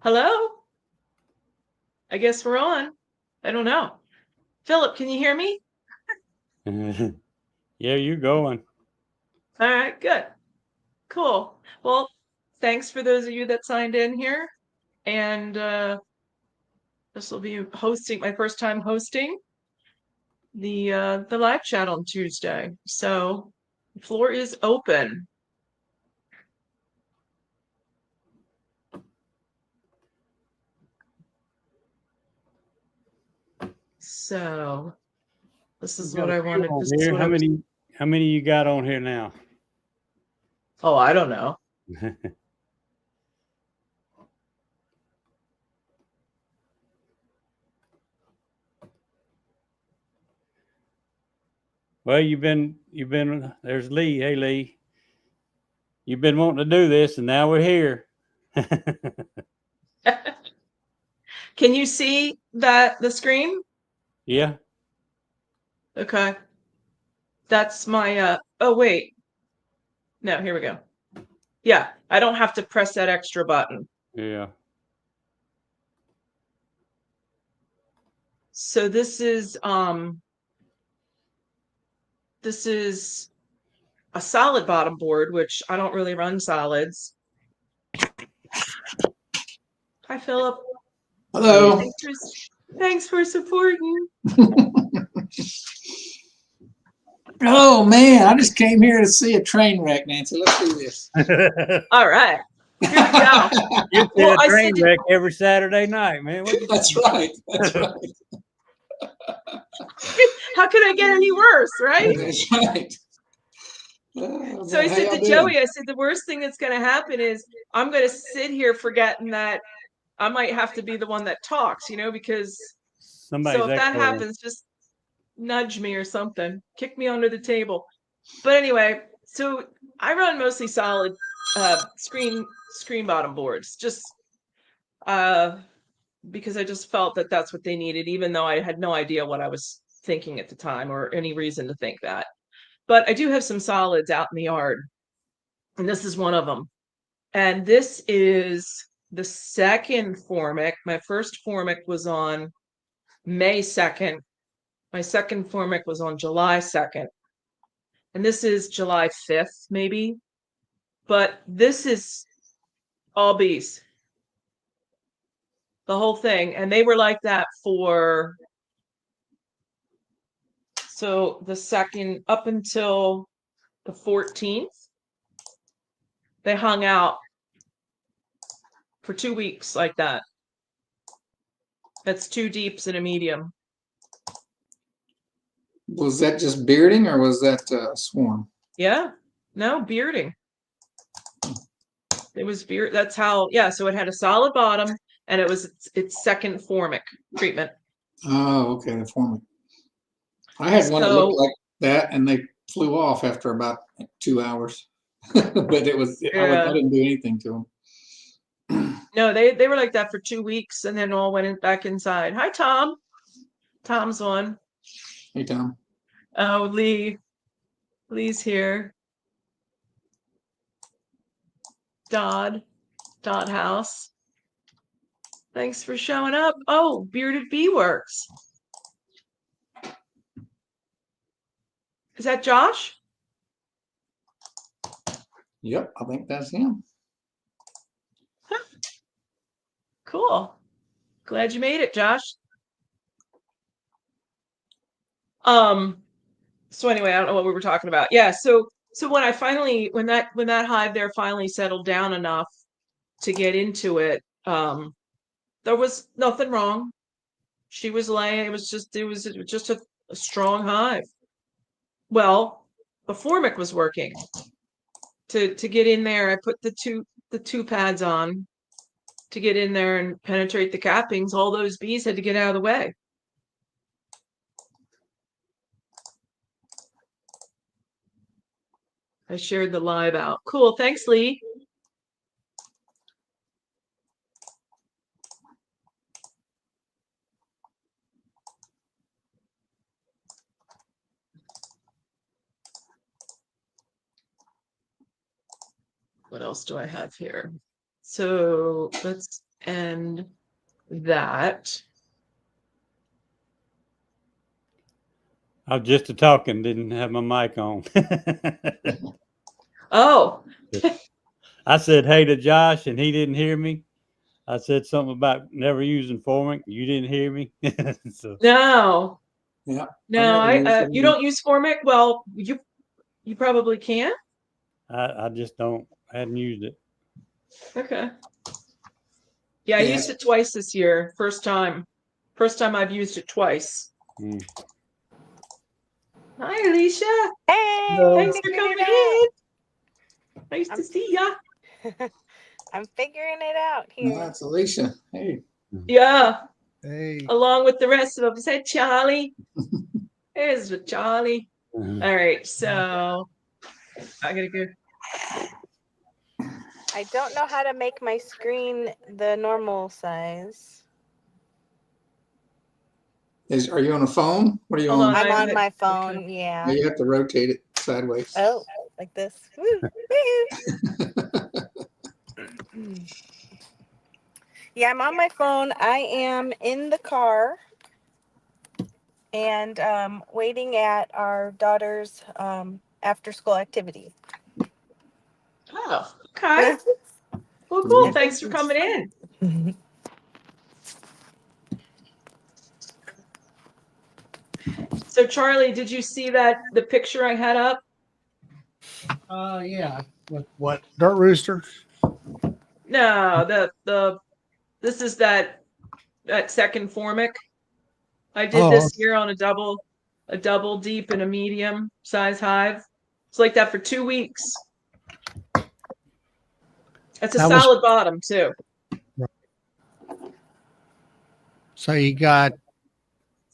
Hello? I guess we're on. I don't know. Philip, can you hear me? Yeah, you're going. All right, good. Cool. Well, thanks for those of you that signed in here. And this will be hosting my first time hosting the live chat on Tuesday. So the floor is open. So this We is got what a I few wanted. on This is here. what How I was. many? How many you got on here now? Oh, I don't know. Well, you've been. There's Lee. Hey, Lee. You've been wanting to do this, and now we're here. Can you see the screen? Yeah. Okay. That's my oh wait. No, here we go. Yeah, I don't have to press that extra button. Yeah. So this is a solid bottom board, which I don't really run solids. Hi, Philip. Hey. Hello. Thanks for supporting. Oh man, I just came here to see a train wreck, Nancy. Let's do this. All right, here we go. You see Well, a I train said, wreck every Saturday night, man. What you That's right. That's right. how could I get any worse, right? That's right. Oh, So I man, how said y'all to doing? Joey, I said the worst thing that's going to happen is I'm going to sit here forgetting that I might have to be the one that talks, because so Somebody's if that echoing. happens, just nudge me or something, kick me under the table. But anyway, so I run mostly solid screen bottom boards, just uh, because I just felt that that's what they needed, even though I had no idea what I was thinking at the time or any reason to think that. But I do have some solids out in the yard, and this is one of them. And this is the second formic. My first formic was on May 2nd. My second formic was on July 2nd. And this is July 5th, maybe. But this is all bees, the whole thing. And they were like that so the second up until the 14th, they hung out for 2 weeks like that. That's two deeps and a medium. Was that just bearding or was that swarm? Yeah, no, bearding. It was beard. That's how, yeah. So it had a solid bottom and it was its second formic treatment. Oh, okay, the former. I had one that looked So, like that, and they flew off after about 2 hours. But it was I yeah, didn't do anything to them. no, they were like that for 2 weeks and then all went back inside. Hi, Tom. Tom's on. Hey, Tom. Oh, Lee's here. Dodd House. Thanks for showing up. Oh, Bearded Bee Works. Is that Josh? Yep, I think that's him. Cool. Glad you made it, Josh. So anyway, I don't know what we were talking about. Yeah, so when I finally when that hive there finally settled down enough to get into it, there was nothing wrong. She was laying, it was just a strong hive. Well, the formic was working. To get in there, I put the two pads on to get in there and penetrate the cappings. All those bees had to get out of the way. I shared the live out. Cool. Thanks, Lee. What else do I have here? So let's and that. I was just a talking, didn't have my mic on. Oh, I said hey to Josh, and he didn't hear me. I said something about never using Formic. You didn't hear me. So no. Yeah. No, you don't. don't use Formic? Well, you probably can. I just hadn't used it. Okay. Yeah, I Yeah. used it twice this year. First time I've used it twice. Mm. Hi, Alicia. Hey, I'm Thanks for figuring coming it out. in. Nice to see ya. I'm figuring it out No, here. that's Alicia. Hey. Yeah, Hey, along with the rest of them. Say Charlie. There's the Charlie. Mhm. All right, so I gotta go. I don't know how to make my screen the normal size. Are you on a phone? What are you Hold on? on. I'm on Okay. my phone, Yeah, yeah. you have to rotate it sideways. Oh, like this. Woo, woo. Yeah, I'm on my phone. I am in the car and waiting at our daughter's after school activity. Oh, okay. Well, cool. Thanks for coming in. So, Charlie, did you see the picture I had up? yeah. What? Dirt Rooster? No, this is that second Formic. I did Oh, this year on a double deep and a medium size hive. It's like that for 2 weeks. It's a that was solid bottom too. so you got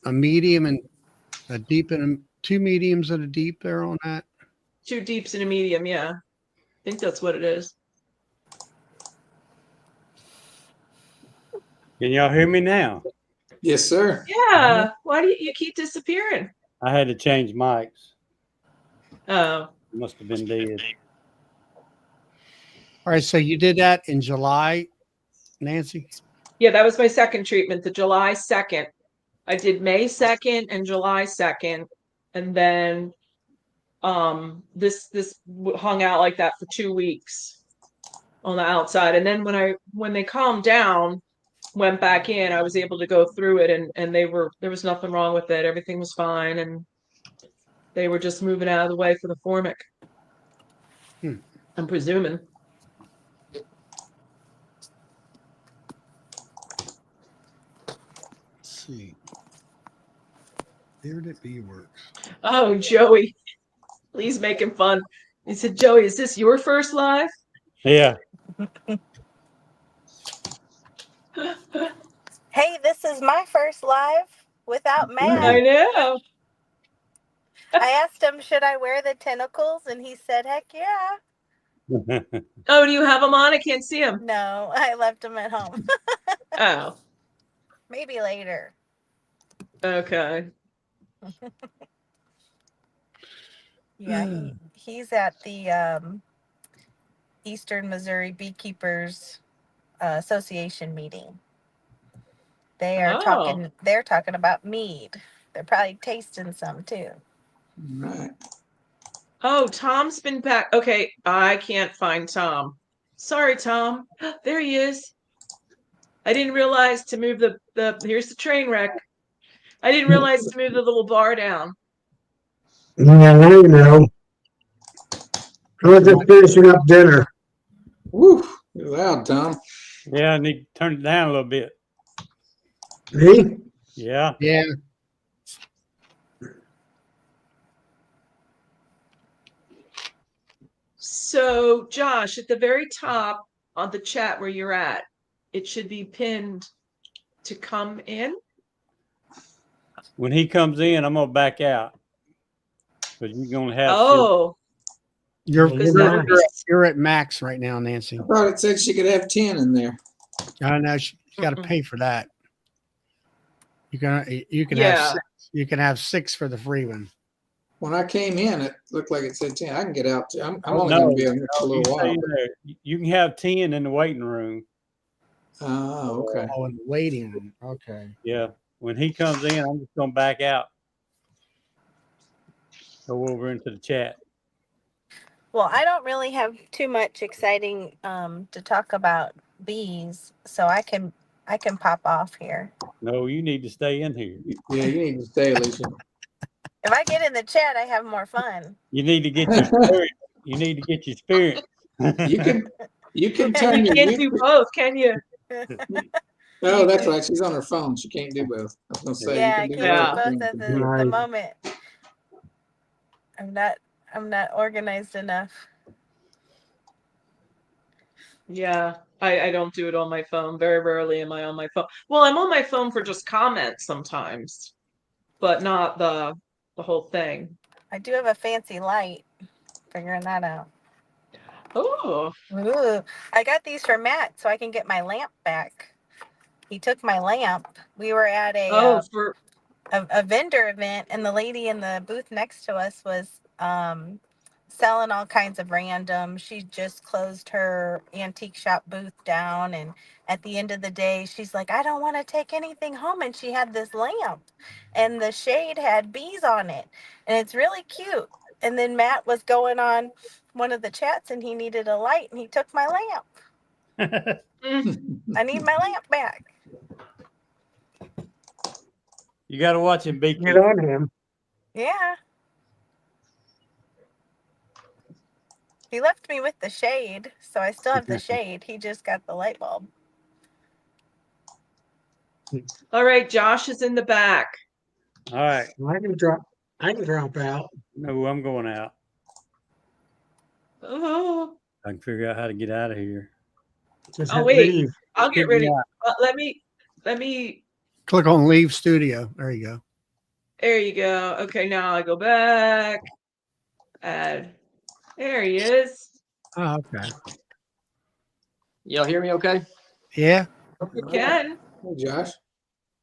a medium and a deep and two mediums and a deep there on that. 2 deeps and a medium, yeah. I think that's what it is. Can y'all hear me now? Yes, sir. Yeah. Why do you keep disappearing? I had to change mics. Oh. Must have been dead. All right, so you did that in July, Nancy? Yeah, that was my second treatment, the July 2nd. I did May 2nd and July 2nd. And then this hung out like that for 2 weeks on the outside. And then when they calmed down, went back in, I was able to go through it and there was nothing wrong with it. Everything was fine and they were just moving out of the way for the Formic. I'm presuming. Let's see. There it be works. Oh, Joey. Please making fun. He said, Joey, is this your first live? Yeah. Hey, this is my first live without Matt. I know. I asked him, should I wear the tentacles? And he said, heck yeah. Oh, do you have them on? I can't see them. No, I left him at home. Oh, Maybe later. okay. Yeah, he's at the Eastern Missouri Beekeepers Association meeting. They're talking about mead. They're probably tasting some too. Right. Oh, Tom's been back. Okay, I can't find Tom. Sorry, Tom. There he is. I didn't realize to move here's the train wreck. I didn't realize to move the little bar down. Yeah, I know. I was just finishing up dinner. Woo. You're loud, Tom. Yeah, I need to turn it down a little bit. Me? Yeah. Yeah. So, Josh, at the very top on the chat where you're at, it should be pinned to come in. When he comes in, I'm gonna back out. But you're gonna have Oh, You're because that would be you're at max right now, Nancy. I thought it said she could have 10 in there. I know you got to pay for that. You can Yeah. have 6. You can have 6 for the free one. When I came in, it looked like it said 10. I can get out. I'm only No, going to be in here for a you little stay while. there. You can have 10 in the waiting room. Okay. Oh, in the waiting room. Okay. Yeah. When he comes in, I'm just gonna back out. Go over into the chat. Well, I don't really have too much exciting to talk about bees, so I can pop off here. No, you need to stay in here. Yeah, you need to stay, Alicia. If I get in the chat, I have more fun. You need to get your spirit. You need to get your spirit. You can And turn you your can't do YouTube. both, can you? Oh, that's right. She's on her phone. She can't do both. I was gonna say Yeah, I you can do can't do Yeah. both. both at the Right. moment. I'm not organized enough. Yeah, I don't do it on my phone. Very rarely am I on my phone. Well, I'm on my phone for just comments sometimes, but not the whole thing. I do have a fancy light. Figuring that out. Oh, Ooh, I got these for Matt so I can get my lamp back. He took my lamp. We were at oh, for a vendor event, and the lady in the booth next to us was selling all kinds of random. She just closed her antique shop booth down, and at the end of the day, she's like, I don't want to take anything home. And she had this lamp, and the shade had bees on it, and it's really cute. And then Matt was going on one of the chats, and he needed a light, and he took my lamp. I need my lamp back. You got to watch him, Get Beekeeper. on him. Yeah. He left me with the shade, so I still have the shade. He just got the light bulb. all right. Josh is in the back. All right. I can drop out. No, I'm going out. Oh, I can figure out how to get out of here. Just oh hit wait, leave. I'll get Kick me ready. out. Let me. Click on leave studio. There you go. There you go. Okay, now I go back. Add. There he is. Oh, okay. Y'all hear me okay? Yeah. You can. Hey, Josh.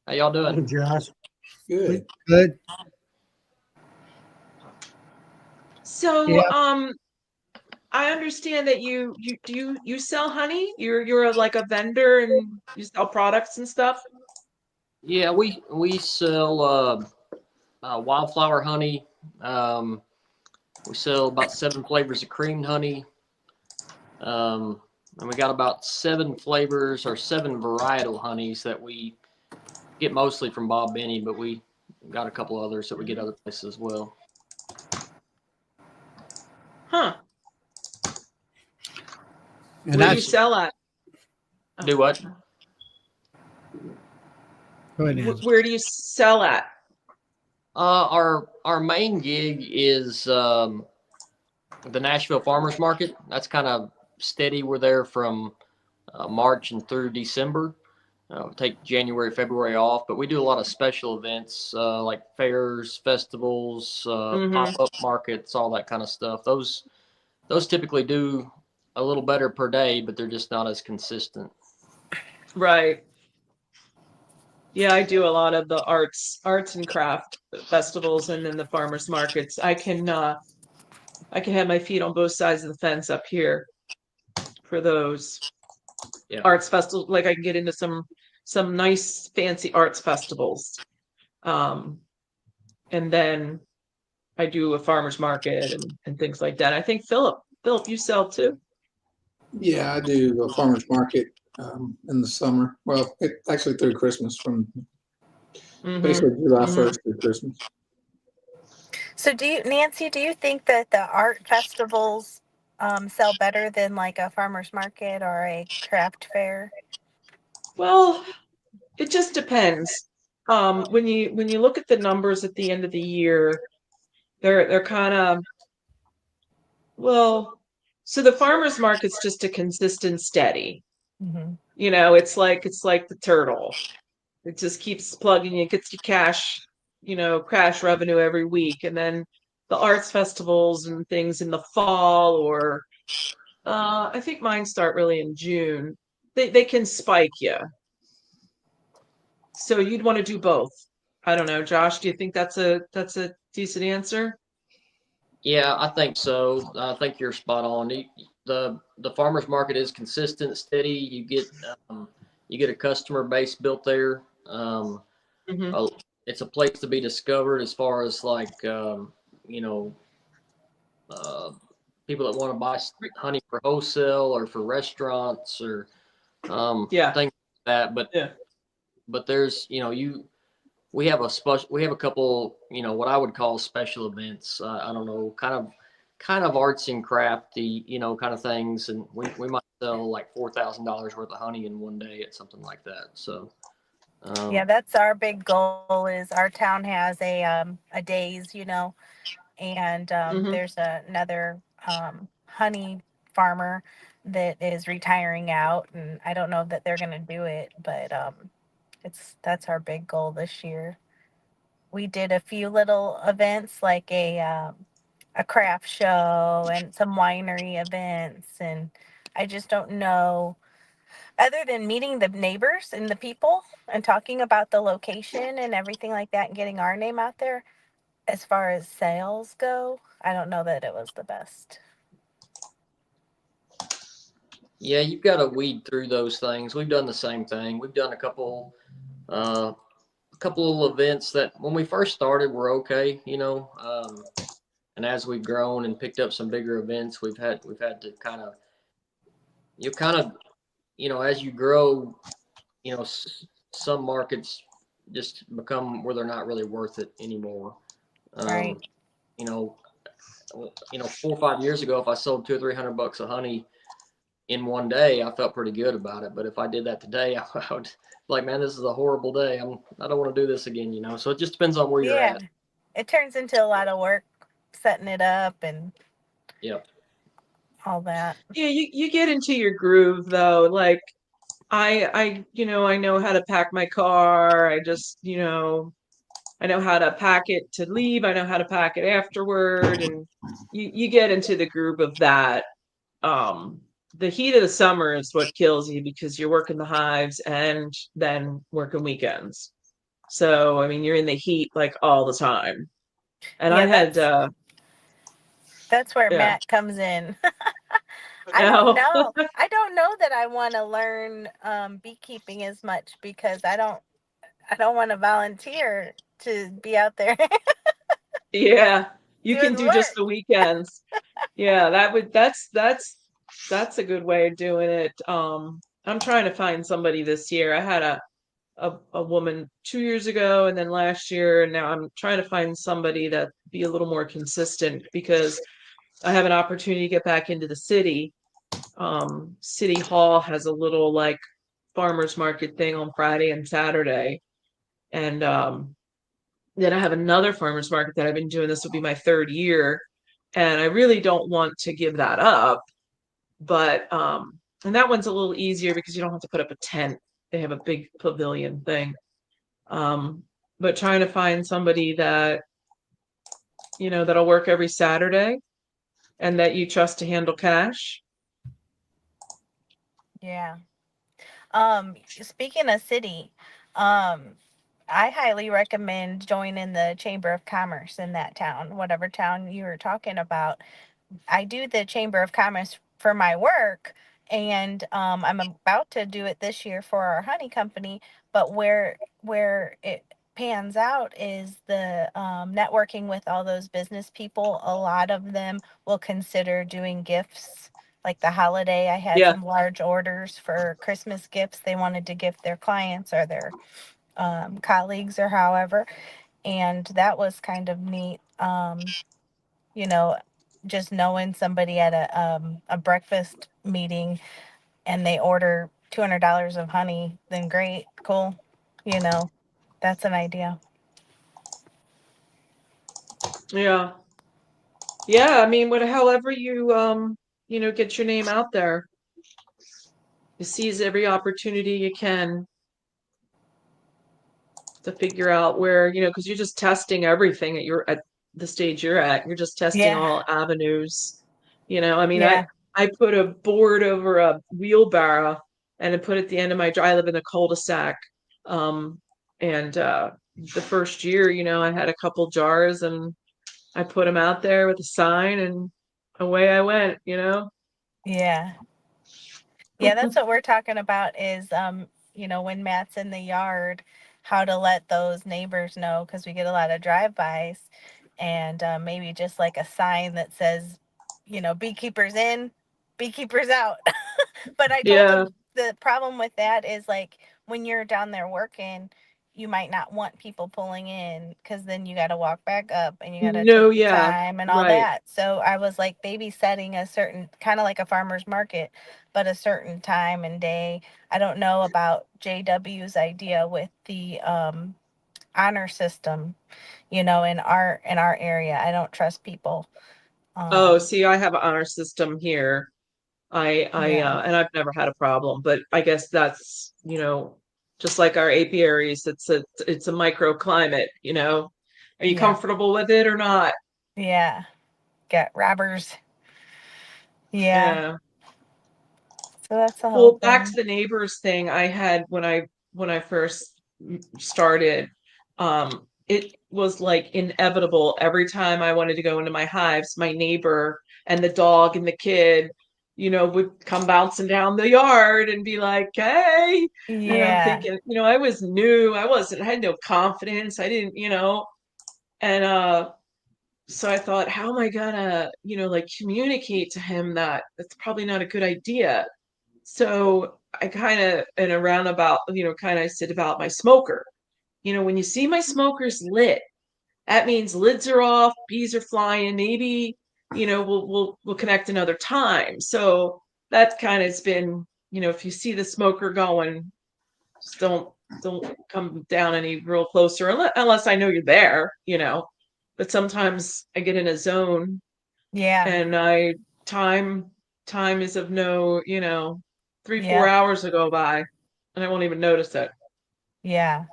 How y'all Hey, doing? Josh. Good. Good. So, Yeah. I understand that you sell honey? You're like a vendor and you sell products and stuff? Yeah, we sell wildflower honey. We sell about 7 flavors of creamed honey. And we got about 7 flavors or 7 varietal honeys that we get mostly from Bob Benny, but we got a couple others that we get other places as well. Huh. And Where do you that's sell at? Do what? go ahead, Nancy. Where do you sell at? Our main gig is the Nashville Farmers Market. That's kind of steady. We're there from March and through December. Take January, February off, but we do a lot of special events like fairs, festivals, pop-up markets, all that kind of stuff. Those typically do a little better per day, but they're just not as consistent. Right. Yeah, I do a lot of the arts and craft festivals and then the farmers markets. I can have my feet on both sides of the fence up here for those Yeah. arts festivals. Like I can get into some nice fancy arts festivals. And then I do a farmers market and things like that. I think Philip, you sell too? Yeah, I do a farmer's market in the summer. Well, actually through Christmas, from basically July 1st through Christmas. So Nancy, do you think that the art festivals sell better than like a farmer's market or a craft fair? Well, it just depends. When you look at the numbers at the end of the year, they're kind of, well, so the farmers market's just a consistent steady. Mm-hmm. You know, it's like the turtle. It just keeps plugging, it gets you cash revenue every week. And then the arts festivals and things in the fall, or I think mine start really in June. They can spike you. So you'd want to do both. I don't know, Josh, do you think that's a decent answer? Yeah, I think so. I think you're spot on. The farmers market is consistent, steady. You get You get a customer base built there. Mhm. It's a place to be discovered as far as like you know uh, people that want to buy honey for wholesale or for restaurants or Yeah. things like that. Yeah. But there's we have a couple what I would call special events. I don't know, kind of arts and crafty kind of things, and we might sell like $4,000 worth of honey in one day at something like that. So Yeah, that's our big goal. Is our town has a days, and Mhm. there's another honey farmer that is retiring out, and I don't know that they're going to do it, but that's our big goal this year. We did a few little events like a craft show and some winery events, and I just don't know, other than meeting the neighbors and the people and talking about the location and everything like that and getting our name out there, as far as sales go, I don't know that it was the best. yeah, you've got to weed through those things. We've done the same thing. We've done uh, a couple of events that when we first started were okay, and as we've grown and picked up some bigger events, we've had to kind of as you grow, some markets just become where they're not really worth it anymore. Right. Um, you know, 4 or 5 years ago, if I sold 200 or 300 bucks of honey in one day, I felt pretty good about it. But if I did that today, I would like, man, this is a horrible day. I don't want to do this again. So it just depends on where you're Yeah. at. It turns into a lot of work setting it up and Yeah. all that. Yeah, you get into your groove though. Like I know how to pack my car. I know how to pack it to leave. I know how to pack it afterward, and you get into the groove of that. Um, the heat of the summer is what kills you because you're working the hives and then working weekends. So, I mean, you're in the heat like all the time. And I Yeah, had that's where yeah, Matt comes in. I don't no. know. I don't know that I want to learn beekeeping as much because I don't want to volunteer to be out there Yeah, you doing can do just work. the weekends. Yeah, that's a good way of doing it. I'm trying to find somebody this year. I had a woman 2 years ago and then last year, and now I'm trying to find somebody that be a little more consistent because I have an opportunity to get back into the city. City Hall has a little like farmers market thing on Friday and Saturday. And then I have another farmers market that I've been doing. This will be my third year. And I really don't want to give that up. But and that one's a little easier because you don't have to put up a tent. They have a big pavilion thing. Um, but trying to find somebody that, that'll work every Saturday and that you trust to handle cash. Yeah. Speaking of city, um, I highly recommend joining the Chamber of Commerce in that town, whatever town you were talking about. I do the Chamber of Commerce for my work, and I'm about to do it this year for our honey company. But where it pans out is the networking with all those business people. A lot of them will consider doing gifts. Like the holiday, I had Yeah. some large orders for Christmas gifts they wanted to gift their clients or their colleagues or however, and that was kind of neat. You know, just knowing somebody at a breakfast meeting and they order $200 of honey, then great, cool. You know, that's an idea. Yeah. Yeah, I mean, however you get your name out there, you seize every opportunity you can to figure out where, because you're just testing everything at the stage you're at. You're just testing Yeah, all avenues. I mean, I yeah, I put a board over a wheelbarrow and I put at the end of my drive. I live in a cul-de-sac. And the first year, I had a couple jars and I put them out there with a sign and away I went. yeah. Yeah, that's what we're talking about is when Matt's in the yard, how to let those neighbors know, because we get a lot of drive-bys, and maybe just like a sign that says, beekeepers in, beekeepers out. But I told Yeah. him the problem with that is, like, when you're down there working, you might not want people pulling in, because then you got to walk back up and you got to No, take the yeah. time and all Right. that. So I was like babysitting a certain kind of like a farmer's market, but a certain time and day. I don't know about JW's idea with the honor system, in our area. I don't trust people. Oh, see, I have an honor system here. Yeah. And I've never had a problem, but I guess that's, just like our apiaries, it's a microclimate, Are you Yeah. comfortable with it or not? Yeah. Got robbers. Yeah. Yeah. So that's the whole Well, back to thing. the neighbors thing I had when I first started, it was like inevitable. Every time I wanted to go into my hives, my neighbor and the dog and the kid, would come bouncing down the yard and be like, "Hey," and I'm Yeah. thinking, I was new, I had no confidence, I didn't, and so I thought, how am I gonna, like communicate to him that that's probably not a good idea? So I kind of, in a roundabout, kind of said about my smoker. When you see my smoker's lit, that means lids are off, bees are flying. Maybe, we'll connect another time. So that kind of has been, if you see the smoker going, just don't come down any real closer unless I know you're there. But sometimes I get in a zone Yeah. and time is of no, 3-4 Yep. hours will go by and I won't even notice it. Yeah.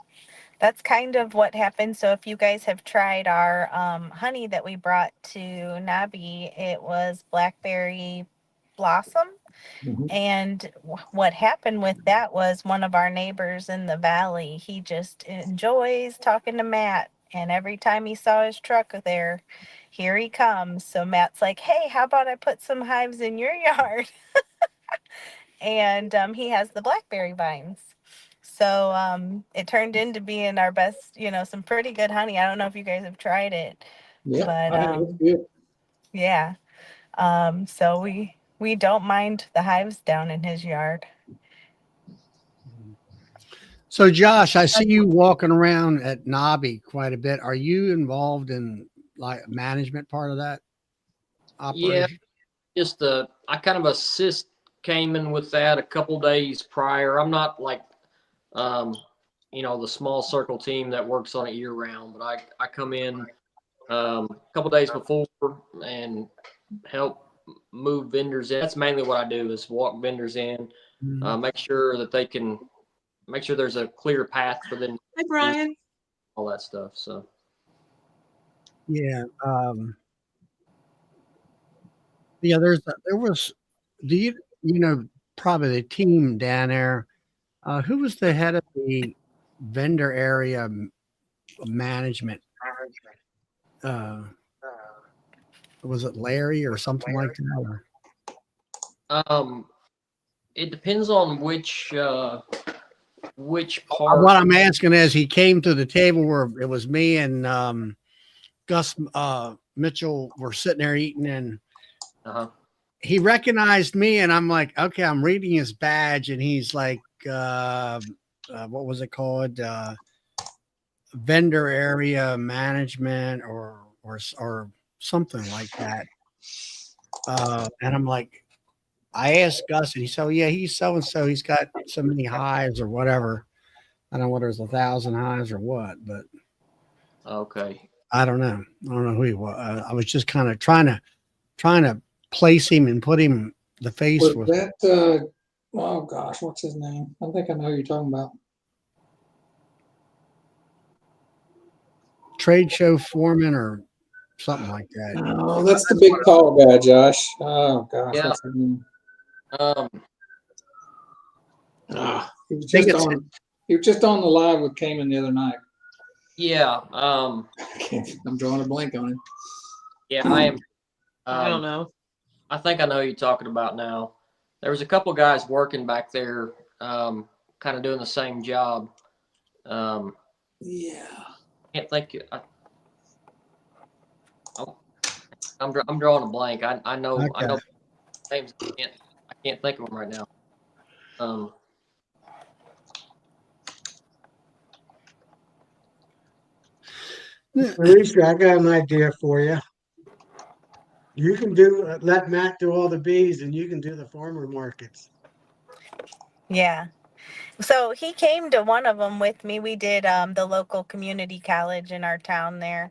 That's kind of what happened. So if you guys have tried our honey that we brought to Nabi, it was blackberry blossom. Mhm. And what happened with that was one of our neighbors in the valley, he just enjoys talking to Matt. And every time he saw his truck there, here he comes. So Matt's like, hey, how about I put some hives in your yard? And he has the blackberry vines. So it turned into being our best, some pretty good honey. I don't know if you guys have tried it, Yeah, but I have. It's good. yeah. So we don't mind the hives down in his yard. So, Josh, I see you walking around at Nobby quite a bit. Are you involved in like management part of that Yeah, operation? just I kind of assist Cayman with that a couple days prior. I'm not like um, the small circle team that works on it year round, but I come in a couple days before and help move vendors in. That's mainly what I do is walk vendors in, Mhm. make sure that they can make sure there's a clear path for them, Hi, Brian. all that stuff. So Yeah. Yeah. There was, do probably the team down there. Who was the head of the vendor area management? Uh, was it Larry or something like that? Or? um, it depends on which What part. I'm asking is, he came to the table where it was me and Gus Mitchell were sitting there eating, and Uh-huh. he recognized me, and I'm like, okay, I'm reading his badge, and he's like, what was it called? Vendor area management or something like that. And I'm like, I asked Gus, and he said, oh, yeah, he's so and so. He's got so many hives or whatever. I don't know whether it's 1,000 hives or what, but Okay. I don't know. I don't know who he was. I was just kind of trying to place him and put him the face Was with that, oh gosh, what's his name? I think I know who you're talking about. trade show foreman or something like that. Oh, that's the big tall guy, Josh. Oh gosh, Yeah. what's his name? Um, He was I think just it's on. He was just on the live with Cayman the other night. yeah. I'm drawing a blank on him. Yeah, I am. I don't know. I think I know who you're talking about now. There was a couple guys working back there, kind of doing the same job. Yeah. Can't think. I'm drawing a blank. I know names. I can't think of them right now. Alicia, I got an idea for you. You can let Matt do all the bees and you can do the farmer markets. Yeah. So he came to one of them with me. We did the local community college in our town there,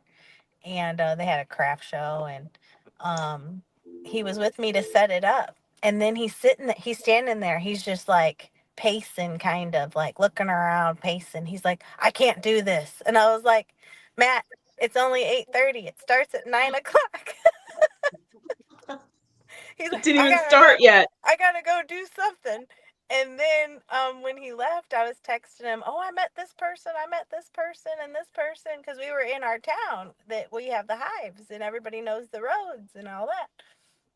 and they had a craft show, and he was with me to set it up. And then he's standing there. He's just like pacing, kind of like looking around, pacing. He's like, I can't do this. And I was like, Matt, it's only 8:30. It starts at 9:00. He's It like, didn't even start yet. I gotta go do something. And then when he left, I was texting him, oh, I met this person, and this person, because we were in our town that we have the hives and everybody knows the roads and all that.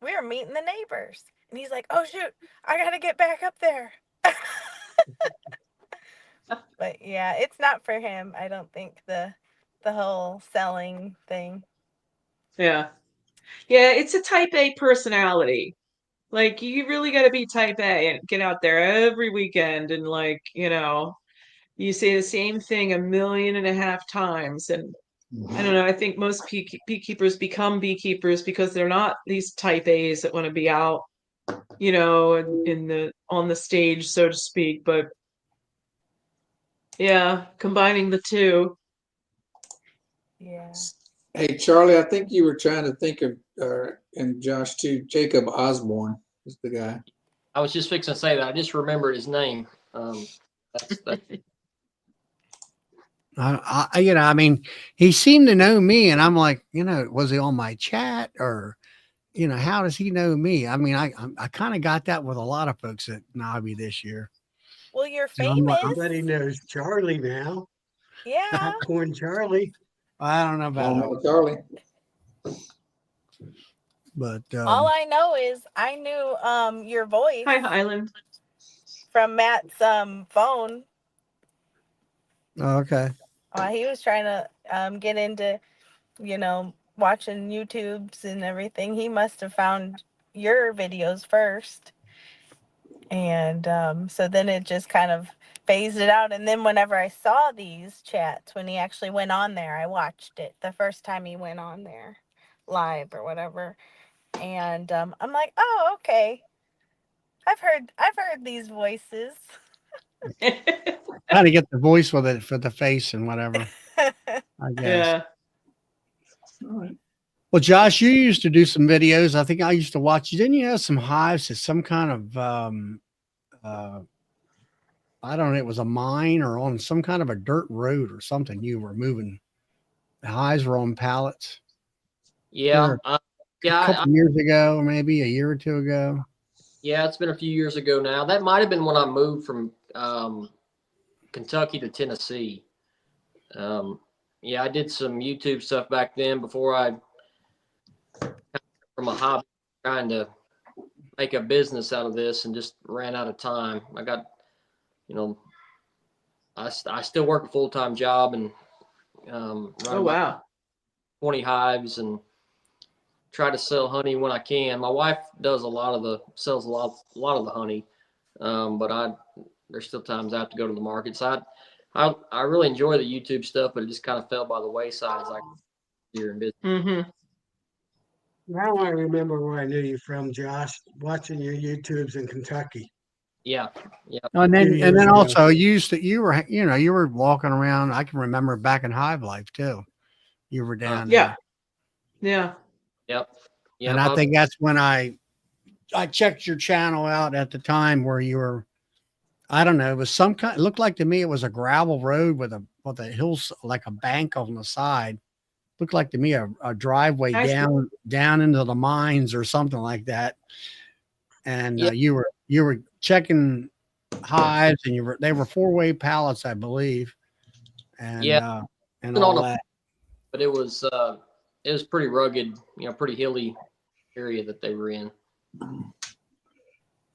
We were meeting the neighbors. And he's like, oh, shoot, I got to get back up there. But yeah, it's not for him, I don't think, the whole selling thing. Yeah. Yeah, it's a type A personality. Like, you really got to be type A and get out there every weekend and, like, you say the same thing 1.5 million times. And I don't know, I think most beekeepers become beekeepers because they're not these type A's that want to be out, on the stage, so to speak. But yeah, combining the two. Yeah. Hey, Charlie, I think you were trying to think of, and Josh too, Jacob Osborne is the guy. I was just fixing to say that. I just remembered his name. That's I mean, he seemed to know me, and I'm like, was he on my chat, or, how does he know me? I mean, I kind of got that with a lot of folks at Nobby this year. Well, you're So I'm like, famous. Somebody knows Charlie now. Yeah. Popcorn Charlie. I don't know about it, Oh, Charlie. but All I know is I knew your voice Hi, Highland. from Matt's phone. okay. He was trying to get into, watching YouTubes and everything. He must have found your videos first. And so then it just kind of phased it out. And then whenever I saw these chats, when he actually went on there, I watched it the first time he went on there live or whatever. And I'm like, oh, okay. I've heard these voices. How to get the voice with it for the face and whatever, I guess. Yeah. All right. Well, Josh, you used to do some videos. I think I used to watch you. Didn't you have some hives at some kind of, I don't know, it was a mine or on some kind of a dirt road or something. You were moving. The hives were on pallets. yeah. A Yeah. couple years ago, or maybe a year or two ago. Yeah, it's been a few years ago now. That might have been when I moved from Kentucky to Tennessee. Yeah, I did some YouTube stuff back then before I, from a hobby, trying to make a business out of this, and just ran out of time. I got, I still work a full-time job and run Oh, about wow. 20 hives and try to sell honey when I can. My wife sells a lot of the honey, but there's still times I have to go to the markets. I really enjoy the YouTube stuff, but it just kind of fell by the wayside as I got here in business. Mm-hmm. Now I remember where I knew you from, Josh, watching your YouTubes in Kentucky. Yeah. And Few then years ago. also you were walking around. I can remember back in Hive Life too. You were down Yeah. there. Yeah. Yep. And I think that's when I checked your channel out at the time where you were, I don't know, it was some kind, it looked like to me it was a gravel road with a hills, like a bank on the side. Looked like to me a driveway Nice. down into the mines or something like that. And Yeah. you were checking hives, and they were 4-way pallets, I believe. And and all that. But it was pretty rugged, pretty hilly area that they were in.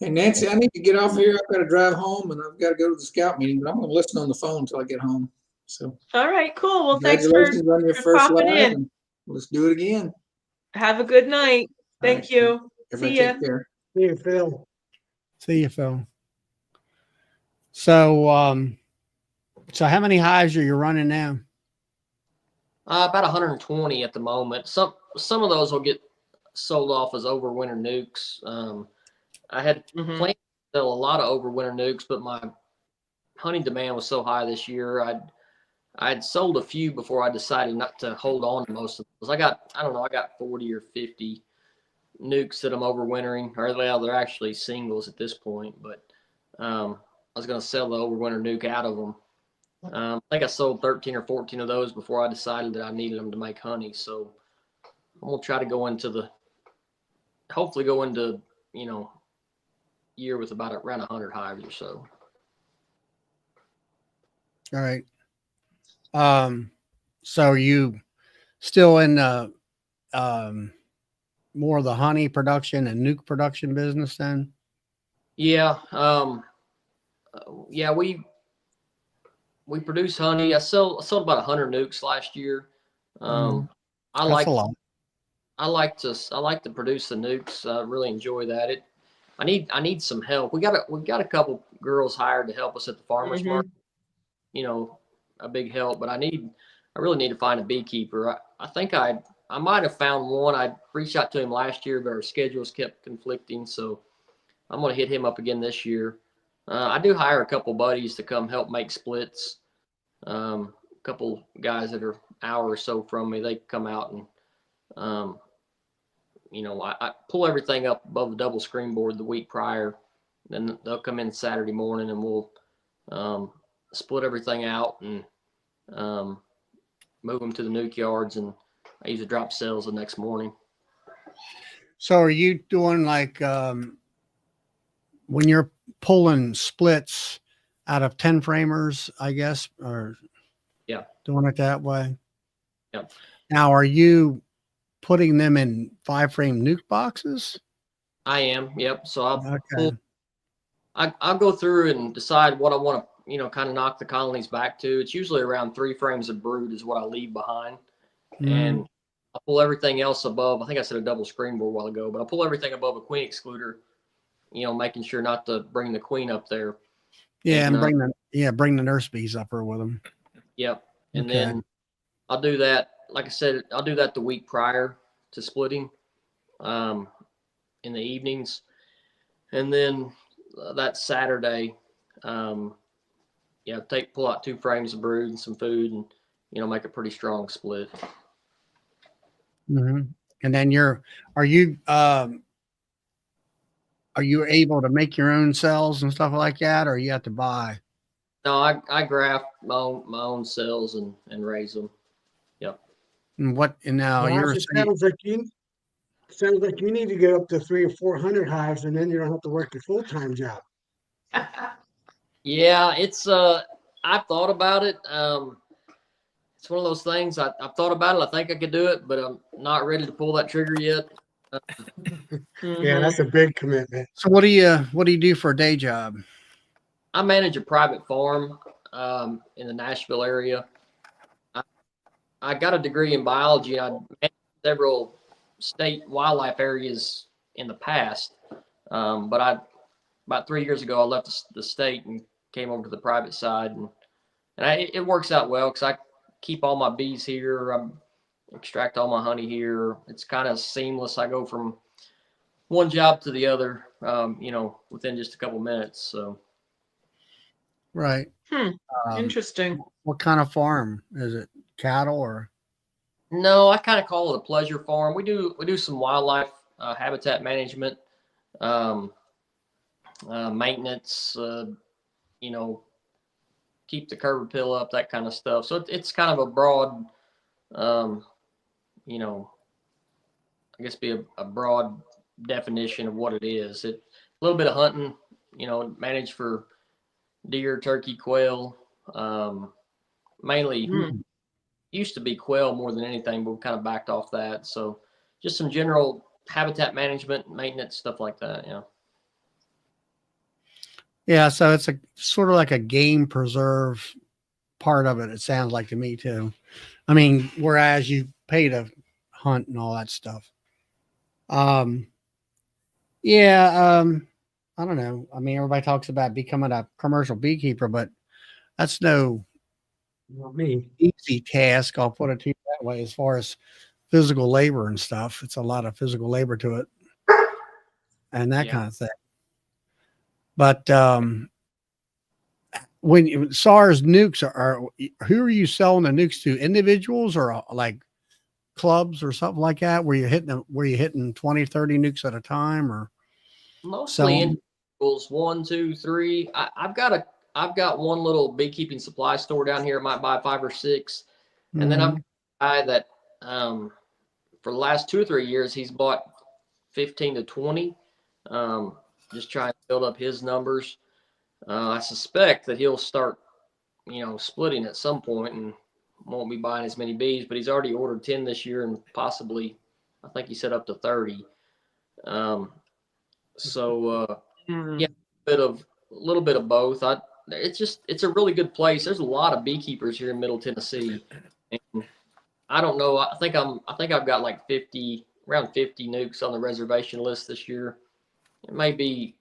Hey, Nancy, I need to get off here. I've got to drive home and I've got to go to the scout meeting, but I'm going to listen on the phone until I get home. So All right, cool. Well, thanks congratulations on your for first popping live, in. and let's do it again. Have a good night. All Thank right. you. Everybody See ya. take care. See you, Phil. See you, Phil. So, so how many hives are you running now? About 120 at the moment. Some of those will get sold off as overwinter nukes. I had planned to sell a lot of overwinter nukes, but my honey demand was so high this year. I'd sold a few before I decided not to hold on to most of those. I don't know, I got 40 or 50 nukes that I'm overwintering, or well, they're actually singles at this point, but I was going to sell the overwinter nuke out of them. I think I sold 13 or 14 of those before I decided that I needed them to make honey. So I'm going to try to hopefully go into, year with about around 100 hives or so. All right. So you still in more of the honey production and nuke production business then? Yeah. Yeah, we produce honey. I sold about 100 nukes last year. I That's like a lot. I like to produce the nukes. I really enjoy that. I need some help. We got a couple girls hired to help us at the farmers market. A big help, but I really need to find a beekeeper. I think I might have found one. I reached out to him last year, but our schedules kept conflicting, so I'm going to hit him up again this year. I do hire a couple buddies to come help make splits. A couple guys that are an hour or so from me, they come out and, I pull everything up above the double screen board the week prior. Then they'll come in Saturday morning and we'll split everything out and move them to the nuke yards, and I usually drop cells the next morning. So are you doing like when you're pulling splits out of 10 framers, I guess, or doing it that way? Yep. Now, are you putting them in 5-frame nuke boxes? I am. Yep. So Okay. I'll go through and decide what I want to, kind of knock the colonies back to. It's usually around 3 frames of brood is what I leave behind. And I pull everything else above. I think I said a double screen board a while ago, but I pull everything above a queen excluder, making sure not to bring the queen up there. Yeah, and bring the nurse bees up her with them. Yep. And then I'll do that. Like I said, I'll do that the week prior to splitting, in the evenings. And then that Saturday, pull out 2 frames of brood and some food and, make a pretty strong split. And then are you able to make your own cells and stuff like that, or you have to buy? No, I graft my own cells and raise them. Yep. And now Gosh, sounds like you need to get up to 300 or 400 hives, and then you don't have to work a full-time job. Yeah, it's I've thought about it. It's one of those things I've thought about it. I think I could do it, but I'm not ready to pull that trigger yet. Yeah, that's a big commitment. So what do you do for a day job? I manage a private farm in the Nashville area. I got a degree in biology. I managed several state wildlife areas in the past, but about 3 years ago I left the state and came over to the private side, and it works out well because I keep all my bees here. I extract all my honey here. It's kind of seamless. I go from one job to the other, within just a couple minutes. So. Right. Interesting. What kind of farm is it? Cattle or? No, I kind of call it a pleasure farm. We do some wildlife habitat management, maintenance. Keep the curb appeal up, that kind of stuff. So it's kind of a broad, I guess be a broad definition of what it is. A little bit of hunting, manage for deer, turkey, quail, mainly used to be quail more than anything, but we kind of backed off that. So just some general habitat management, maintenance, stuff like that. Yeah. Yeah, so it's a sort of like a game preserve part of it. It sounds like to me too. I mean, whereas you pay to hunt and all that stuff. Um, yeah, I don't know. I mean, everybody talks about becoming a commercial beekeeper, but that's no Not me. easy task. I'll put it to you that way. As far as physical labor and stuff, it's a lot of physical labor to it and that Yeah. kind of thing. But when SARS nukes are, who are you selling the nukes to? Individuals or like clubs or something like that? Where you hitting 20, 30 nukes at a time or Mostly selling? individuals, 1, 2, 3. I've got one little beekeeping supply store down here. I might buy 5 or 6, and then I've got Mhm. a guy that for the last 2 or 3 years he's bought 15 to 20. Um, just trying to build up his numbers. I suspect that he'll start, splitting at some point and won't be buying as many bees. But he's already ordered 10 this year and possibly, I think he said up to 30. Um, so yeah, Mm. a little bit of both. It's a really good place. There's a lot of beekeepers here in Middle Tennessee, and I don't know. I think I've got like 50, around 50 nukes on the reservation list this year. It may be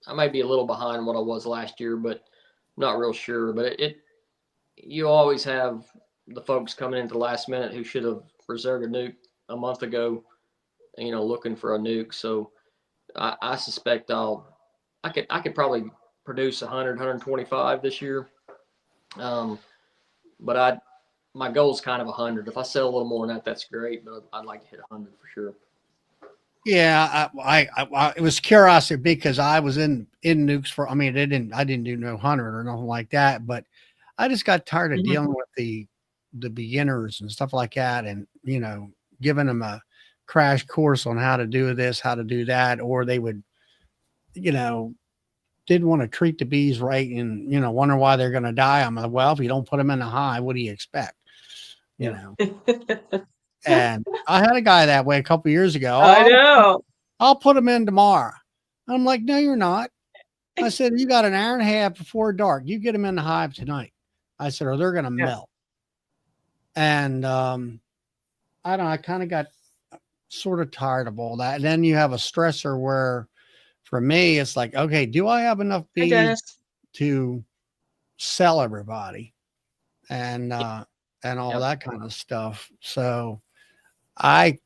I might be a little behind what I was last year, but not real sure. But you always have the folks coming into the last minute who should have reserved a nuke a month ago, looking for a nuke. So I suspect I could probably produce 100, 125 this year. Um, but my goal is kind of 100. If I sell a little more than that, that's great. But I'd like to hit 100 for sure. Yeah, it was curiosity because I was in nukes for. I mean, I didn't do no 100 or nothing like that, but I just got tired of Mhm. dealing with the beginners and stuff like that, and giving them a crash course on how to do this, how to do that, or they would, you know, didn't want to treat the bees right, and wonder why they're going to die. I'm like, well, if you don't put them in the hive, what do you expect? You Yeah. know. And I had a guy that way a couple years ago. I Oh, know. I'll put them in tomorrow. I'm like, no, you're not. I said, you got an hour and a half before dark. You get them in the hive tonight. I said, or they're going to Yeah. melt. And I don't know. I kind of got sort of tired of all that. And then you have a stressor where, for me, it's like, okay, do I have enough Hi, bees Dennis. to sell everybody and all Yep. that kind of stuff? So I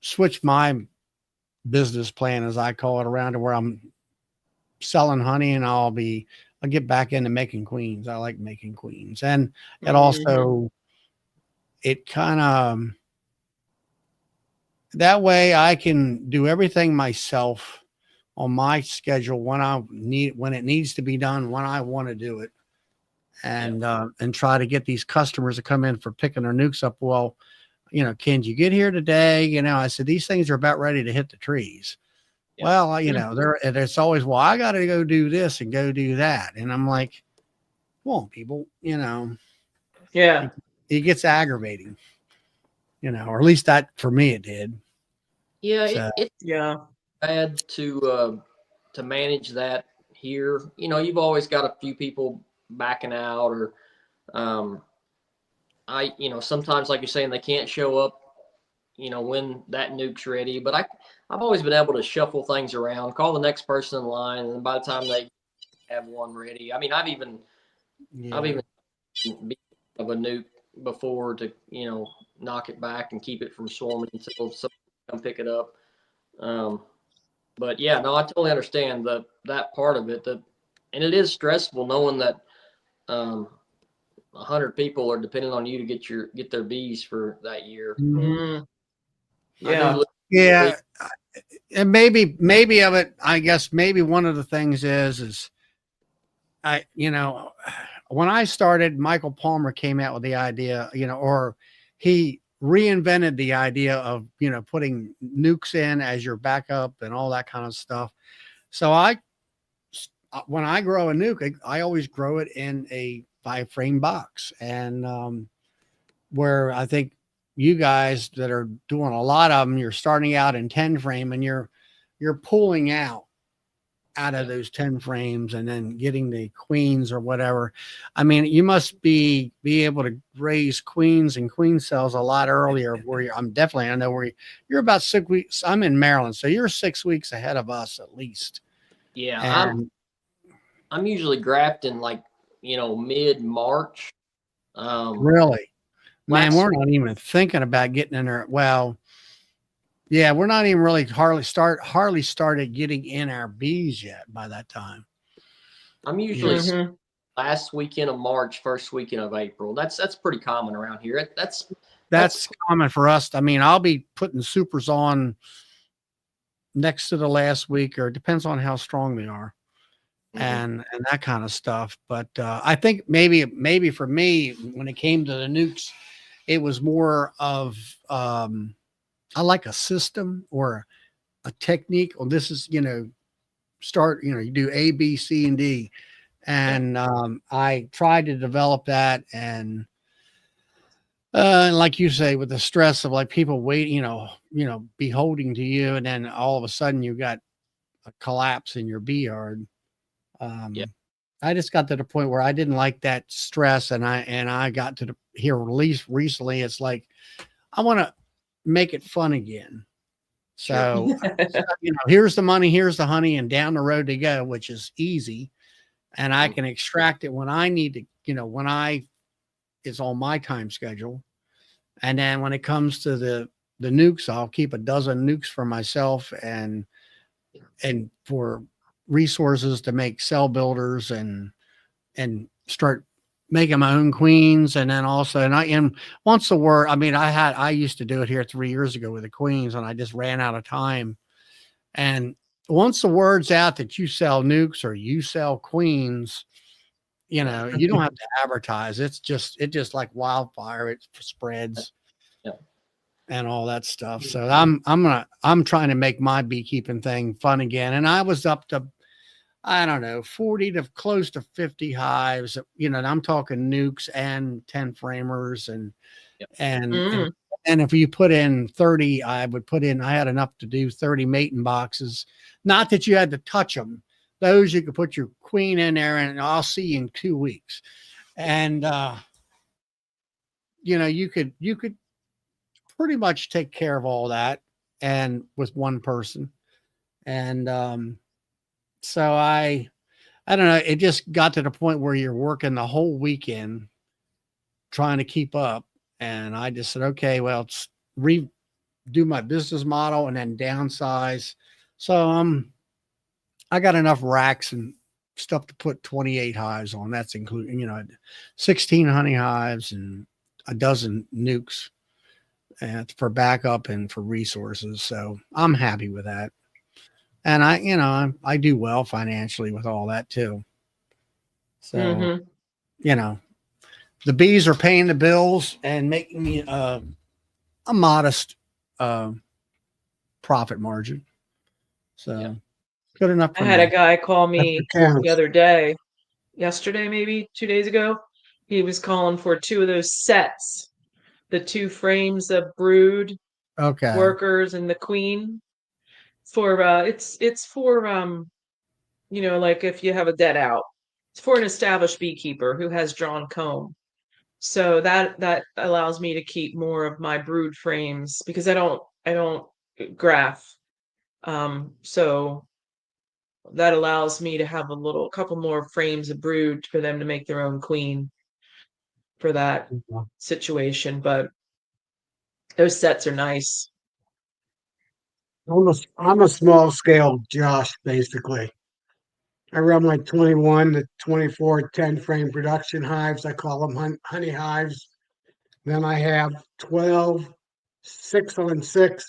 switched my business plan, as I call it, around to where I'm selling honey, and I'll get back into making queens. I like making queens. And it Mhm. also, it kind of, that way I can do everything myself on my schedule when it needs to be done, when I want to do it. And try to get these customers to come in for picking their nukes up. Well, can you get here today? I said, these things are about ready to hit the trees. Yeah. Well, there's always, well, I got to go do this and go do that. And I'm like, come on, people, Yeah. it gets aggravating, or at least that for me, it did. Yeah, So, it's Yeah. bad to manage that here. You've always got a few people backing out, or um, sometimes, like you're saying, they can't show up. When that nuke's ready. But I've always been able to shuffle things around, call the next person in line, and by the time they have one ready, I mean, I've yeah. even been of a nuke before to knock it back and keep it from swarming until someone come pick it up. Um, but yeah, no, I totally understand that part of it. And it is stressful knowing that 100 people are depending on you to get their bees for that year. Mm. I Yeah. do. Yeah. And maybe of it, I guess maybe one of the things is when I started, Michael Palmer came out with the idea, or he reinvented the idea of, putting nukes in as your backup and all that kind of stuff. So when I grow a nuke, I always grow it in a 5-frame box. And where I think you guys that are doing a lot of them, you're starting out in 10-frame and you're pulling out out of those 10 frames and then getting the queens or whatever. I mean, you must be able to raise queens and queen cells a lot earlier where I'm definitely, I know where you're about 6 weeks. I'm in Maryland, so you're 6 weeks ahead of us at least. Yeah, And I'm usually grafting like, mid-March. really, man, Last we're not even thinking about getting in there. Well, yeah, we're not even really hardly started getting in our bees yet by that time. I'm usually Mm-hmm. last weekend of March, first weekend of April. That's pretty common around here. That's common for us. I mean, I'll be putting supers on next to the last week, or it depends on how strong they are, and that kind of stuff. But I think maybe for me, when it came to the nukes, it was more of I like a system or a technique. Or this is start you do A, B, C, and D, and I tried to develop that. And like you say, with the stress of like people waiting, beholding to you, and then all of a sudden you got a collapse in your bee yard. Yeah. I just got to the point where I didn't like that stress, and I got to here at least recently. It's like I want to make it fun again. So here's the money, here's the honey, and down the road they go, which is easy, and I can extract it when I need to. When it's on my time schedule. And then when it comes to the nukes, I'll keep a dozen nukes for myself and for resources to make cell builders and start making my own queens. And then also, and once the word, I mean, I used to do it here 3 years ago with the queens, and I just ran out of time. And once the word's out that you sell nukes or you sell queens, you don't have to advertise. It just like wildfire. It spreads. Yeah. And all that stuff. So I'm trying to make my beekeeping thing fun again. And I was up to, I don't know, 40 to close to 50 hives, and I'm talking nukes and 10 framers and if you put in 30, I had enough to do 30 mating boxes. Not that you had to touch them. Those you could put your queen in there and I'll see you in 2 weeks. And, you could pretty much take care of all that and with one person. And, so I don't know. It just got to the point where you're working the whole weekend trying to keep up. And I just said, okay, well, it's redo my business model and then downsize. So, I got enough racks and stuff to put 28 hives on. That's including, 16 honey hives and a dozen nukes and for backup and for resources. So I'm happy with that. And I do well financially with all that too. So, the bees are paying the bills and making me a modest profit margin. So good enough for I had me. a guy call me That counts. the other day, yesterday, maybe 2 days ago. He was calling for 2 of those sets, the 2 frames of brood Okay. workers and the queen. For it's for like if you have a dead out, it's for an established beekeeper who has drawn comb. So that allows me to keep more of my brood frames because I don't graft. So that allows me to have a couple more frames of brood for them to make their own queen for that situation. But those sets are nice. I'm a small scale Josh, basically. I run my 21 to 24 10 frame production hives. I call them honey hives. Then I have 12 6-on-6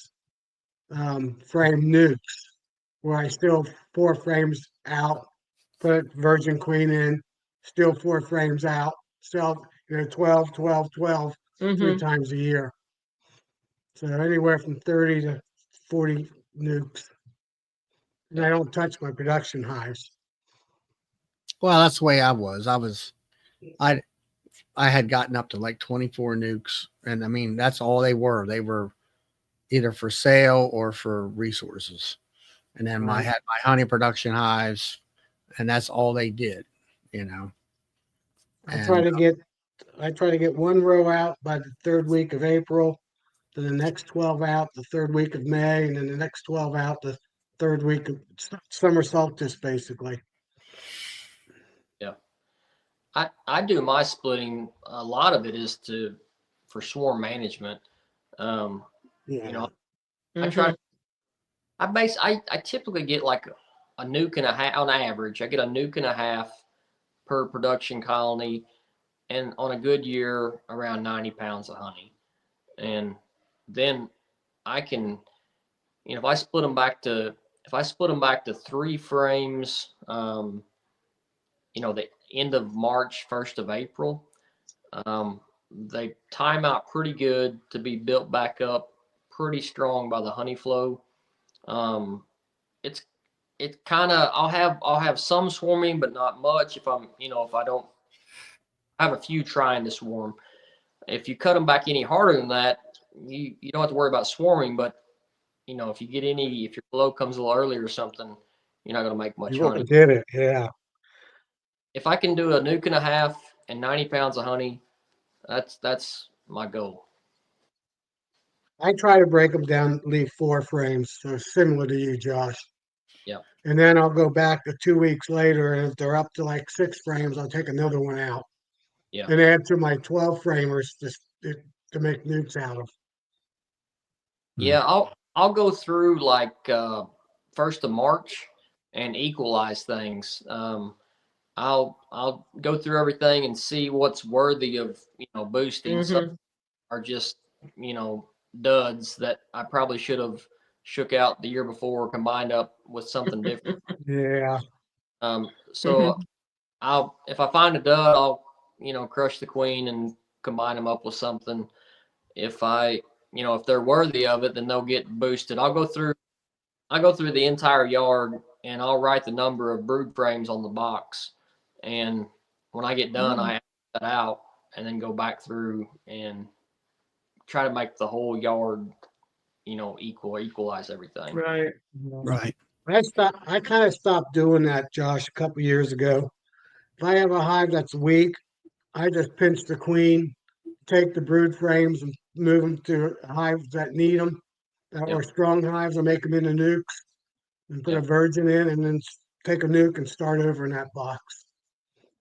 frame nukes where I still 4 frames out, put virgin queen in, still 4 frames out, still 12, 12, 12, 3 times a year. So anywhere from 30 to 40 nukes. And I don't touch my production hives. Well, that's the way I was. I had gotten up to like 24 nukes. And I mean, that's all they were. They were either for sale or for resources. And then I Right. had my honey production hives, and that's all they did, you know. I try And to get one row out by the third week of April, then the next 12 out the third week of May, and then the next 12 out the third week of summer solstice, basically. Yeah. I do my splitting. A lot of it is for swarm management. Um, Yeah. you know, I try. I typically get like a nuke and a half on average. I get a nuke and a half per production colony, and on a good year, around 90 pounds of honey. And then I can, if I split them back to 3 frames, the end of March, 1st of April, they time out pretty good to be built back up pretty strong by the honey flow. It's it kind of I'll have some swarming, but not much. If I don't have a few trying to swarm. If you cut them back any harder than that, you don't have to worry about swarming. But if your flow comes a little early or something, you're not going to make much You honey. overdid it. Yeah. If I can do a nuke and a half and 90 pounds of honey, that's my goal. I try to break them down, leave 4 frames, so similar to you, Josh. Yeah. And then I'll go back 2 weeks later, and if they're up to like 6 frames, I'll take another one out. Yeah. And add to my 12 framers to make nukes out of. Yeah, I'll go through like 1st of March and equalize things. I'll go through everything and see what's worthy of boosting. Some are just duds that I probably should have shook out the year before, combined up with something different. Yeah. So if I find a dud, I'll crush the queen and combine them up with something. If they're worthy of it, then they'll get boosted. I go through the entire yard and I'll write the number of brood frames on the box. And when I get done, I add that out and then go back through and try to make the whole yard, equalize everything. Right. right. I kind of stopped doing that, Josh, a couple years ago. If I have a hive that's weak, I just pinch the queen, take the brood frames and move them to hives that need them, or strong hives, or make them into nukes and put a virgin in, and then take a nuke and start over in that box.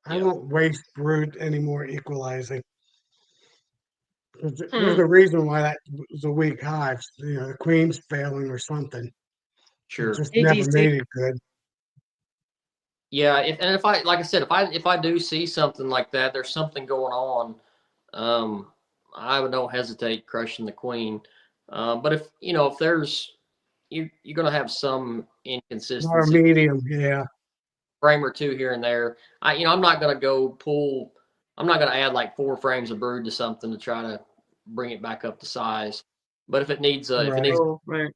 I won't waste brood anymore equalizing. There's a reason why that was a weak hive. The queen's failing or something. Sure. It just Hey, never DC. made it good. Yeah, if I do see something like that, there's something going on, I don't hesitate crushing the queen. But if there's you're gonna have some Or a inconsistency, medium, yeah. frame or two here and there. I'm not gonna go pull. I'm not gonna add like 4 frames of brood to something to try to bring it back up to size. But if it needs Oh, right.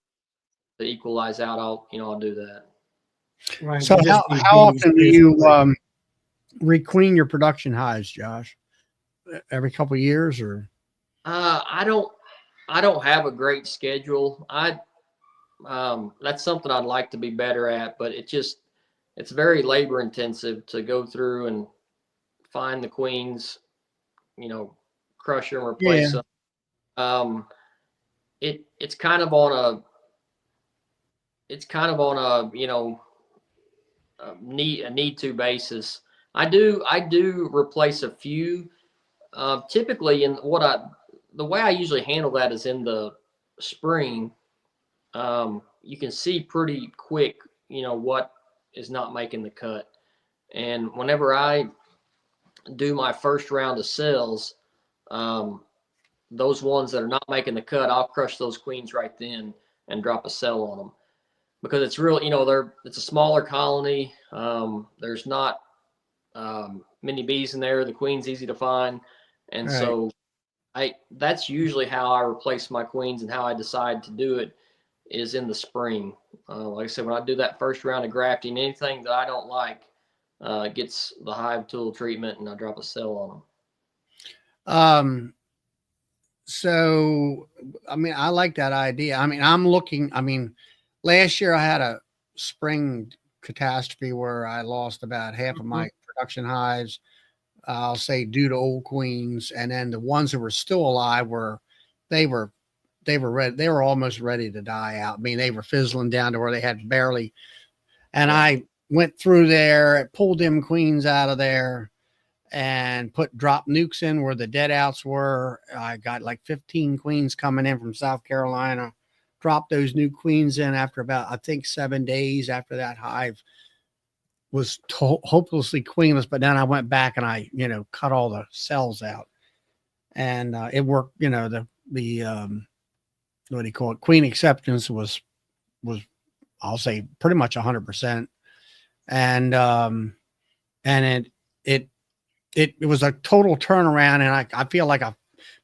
to equalize out, I'll do that. Right. So they just need how bees, often do you basically. requeen your production hives, Josh? Every couple of years, or? I don't have a great schedule. That's something I'd like to be better at, but it's very labor intensive to go through and find the queens, crush them, replace them. It's kind of on a need to basis. I do replace a few. Typically, the way I usually handle that is in the spring. You can see pretty quick, what is not making the cut. And whenever I do my first round of cells, those ones that are not making the cut, I'll crush those queens right then and drop a cell on them, because it's real. It's a smaller colony. There's not many bees in there. The queen's easy to find, and so that's usually how I replace my queens, and how I decide to do it is in the spring. Like I said, when I do that first round of grafting, anything that I don't like gets the hive tool treatment, and I drop a cell on them. So, I mean, I like that idea. I mean, last year I had a spring catastrophe where I lost about half of my production hives. I'll say due to old queens, and then the ones that were still alive they were ready. They were almost ready to die out. I mean, they were fizzling down to where they had barely. And I went through there, pulled them queens out of there, and put drop nukes in where the dead outs were. I got like 15 queens coming in from South Carolina. Dropped those new queens in after about, I think, 7 days after that hive was hopelessly queenless. But then I went back and I, cut all the cells out, and it worked. The what do you call it? Queen acceptance was I'll say pretty much 100%. And it was a total turnaround. And I feel like I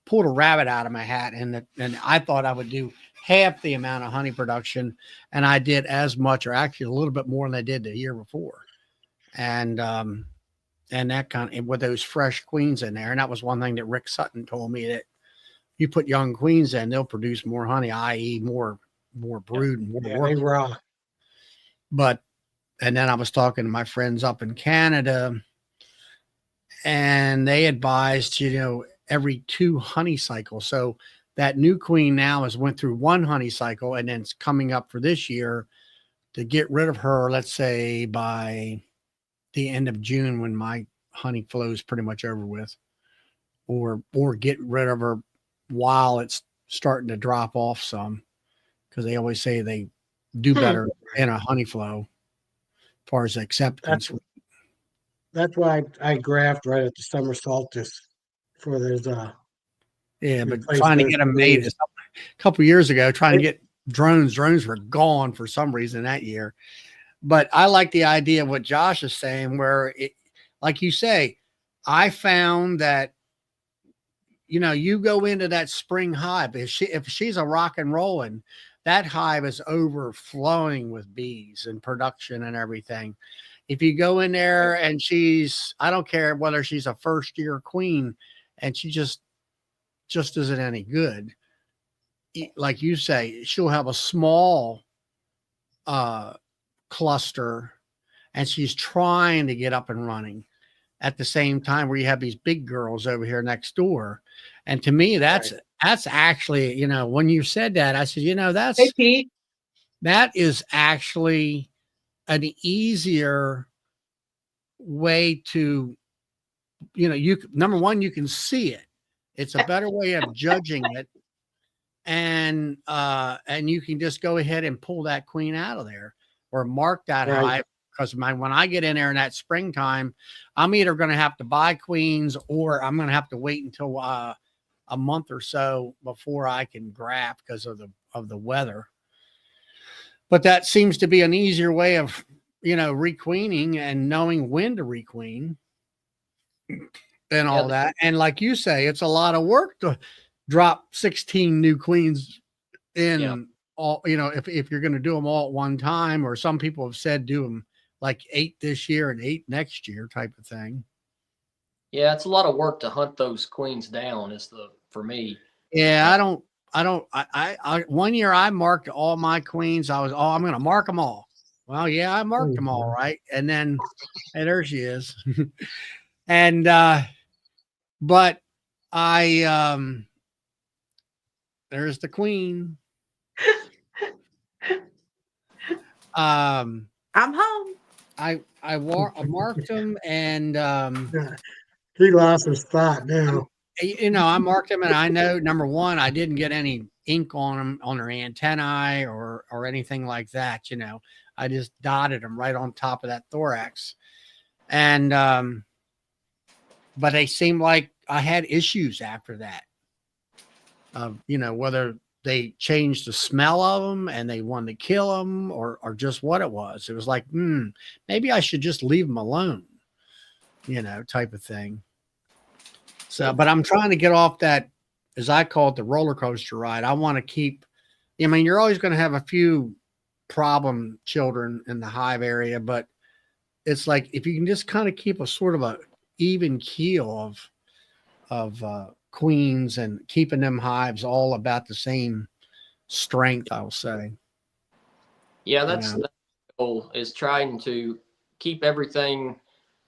pulled a rabbit out of my hat, and I thought I would do half the amount of honey production, and I did as much, or actually a little bit more than I did the year before. And that kind of, with those fresh queens in there. And that was one thing that Rick Sutton told me, that you put young queens in, they'll produce more honey, i.e. more brood and more work. They raw. But, and then I was talking to my friends up in Canada, and they advised, every 2 honey cycles. So that new queen now has went through 1 honey cycle, and then it's coming up for this year to get rid of her, let's say by the end of June, when my honey flow is pretty much over with, or get rid of her while it's starting to drop off some, because they always say they do better in a honey flow as far as acceptance. That's why I graft right at the summer solstice for those. But trying to get them made a couple of years ago, trying to get drones were gone for some reason that year. But I like the idea of what Josh is saying, where it, like you say, I found that, you go into that spring hive, if she's a rock and rolling, that hive is overflowing with bees and production and everything. If you go in there and I don't care whether she's a first year queen and she just isn't any good, like you say, she'll have a small cluster, and she's trying to get up and running at the same time where you have these big girls over here next door. And to me, that's actually, when you said that, I said, Hey, Pete. that is actually an easier way to, number one, you can see it. It's a better way of judging it. And you can just go ahead and pull that queen out of there, or mark that hive. Because when I get in there in that springtime, I'm either going to have to buy queens, or I'm going to have to wait until a month or so before I can graft because of the weather. But that seems to be an easier way of, requeening and knowing when to requeen and all that. And like you say, it's a lot of work to drop 16 new queens in all, if you're going to do them all at one time, or some people have said do them like 8 this year and 8 next year type of thing. Yeah, it's a lot of work to hunt those queens down for me. Yeah, I one year I marked all my queens. I'm going to mark them all. Well, yeah, I marked them all right. And then, hey, there she is. And, but there's the queen. I'm home. I marked them, and he lost his spot now. I marked them, and I know, number one, I didn't get any ink on them, on their antennae or anything like that. I just dotted them right on top of that thorax. And but they seemed like I had issues after that. Whether they changed the smell of them and they wanted to kill them, or just what it was. It was like, maybe I should just leave them alone, type of thing. So, but I'm trying to get off that, as I call it, the roller coaster ride. I want to keep, you're always going to have a few problem children in the hive area, but it's like, if you can just kind of keep a sort of a even keel of queens, and keeping them hives all about the same strength, I'll say. Yeah, that's goal is trying to keep everything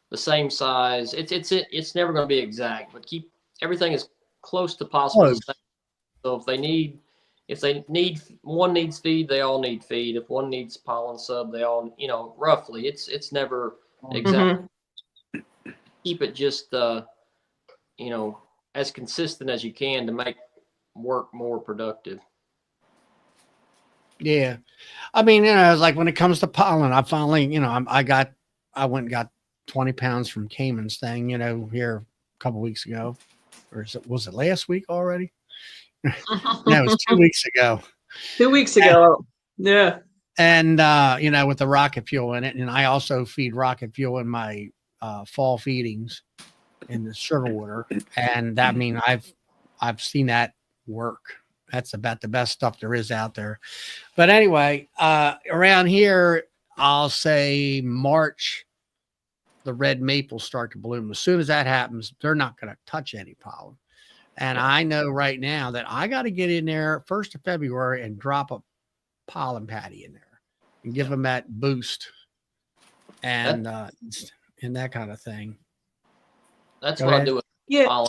the same size. It's never going to be exact, but keep everything as close to possible. Close. So if they need one needs feed, they all need feed. If one needs pollen sub, they all, roughly. It's never exact. Keep it just as consistent as you can to make work more productive. Yeah. I mean, it's like when it comes to pollen, I finally, I went and got 20 pounds from Cayman's thing, here a couple weeks ago. Or was it last week already? No, it was 2 weeks ago. 2 weeks ago. Yeah. And, with the rocket fuel in it. And I also feed rocket fuel in my fall feedings in the sugar water. And that mean I've seen that work. That's about the best stuff there is out there. But anyway, around here, I'll say March, the red maples start to bloom. As soon as that happens, they're not going to touch any pollen. And I know right now that I got to get in there 1st of February and drop a pollen patty in there and give them that boost and that kind of thing. That's Go what ahead. I do with pollen.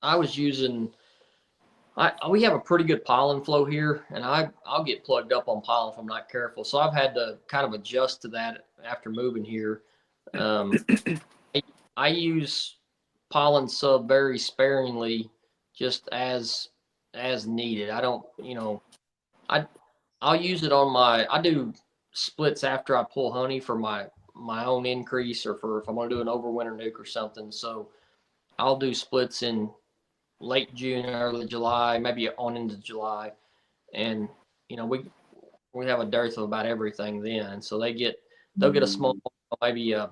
I was using. We have a pretty good pollen flow here, and I'll get plugged up on pollen if I'm not careful. So I've had to kind of adjust to that after moving here. I use pollen sub very sparingly, just as needed. I don't, I'll use it on I do splits after I pull honey for my own increase, or for if I'm going to do an overwinter nuke or something. So I'll do splits in late June, early July, maybe on into July, and we have a dearth of about everything then, and so they'll get a small, maybe a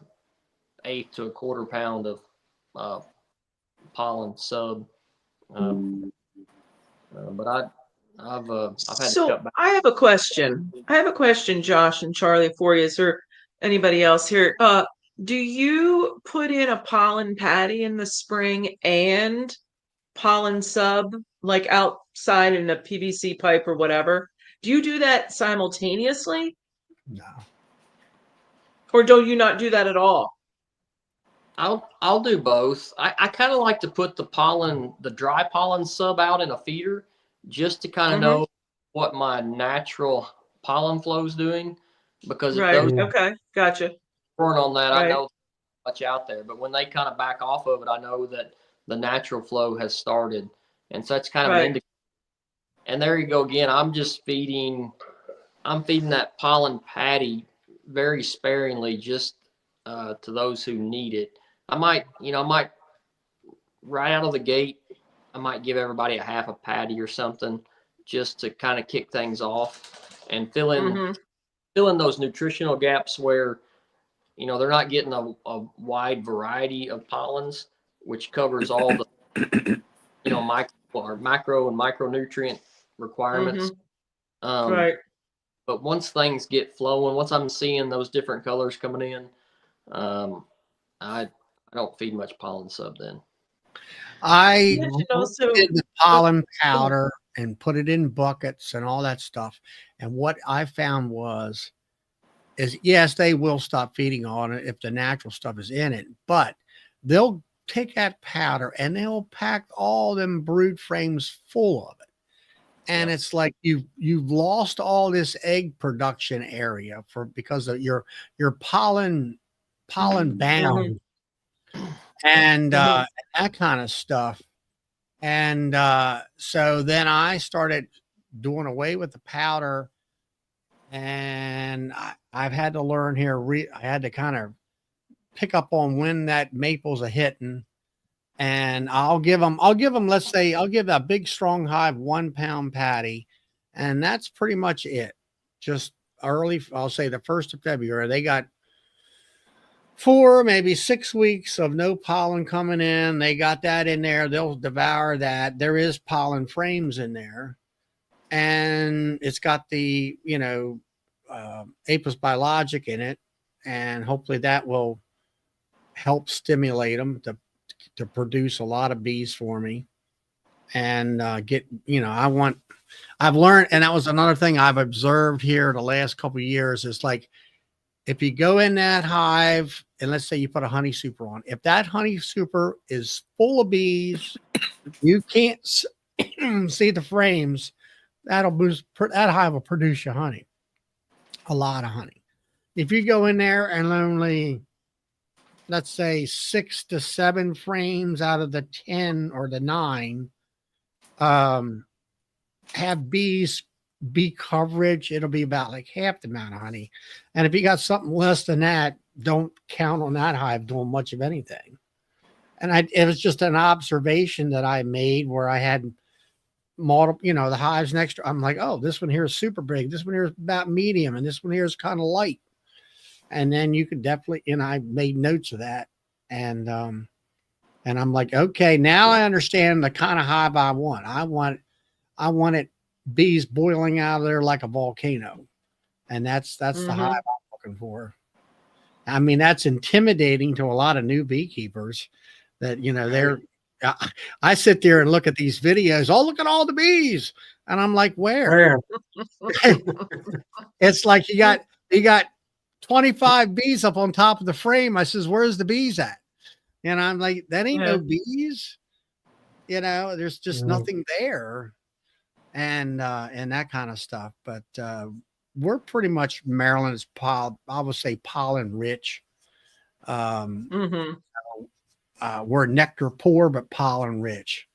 1/8 to 1/4 pound of pollen sub, but I've had to cut back. I have a question, Josh and Charlie, for you. Is there anybody else here? Do you put in a pollen patty in the spring and pollen sub, like outside in a PVC pipe or whatever? Do you do that simultaneously? No. Or do you not do that at all? I'll do both. I kind of like to put the dry pollen sub out in a feeder, just to kind of know what my natural pollen flow is doing, because if those Okay, gotcha. weren't on that, Right. I know much out there. But when they kind of back off of it, I know that the natural flow has started, and so that's kind of an indicator. And there you go again. I'm feeding that pollen patty very sparingly, just to those who need it. I might right out of the gate, I might give everybody a half a patty or something, just to kind of kick things off and fill in those nutritional gaps where they're not getting a wide variety of pollens, which covers all the macro and micronutrient requirements. Right. But once things get flowing, once I'm seeing those different colors coming in, I don't feed much pollen sub then. I also did the pollen powder and put it in buckets and all that stuff. And what I found is yes, they will stop feeding on it if the natural stuff is in it, but they'll take that powder and they'll pack all them brood frames full of it. And it's like you've lost all this egg production area because of your pollen bound and that kind of stuff. And so then I started doing away with the powder, and I've had to learn here. I had to kind of pick up on when that maple's a hitting. And I'll give them, let's say, I'll give that big strong hive 1 pound patty. And that's pretty much it. Just early, I'll say the 1st of February, they got 4, maybe 6 weeks of no pollen coming in. They got that in there. They'll devour that. There is pollen frames in there. And it's got the, Apis biologic in it. And hopefully that will help stimulate them to produce a lot of bees for me and I've learned, and that was another thing I've observed here the last couple of years, is like if you go in that hive and let's say you put a honey super on, if that honey super is full of bees, you can't see the frames. That hive will produce you honey, a lot of honey. If you go in there and only, let's say 6 to 7 frames out of the 10 or the 9 have bee coverage, it'll be about like half the amount of honey. And if you got something less than that, don't count on that hive doing much of anything. And it was just an observation that I made where I had multiple, the hives next to, I'm like, oh, this one here is super big. This one here is about medium. And this one here is kind of light. And then you could definitely, I made notes of that. And I'm like, okay, now I understand the kind of hive I want. I want it bees boiling out of there like a volcano. And that's the hive I'm looking for. I mean, that's intimidating to a lot of new beekeepers that, I sit there and look at these videos. Oh, look at all the bees. And I'm like, where? It's like you got 25 bees up on top of the frame. I says, where's the bees at? And I'm like, that ain't no bees. There's just nothing there. And that kind of stuff. But we're pretty much Maryland's I would say pollen rich. We're nectar poor, but pollen rich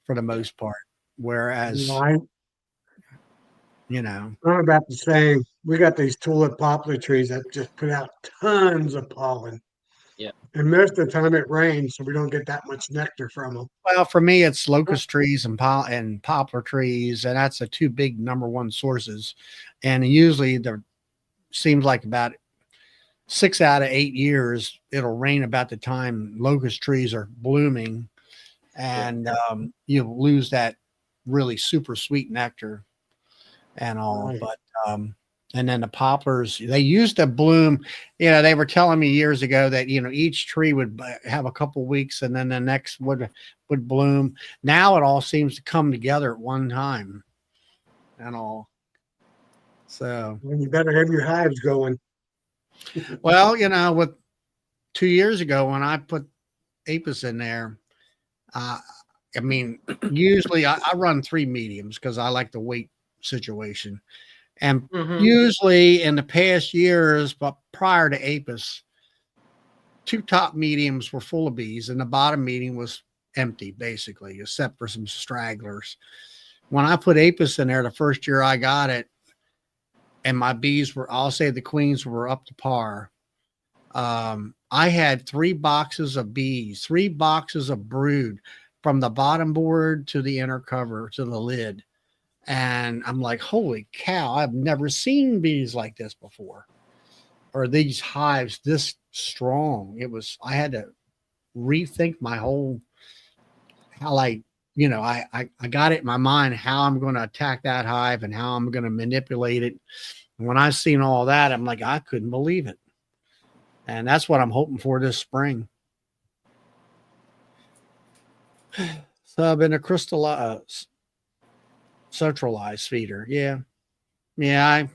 for the most part. Whereas, I'm about the same. We got these tulip poplar trees that just put out tons of pollen. Yeah. And most of the time it rains, so we don't get that much nectar from them. Well, for me, it's locust trees and poplar trees, and that's the two big number one sources. And usually there seems like about 6 out of 8 years, it'll rain about the time locust trees are blooming, and you lose that really super sweet nectar and all. Right. But and then the poplars, they used to bloom. They were telling me years ago that each tree would have a couple weeks, and then the next would bloom. Now it all seems to come together at one time, and all. So You better have your hives going. well, with 2 years ago when I put apis in there, usually I run 3 mediums because I like the weight situation. And usually in the past years, but prior to apis, 2 top mediums were full of bees and the bottom medium was empty, basically, except for some stragglers. When I put apis in there the first year I got it, and my bees were, I'll say the queens were up to par. I had 3 boxes of bees, 3 boxes of brood from the bottom board to the inner cover to the lid. And I'm like, holy cow, I've never seen bees like this before. Or these hives this strong. I had to rethink my whole, how I got it in my mind, how I'm going to attack that hive and how I'm going to manipulate it. And when I seen all that, I'm like, I couldn't believe it. And that's what I'm hoping for this spring. So I've been a centralized feeder. Yeah. I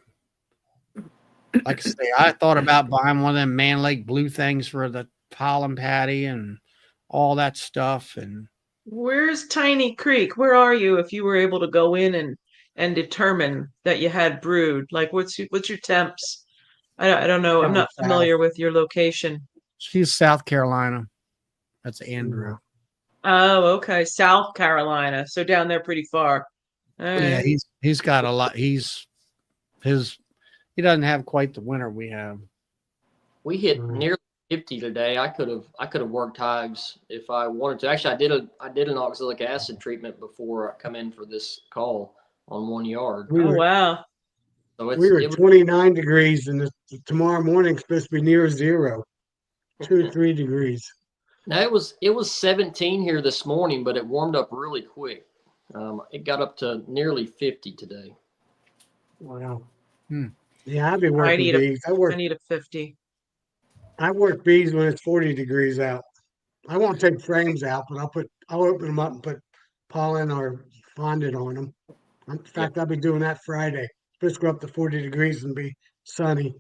like I say, I thought about buying one of them Man Lake blue things for the pollen patty and all that stuff. And where's Tiny Creek? Where are you if you were able to go in and determine that you had brood? Like what's your temps? I don't know. I'm not familiar with your location. She's South Carolina. That's Andrew. Oh, okay. South Carolina. So down there pretty far. Yeah, he's got a lot. He doesn't have quite the winter we have. We hit nearly 50 today. I could have worked hives if I wanted to. Actually, I did an oxalic acid treatment before I come in for this call on 1 yard. Wow. So we were 29 degrees, and tomorrow morning's supposed to be near 0, 2 or 3 degrees. Now it was 17 here this morning, but it warmed up really quick. It got up to nearly 50 today. Wow. Yeah, I've been working bees. I need a 50. I work bees when it's 40 degrees out. I won't take frames out, but I'll open them up and put pollen or fondant on them. In fact, I'll be doing that Friday. It's supposed to go up to 40 degrees and be sunny.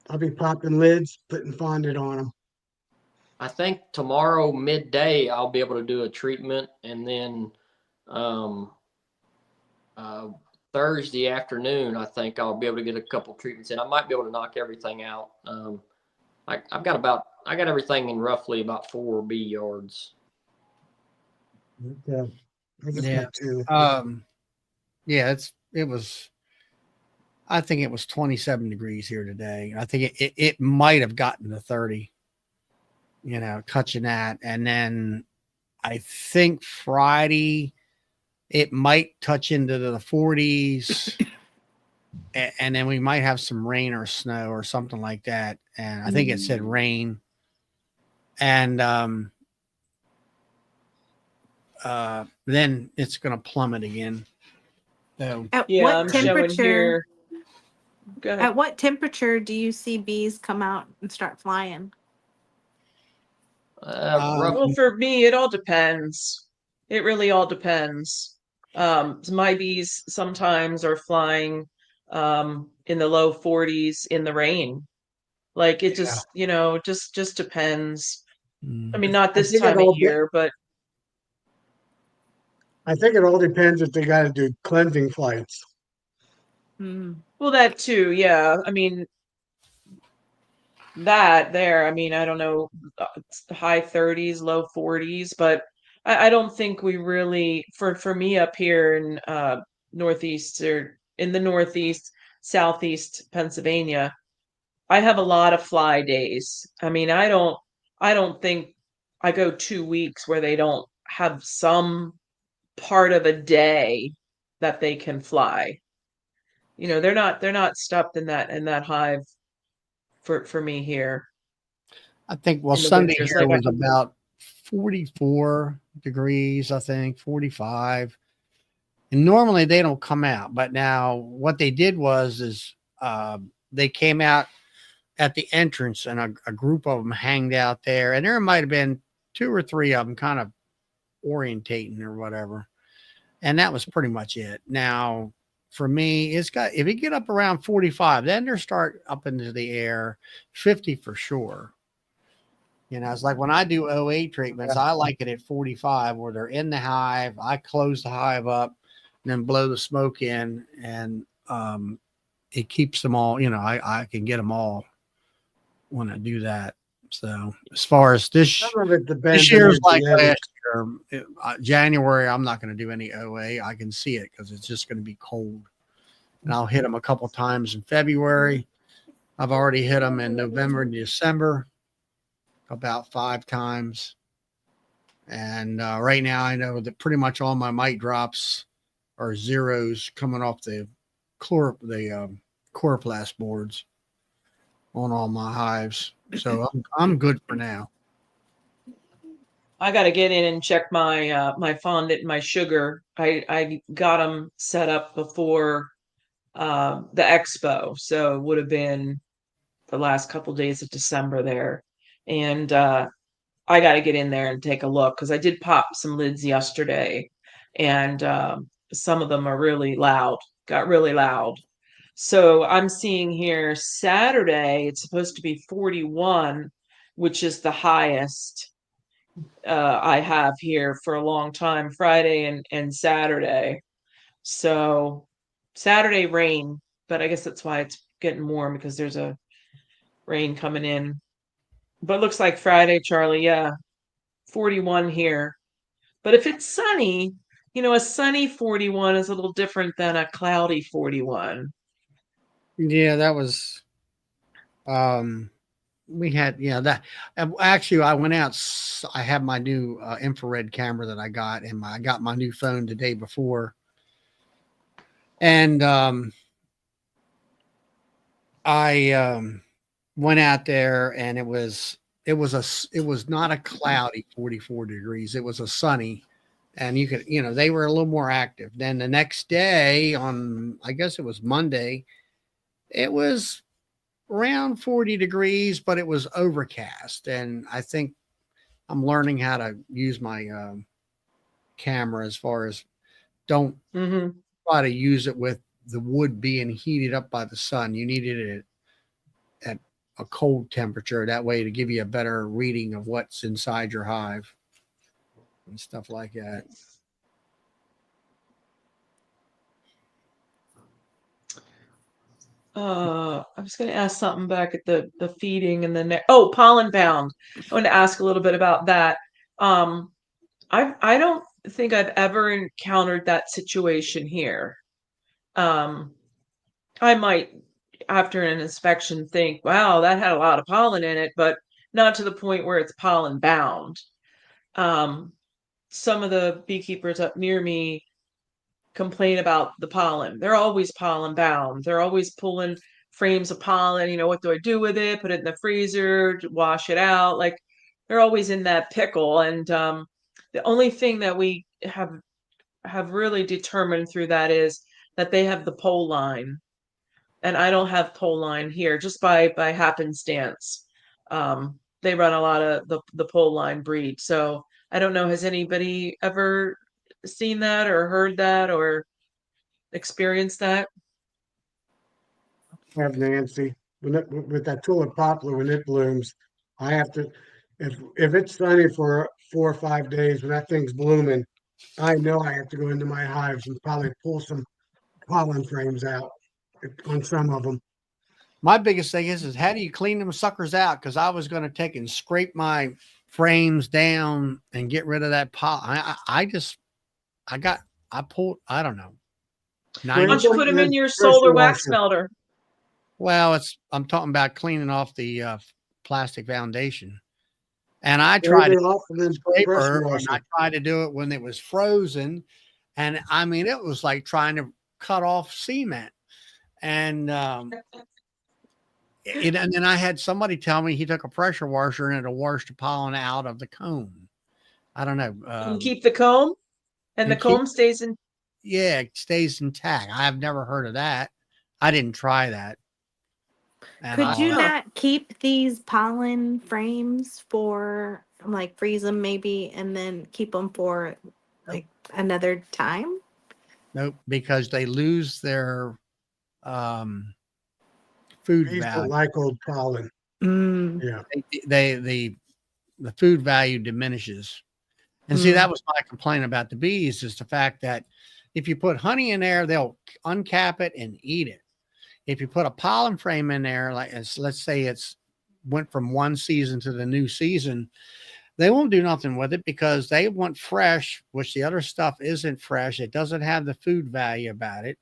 I'll be popping lids, putting fondant on them. I think tomorrow midday I'll be able to do a treatment, and then um, Thursday afternoon I think I'll be able to get a couple treatments in. I might be able to knock everything out. I got everything in roughly about 4 bee yards. Okay. I just Yeah. got 2. Yeah, I think it was 27 degrees here today. I think it might have gotten to 30, touching that. And then I think Friday it might touch into the 40s. And then we might have some rain or snow or something like that. And I think it said rain. And then it's going to plummet again. So At Yeah, what I'm showing temperature? here. Go ahead. At what temperature do you see bees come out and start flying? Well, for me, it all depends. It really all depends. My bees sometimes are flying in the low 40s in the rain. Like it just, just depends. I mean, not I this think it time of all year, but I think it all depends if they got to do cleansing flights. well, that too, yeah. I mean, that there, I mean, I don't know, high 30s, low 40s, but I don't think we really, for me up here in northeast or in the northeast, southeast Pennsylvania, I have a lot of fly days. I mean, I don't think I go 2 weeks where they don't have some part of a day that they can fly. They're not stuffed in that hive for me here I think, in the Sunday winters. here was about 44 degrees, I think, 45. And normally they don't come out. But now what they did is they came out at the entrance and a group of them hanged out there. And there might have been 2 or 3 of them kind of orientating or whatever. And that was pretty much it. Now, for me, if you get up around 45, then they start up into the air, 50 for sure. It's like when I do OA treatments, I like it at 45 where they're in the hive. I close the hive up and then blow the smoke in, and it keeps them all, I can get them all when I do that. So as far as this year's like last year, January, I'm not going to do any OA. I can see it because it's just going to be cold. And I'll hit them a couple times in February. I've already hit them in November and December about 5 times. And right now I know that pretty much all my mite drops are zeros coming off the chloroplast boards on all my hives. So I'm good for now. I got to get in and check my fondant and my sugar. I got them set up before the expo, so it would have been the last couple days of December there, and I got to get in there and take a look because I did pop some lids yesterday, and some of them are really loud. Got really loud. So I'm seeing here Saturday. It's supposed to be 41, which is the highest I have here for a long time, Friday and Saturday. So Saturday rain, but I guess that's why it's getting warm because there's a rain coming in. But it looks like Friday, Charlie, yeah, 41 here. But if it's sunny, a sunny 41 is a little different than a cloudy 41. Yeah, that was we had that actually I went out. I have my new infrared camera that I got, and I got my new phone the day before, and I went out there, and it was not a cloudy 44 degrees. It was a sunny, and you could they were a little more active. Then the next day, on I guess it was Monday, it was around 40 degrees, but it was overcast. And I think I'm learning how to use my camera as far as don't try to use it with the wood being heated up by the sun. You needed it at a cold temperature. That way to give you a better reading of what's inside your hive and stuff like that. I was going to ask something back at the feeding and oh, pollen bound. I want to ask a little bit about that. I don't think I've ever encountered that situation here. I might, after an inspection, think, wow, that had a lot of pollen in it, but not to the point where it's pollen bound. Some of the beekeepers up near me complain about the pollen. They're always pollen bound. They're always pulling frames of pollen. What do I do with it? Put it in the freezer, wash it out. Like they're always in that pickle. And the only thing that we have really determined through that is that they have the pole line, and I don't have pole line here, just by happenstance. They run a lot of the pole line breed. So I don't know, has anybody ever seen that or heard that or experienced that? I have Nancy. With that tulip poplar, when it blooms, I have to, if it's sunny for 4 or 5 days, when that thing's blooming, I know I have to go into my hives and probably pull some pollen frames out on some of them. My biggest thing is how do you clean them suckers out? Because I was going to take and scrape my frames down and get rid of that pollen. I pulled, I don't know. Why don't you put them in your solar wax melter? Well, I'm talking about cleaning off the plastic foundation. And I tried to scraper, and I tried to do it when it was frozen. And I mean, it was like trying to cut off cement. And and then I had somebody tell me he took a pressure washer and it'll wash the pollen out of the comb. I don't know. And keep the comb? And the comb stays in? Yeah, it stays intact. I've never heard of that. I didn't try that. Could you not keep these pollen frames for, like, freeze them maybe and then keep them for like another time? Nope, because they lose their food These value. don't like old pollen. Yeah, the food value diminishes. And see, that was my complaint about the bees, is the fact that if you put honey in there, they'll uncap it and eat it. If you put a pollen frame in there, like let's say it's went from one season to the new season, they won't do nothing with it because they want fresh, which the other stuff isn't fresh. It doesn't have the food value about it.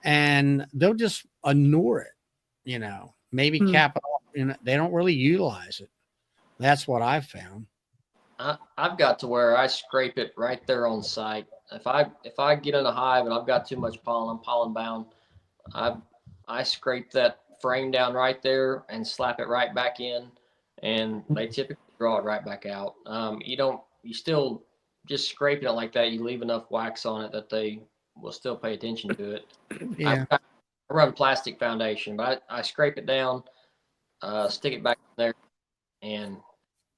And they'll just ignore it, maybe cap it off. They don't really utilize it. That's what I've found. I've got to where I scrape it right there on site. If I get in a hive and I've got too much pollen, I'm pollen bound, I scrape that frame down right there and slap it right back in, and they typically draw it right back out. You still just scraping it like that, you leave enough wax on it that they will still pay attention to it. Yeah. I run plastic foundation, but I scrape it down, stick it back in there, and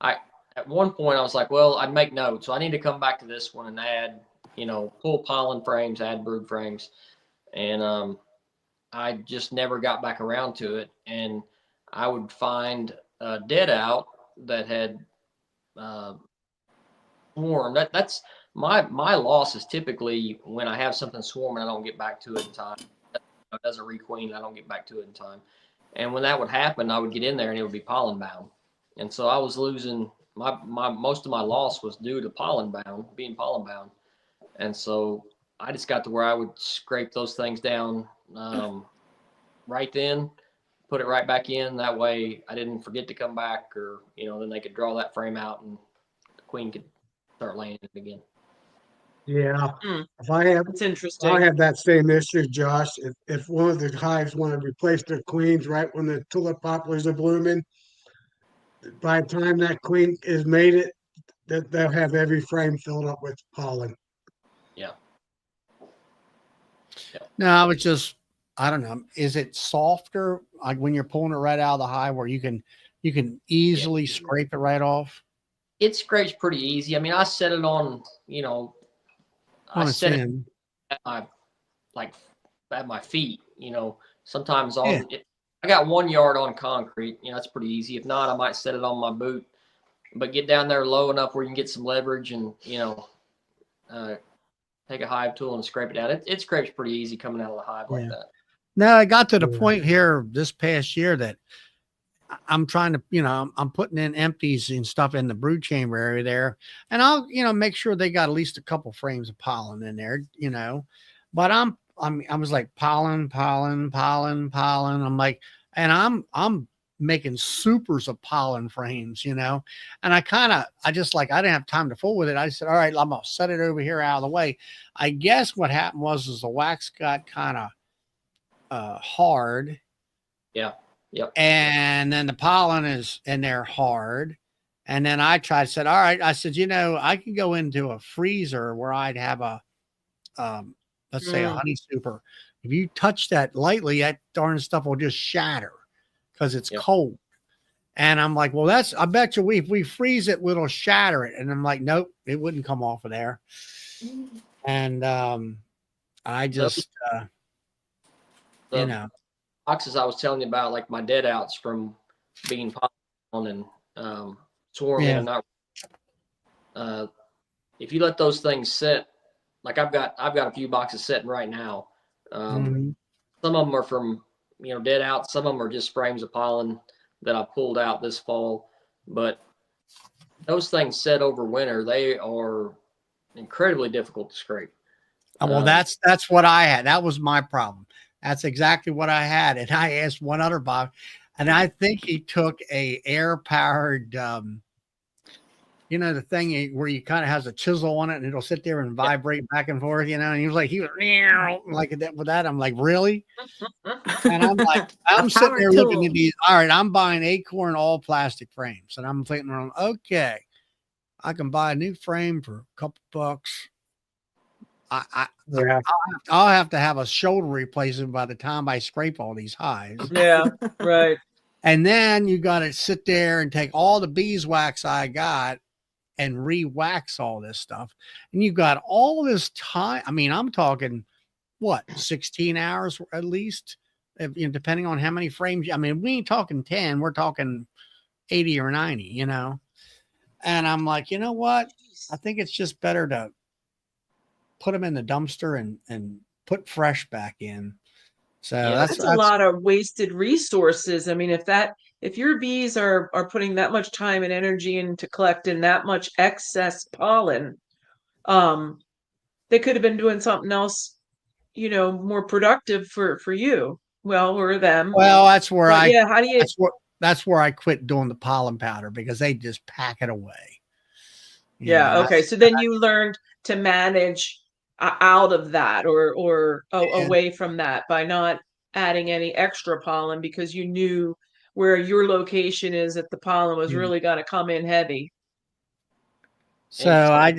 at one point I was like, well, I'd make notes, so I need to come back to this one and add, pull pollen frames, add brood frames, and I just never got back around to it. And I would find dead out that had swarmed. That's my loss is typically when I have something swarming, I don't get back to it in time. It doesn't requeen, I don't get back to it in time. And when that would happen, I would get in there and it would be pollen bound. And so I was losing my most of my loss was due to being pollen bound. And so I just got to where I would scrape those things down right then, put it right back in. That way I didn't forget to come back, or, then they could draw that frame out and the queen could start laying it again. Yeah. It's interesting. I have that same issue, Josh. If one of the hives want to replace their queens right when the tulip poplars are blooming, by the time that queen is mated, they'll have every frame filled up with pollen. Yeah. No, it's just, I don't know. Is it softer, like when you're pulling it right out of the hive, where you can easily scrape it right off? It scrapes pretty easy. I mean, I set it on, I set it at my feet. Sometimes I got 1 yard on concrete. You know, that's pretty easy. If not, I might set it on my boot, but get down there low enough where you can get some leverage and, you know, take a hive tool and scrape it down. It scrapes pretty easy coming out of the hive like that. No, I got to the Yeah. point here this past year that I'm trying to, you know, I'm putting in empties and stuff in the brood chamber area there, and I'll, you know, make sure they got at least a couple frames of pollen in there, you know. But I was like pollen, pollen, pollen, pollen. I'm like, and I'm making supers of pollen frames, you know. And I just like I didn't have time to fool with it. I said, all right, I'm gonna set it over here out of the way. I guess what happened was the wax got kind of hard. Yeah. Yep. And then the pollen is in there hard. And then said, all right, I said, you know, I can go into a freezer where I'd have a, let's say a honey super. If you touch that lightly, that darn stuff will just shatter because it's cold. And I'm like, well, I bet you if we freeze it, it'll shatter it. And I'm like, nope, it wouldn't come off of there. And I just, you know. Boxes I was telling you about, like my dead outs from being pollen and swarming and not. If you let those things sit, like I've got a few boxes sitting right now. Some of them are from, you know, dead outs. Some of them are just frames of pollen that I pulled out this fall. But those things set over winter. They are incredibly difficult to scrape. Well, that's what I had. That was my problem. That's exactly what I had. And I asked one other Bob, and I think he took a air powered, you know, the thing where you kind of has a chisel on it and it'll sit there and vibrate back and forth, you know. And he was like that with that. I'm like, really? And I'm like, I'm sitting there looking at these. All right, I'm buying Acorn all plastic frames, and I'm thinking, okay, I can buy a new frame for a couple bucks. I'll have to have a shoulder replacement by the time I scrape all these hives. Yeah, right. And then you got to sit there and take all the beeswax I got and re-wax all this stuff. And you got all this time. I mean, I'm talking what, 16 hours at least, you know, depending on how many frames. I mean, we ain't talking 10, we're talking 80 or 90, you know. And I'm like, you know what? I think it's just better to put them in the dumpster and put fresh back in. So that's a lot of wasted resources. I mean, if your bees are putting that much time and energy into collecting that much excess pollen, they could have been doing something else, you know, more productive for you. Well, or them. Well, that's where how do you? That's where I quit doing the pollen powder because they just pack it away. Yeah. Okay. So then you learned to manage out of that or away from that by not adding any extra pollen because you knew where your location is that the pollen was really going to come in heavy. So I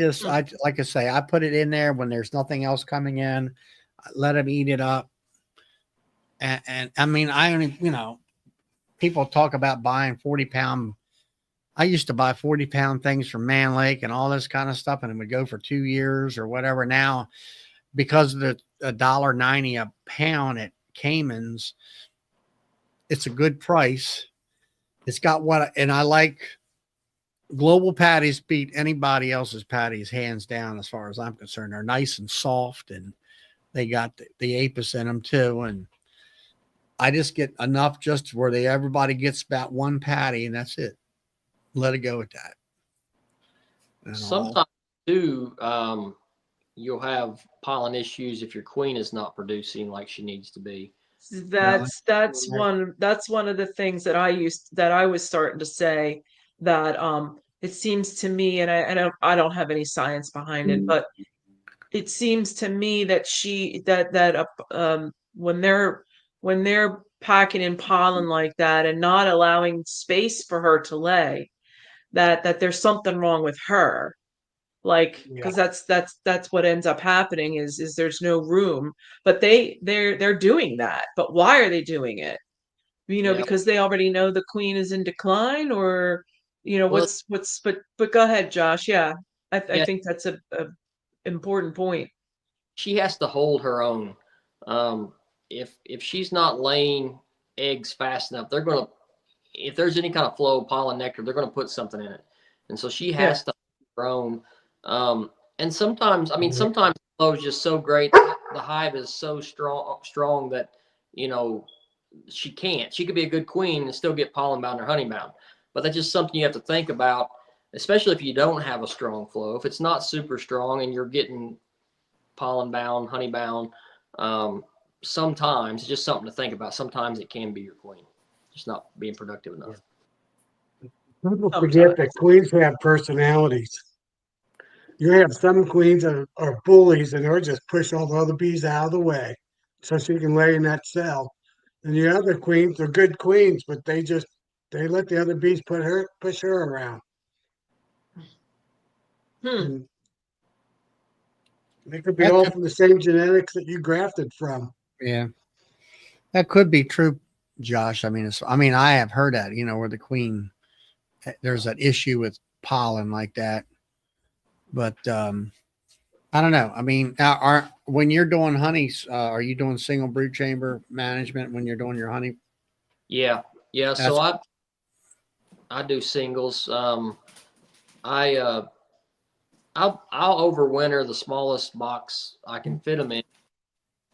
like I say, I put it in there when there's nothing else coming in, I let them eat it up. And I mean, I only, you know, people talk about buying 40-pound. I used to buy 40-pound things from Man Lake and all this kind of stuff, and it would go for 2 years or whatever. Now, because of the $1.90 a pound at Cayman's, it's a good price. It's got and I like Global patties beat anybody else's patties hands down as far as I'm concerned. They're nice and soft, and they got the apis in them too. And I just get enough just where everybody gets about one patty, and that's it. Let it go at that. Sometimes too, you'll have pollen issues if your queen is not producing like she needs to be. That's one of the things that I was starting to say that it seems to me, and I don't have any science behind it, but it seems to me that when they're packing in pollen like that and not allowing space for her to lay, that there's something wrong with her. Like, because that's what ends up happening is there's no room, but they're doing that. But why are they doing it? You know, because they already know the queen is in decline, or you know, but go ahead, Josh. Yeah, I think that's a important point. She has to hold her own. If she's not laying eggs fast enough, they're going to, if there's any kind of flow, pollen, nectar, they're going to put something in it. And so she has to her own. And sometimes, I mean, sometimes the flow is just so great. The hive is so strong that, she can't. She could be a good queen and still get pollen bound or honey bound. But that's just something you have to think about, especially if you don't have a strong flow. If it's not super strong and you're getting pollen bound, honey bound, sometimes it's just something to think about. Sometimes it can be your queen, just not being productive enough. People forget that queens have personalities. You have some queens that are bullies and they'll just push all the other bees out of the way so she can lay in that cell. And the other queens are good queens, but they let the other bees push her around. And they could be all from the same genetics that you grafted from. Yeah, that could be true, Josh. I mean, I have heard that, where the queen, there's that issue with pollen like that. But I don't know. I mean, when you're doing honeys, are you doing single brood chamber management when you're doing your honey? Yeah. So I do singles. I'll overwinter the smallest box I can fit them in,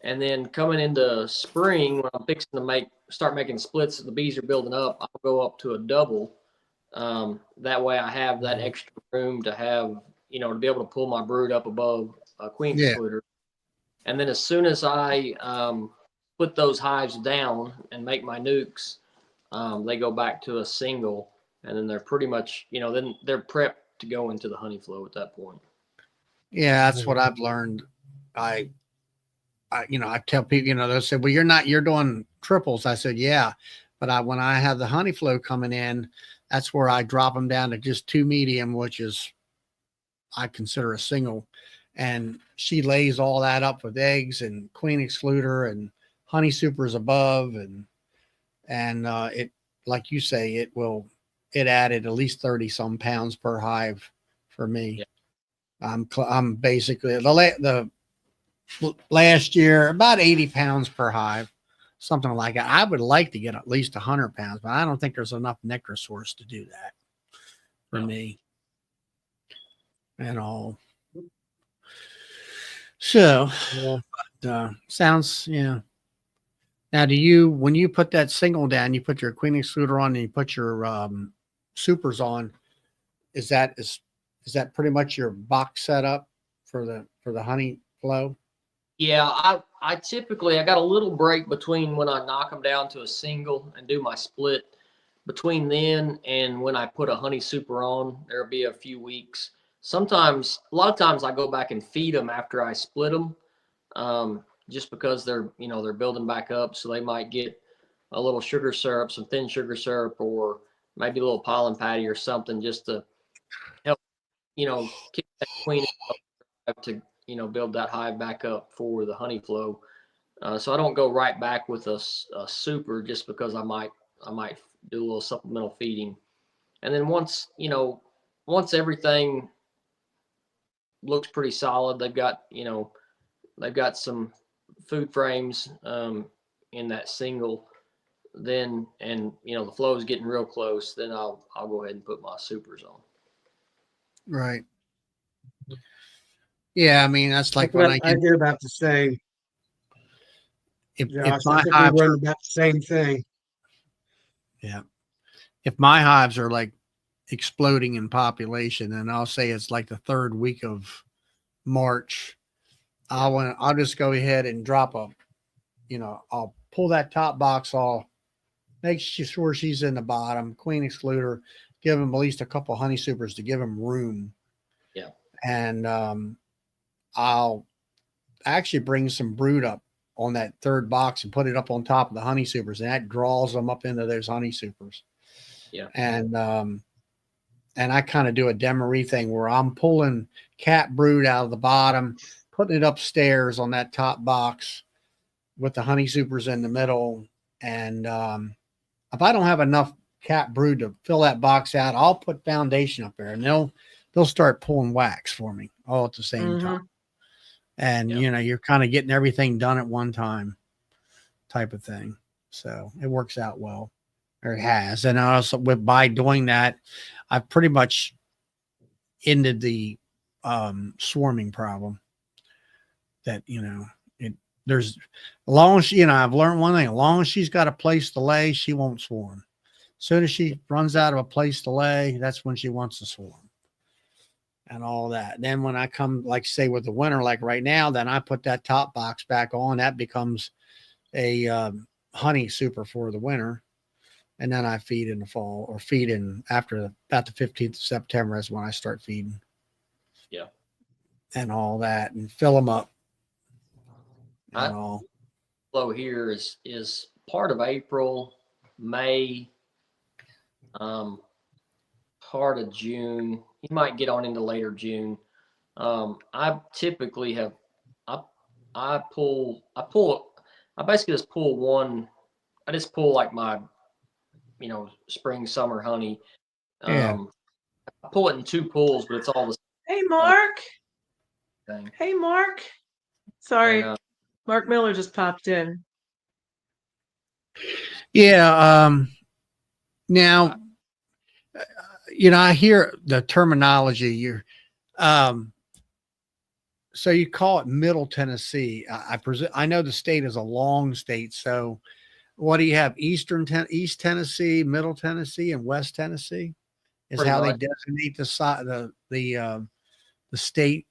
and then coming into spring when I'm fixing to start making splits, the bees are building up. I'll go up to a double. That way I have that extra room to have, to be able to pull my brood up above a queen excluder. And then as soon as I put those hives down and make my nukes, they go back to a single, and then they're pretty much, then they're prepped to go into the honey flow at that point. Yeah, that's what I've learned. I tell people, they'll say, well, you're doing triples. I said, yeah, but when I have the honey flow coming in, that's where I drop them down to just 2 medium, which is, I consider a single. And she lays all that up with eggs and queen excluder and honey supers above. And it, like you say, it added at least 30 some pounds per hive for me. Yeah. I'm basically the last year, about 80 pounds per hive, something like that. I would like to get at least 100 pounds, but I don't think there's enough nectar source to do that for me and all. So, sounds, yeah. Now, when you put that single down, you put your queen excluder on and you put your supers on, is that pretty much your box setup for the honey flow? Yeah, I typically, I got a little break between when I knock them down to a single and do my split. Between then and when I put a honey super on, there'll be a few weeks. Sometimes, a lot of times I go back and feed them after I split them, just because they're building back up. So they might get a little sugar syrup, some thin sugar syrup, or maybe a little pollen patty or something, just to help, kick that queen to, build that hive back up for the honey flow. So I don't go right back with a super, just because I might do a little supplemental feeding. And then once everything looks pretty solid, they've got some food frames in that single, then, and the flow is getting real close, then I'll go ahead and put my supers on. Right. Yeah, I mean, that's like when I did about the same. If my hives are about the same thing. Yeah. If my hives are like exploding in population, and I'll say it's like the 3rd week of March, I'll just go ahead and drop I'll pull that top box off, make sure she's in the bottom, queen excluder, give them at least a couple honey supers to give them room. Yeah. And I'll actually bring some brood up on that 3rd box and put it up on top of the honey supers, and that draws them up into those honey supers. Yeah. And I kind of do a demery thing where I'm pulling cat brood out of the bottom, putting it upstairs on that top box with the honey supers in the middle. And if I don't have enough cat brood to fill that box out, I'll put foundation up there, and they'll start pulling wax for me all at the same time. And, you're kind of getting everything done at one time type of thing. So it works out well, or it has. And also by doing that, I've pretty much ended the swarming problem. That it there's as long as I've learned one thing: as long as she's got a place to lay, she won't swarm. As soon as she runs out of a place to lay, that's when she wants to swarm. And all that. Then when I come, like say with the winter, like right now, then I put that top box back on. That becomes a honey super for the winter. And then I feed in the fall, or feed in after about the 15th of September is when I start feeding. Yeah. And all that, and fill them up. And all. Flow here is part of April, May, part of June. He might get on into later June. I typically have I basically just pull one. I just pull like my spring summer honey. Yeah. I pull it in 2 pulls, but it's all the Hey, Mark. same thing. Hey, Mark. Sorry, And, Mark Miller just popped in. Yeah. Now, I hear the terminology. So you call it Middle Tennessee. I presume I know the state is a long state. So, what do you have? East Tennessee, Middle Tennessee, and West Tennessee is Pretty how much. they designate the state.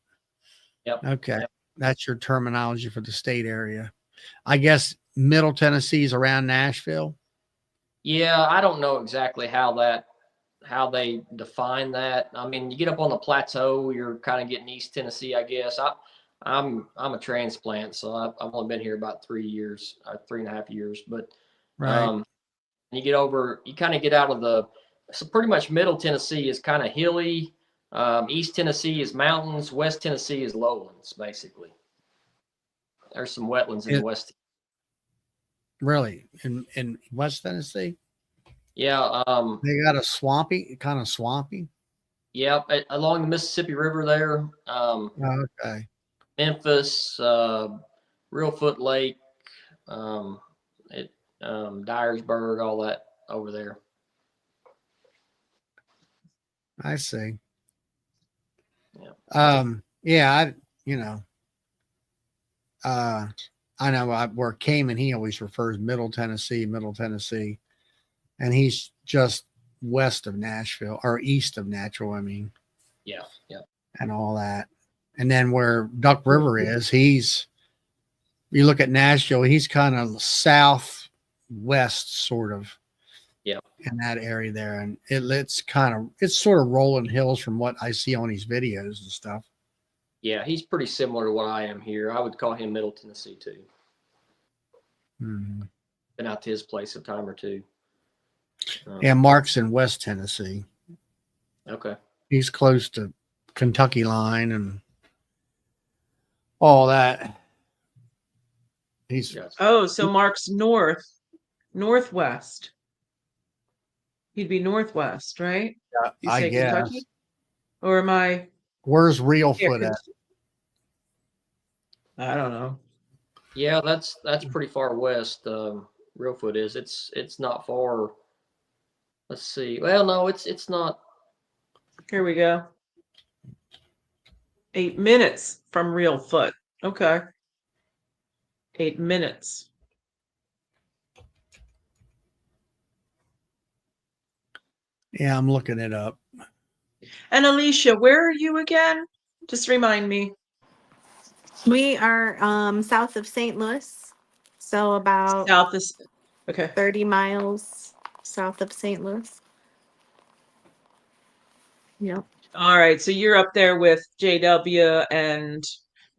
Yep. Okay, Yep. that's your terminology for the state area. I guess Middle Tennessee is around Nashville. Yeah, I don't know exactly how they define that. I mean, you get up on the plateau, you're kind of getting East Tennessee, I guess. I'm a transplant, so I've only been here about 3 years, 3.5 years. But Right. you get over, you kind of get out of so pretty much Middle Tennessee is kind of hilly. East Tennessee is mountains. West Tennessee is lowlands, basically. There's some wetlands in the west. Really, in West Tennessee, Yeah. they got kind of swampy. Yeah, along the Mississippi River there. Okay. Memphis, Reelfoot Lake, Dyersburg, all that over there. I see. Yeah. Yeah, I know where Cayman, he always refers Middle Tennessee, and he's just west of Nashville or east of Nashville. I mean, Yeah. and all that. And then where Duck River is, you look at Nashville, he's kind of southwest, sort of. Yeah. In that area there, and it's sort of rolling hills from what I see on these videos and stuff. Yeah, he's pretty similar to what I am here. I would call him Middle Tennessee too. Mm-hmm. Been out to his place a time or two. Yeah, Mark's in West Tennessee. Okay. He's close to Kentucky line and all that. So Mark's northwest. He'd be northwest, right? Yeah, You I say guess. Kentucky? Or am I? Where's Reelfoot at? I don't know. Yeah, that's pretty far west. Reelfoot is. It's not far. Let's see. Well, no, it's not. Here we go. 8 minutes from Reelfoot. Okay. 8 minutes. Yeah, I'm looking it up. And Alicia, where are you again? Just remind me. We are south of St. Louis, so about South is okay. 30 miles south of St. Louis. Yep. All right, so you're up there with JW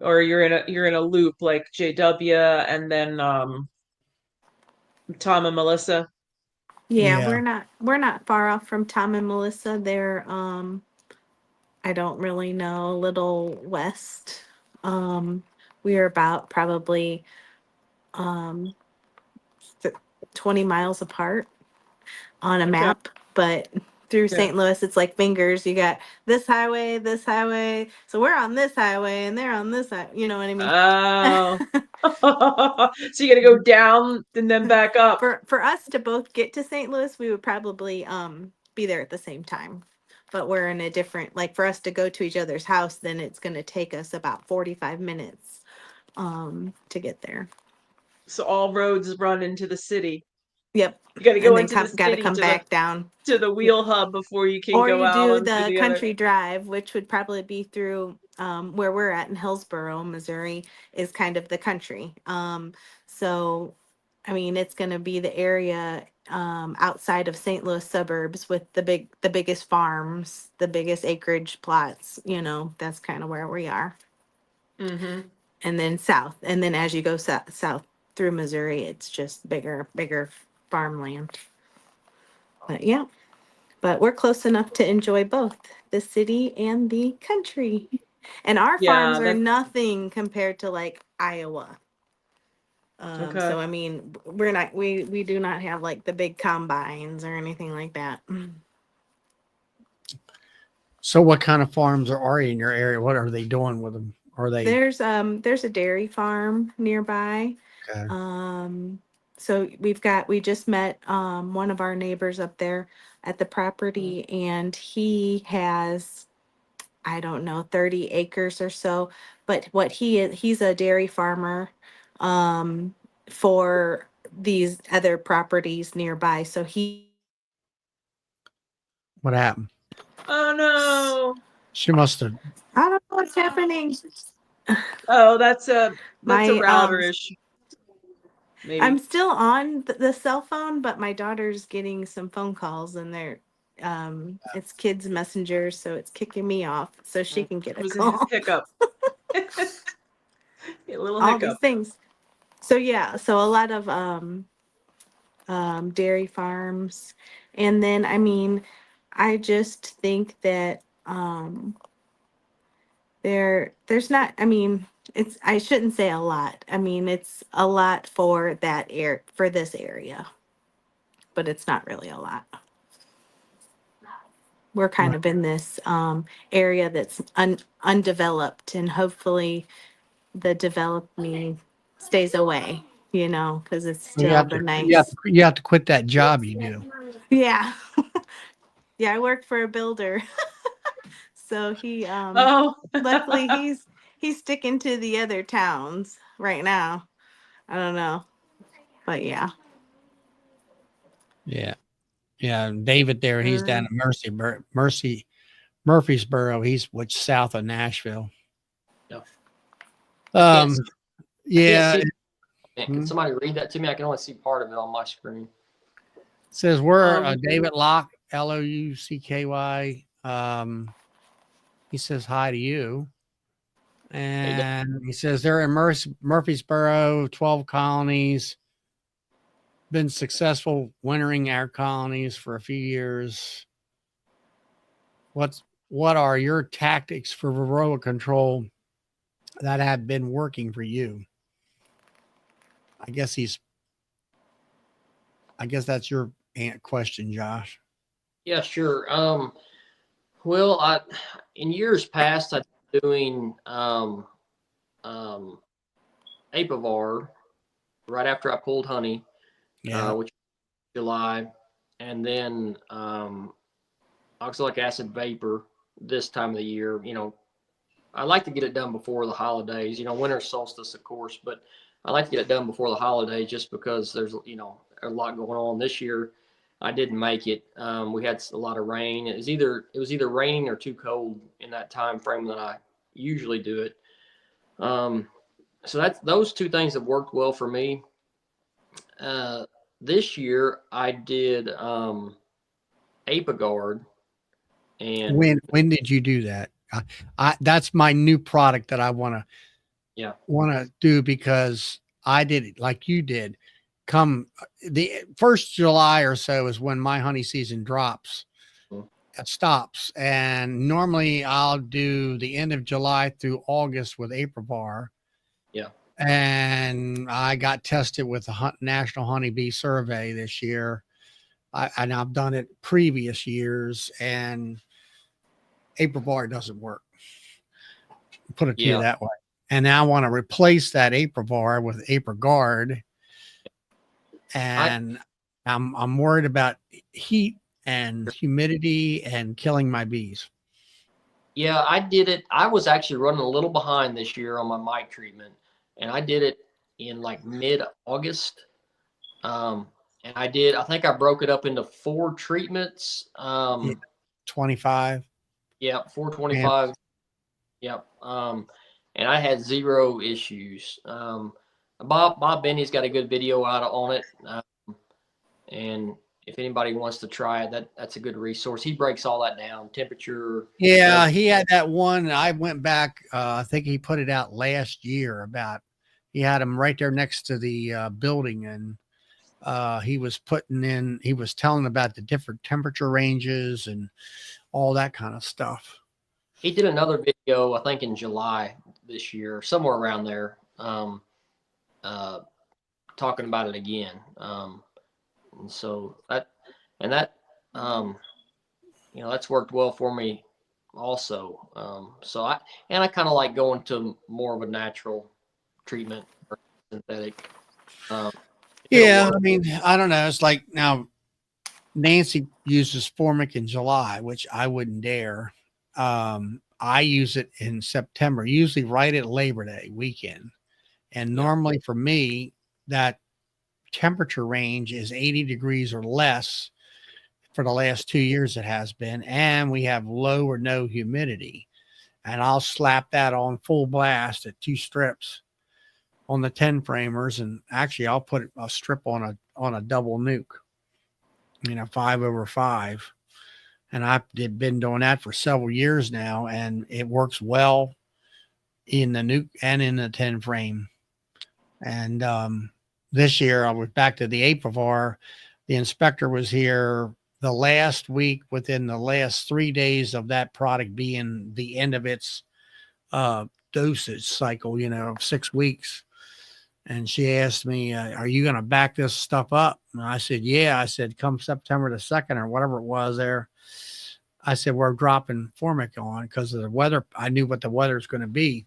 or you're in a loop like JW and then Tom and Melissa. Yeah, we're not far off from Tom and Melissa. They're I don't really know, a little west. We are about probably 20 miles apart on a map, but through Yeah. St. Louis. It's like fingers. You got this highway, this highway. So we're on this highway and they're on this side. You know what I mean? Oh. So you got to go down and then back up. For us to both get to St. Louis, we would probably be there at the same time. But we're in a different, like for us to go to each other's house, then it's going to take us about 45 minutes to get there. So all roads run into the city. Yep. You got to go And then into the got to city come back down. to the wheel hub before you can Or go you out do onto the the other. country drive, which would probably be through where we're at in Hillsboro, Missouri, is kind of the country. So, I mean, it's going to be the area outside of St. Louis suburbs with the biggest farms, the biggest acreage plots. You know, that's kind of where we are. Mm-hmm. And then south, and then as you go south through Missouri, it's just bigger farmland. But yeah. But we're close enough to enjoy both the city and the country. And our farms Yeah, are that's nothing compared to like Iowa. okay. So I mean, we do not have like the big combines or anything like that. So what kind of farms are in your area? What are they doing with them? Are they There's a dairy farm nearby. okay? So we just met one of our neighbors up there at the property, and he has, I don't know, 30 acres or so. But what he's a dairy farmer um, for these other properties nearby. So What happened? Oh no. She must have. I don't know what's happening. Oh, that's a My router issue. Maybe. I'm still on the cell phone, but my daughter's getting some phone calls, and they're it's kids messenger, so it's kicking me off so she can get a was a call. hiccup. A little All these hiccup. things. So yeah, so a lot of dairy farms, and then I mean, I just think that there's not. I mean, it's I shouldn't say a lot. I mean, it's a lot for for this area, but it's not really a lot. We're kind of in this area that's undeveloped, and hopefully the developing stays away, you know, because it's You still have the to. nice. You have to quit that job you do. Yeah. Yeah, I work for a builder. So he Oh. luckily he's sticking to the other towns right now. I don't know. But yeah. Yeah, yeah. David there. He's down Mm. at Murfreesboro. He's which south of Nashville. Yeah. I can't Yeah. see. Can somebody read that to me? I can only see part of it on my screen. Says we're David Locke, Loucky. He says hi to you. And he says they're in Murfreesboro, 12 colonies, been successful wintering our colonies for a few years. What are your tactics for varroa control that have been working for you? I guess that's your question, Josh. Yeah, sure. Well, in years past, I've been doing Apivar right after I pulled honey, which was July, and then oxalic acid vapor this time of the year. You know, I like to get it done before the holidays. You know, winter solstice, of course, but I like to get it done before the holidays just because there's a lot going on this year. I didn't make it. We had a lot of rain. It was either raining or too cold in that time frame that I usually do it. So those two things have worked well for me. This year I did Apiguard, and when did you do that? That's my new product that I want to do because I did it like you did. Come the 1st July or so is when my honey season drops. It stops, and normally I'll do the end of July through August with Apivar. Yeah. And I got tested with the National Honeybee Survey this year. and I've done it previous years, and April bar doesn't work. Put it to you that way. And now I want to replace that April bar with April guard, and I'm worried about heat and humidity and killing my bees. Yeah, I did it. I was actually running a little behind this year on my mite treatment, and I did it in like mid-August. And I think I broke it up into 4 treatments. 25. Yeah, 425. Yep. And I had 0 issues. Bob Benny's got a good video out on it. And if anybody wants to try it, that's a good resource. He breaks all that down, temperature. Yeah, he had that one. I went back. I think he put it out last year. He had him right there next to the building, and he was telling about the different temperature ranges and all that kind of stuff. He did another video, I think in July this year, somewhere around there, talking about it again. And so that that's worked well for me also. So I kind of like going to more of a natural treatment or synthetic. Yeah, I mean, I don't know. It's like now Nancy uses Formic in July, which I wouldn't dare. I use it in September, usually right at Labor Day weekend. And normally for me, that temperature range is 80 degrees or less. For the last 2 years, it has been. And we have low or no humidity. And I'll slap that on full blast at 2 strips on the 10 framers. And actually, I'll put a strip on a double nuke, 5/5. And I've been doing that for several years now, and it works well in the nuke and in the 10 frame. And this year I was back to the Apivar. The inspector was here the last week, within the last 3 days of that product being the end of its dosage cycle, 6 weeks. And she asked me, are you going to back this stuff up? And I said, yeah. I said, come September the 2nd or whatever it was there, I said, we're dropping Formic on because of the weather. I knew what the weather is going to be.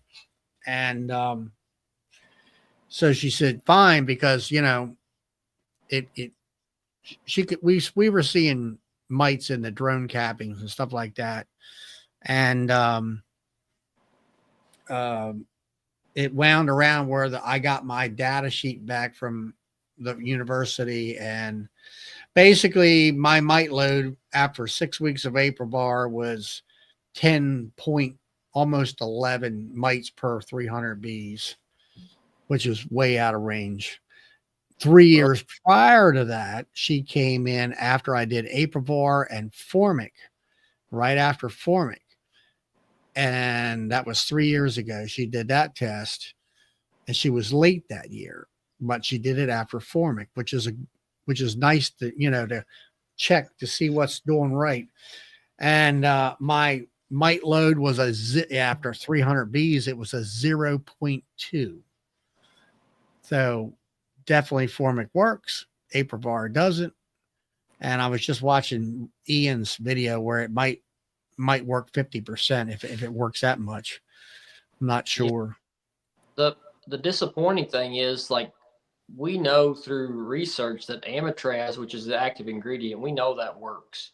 And so she said, fine, because, we were seeing mites in the drone cappings and stuff like that. And it wound around where I got my data sheet back from the university, and basically my mite load after 6 weeks of April bar was 10 point, almost 11 mites per 300 bees, which is way out of range. 3 years prior to that, she came in after I did April bar and Formic, right after Formic. And that was 3 years ago. She did that test, and she was late that year, but she did it after Formic, which is nice to, to check to see what's doing right. And my mite load was after 300 bees, it was a 0.2. So definitely Formic works. Apivar doesn't. And I was just watching Ian's video where it might work 50% if it works that much. I'm not sure. The disappointing thing is, like, we know through research that amitraz, which is the active ingredient, we know that works.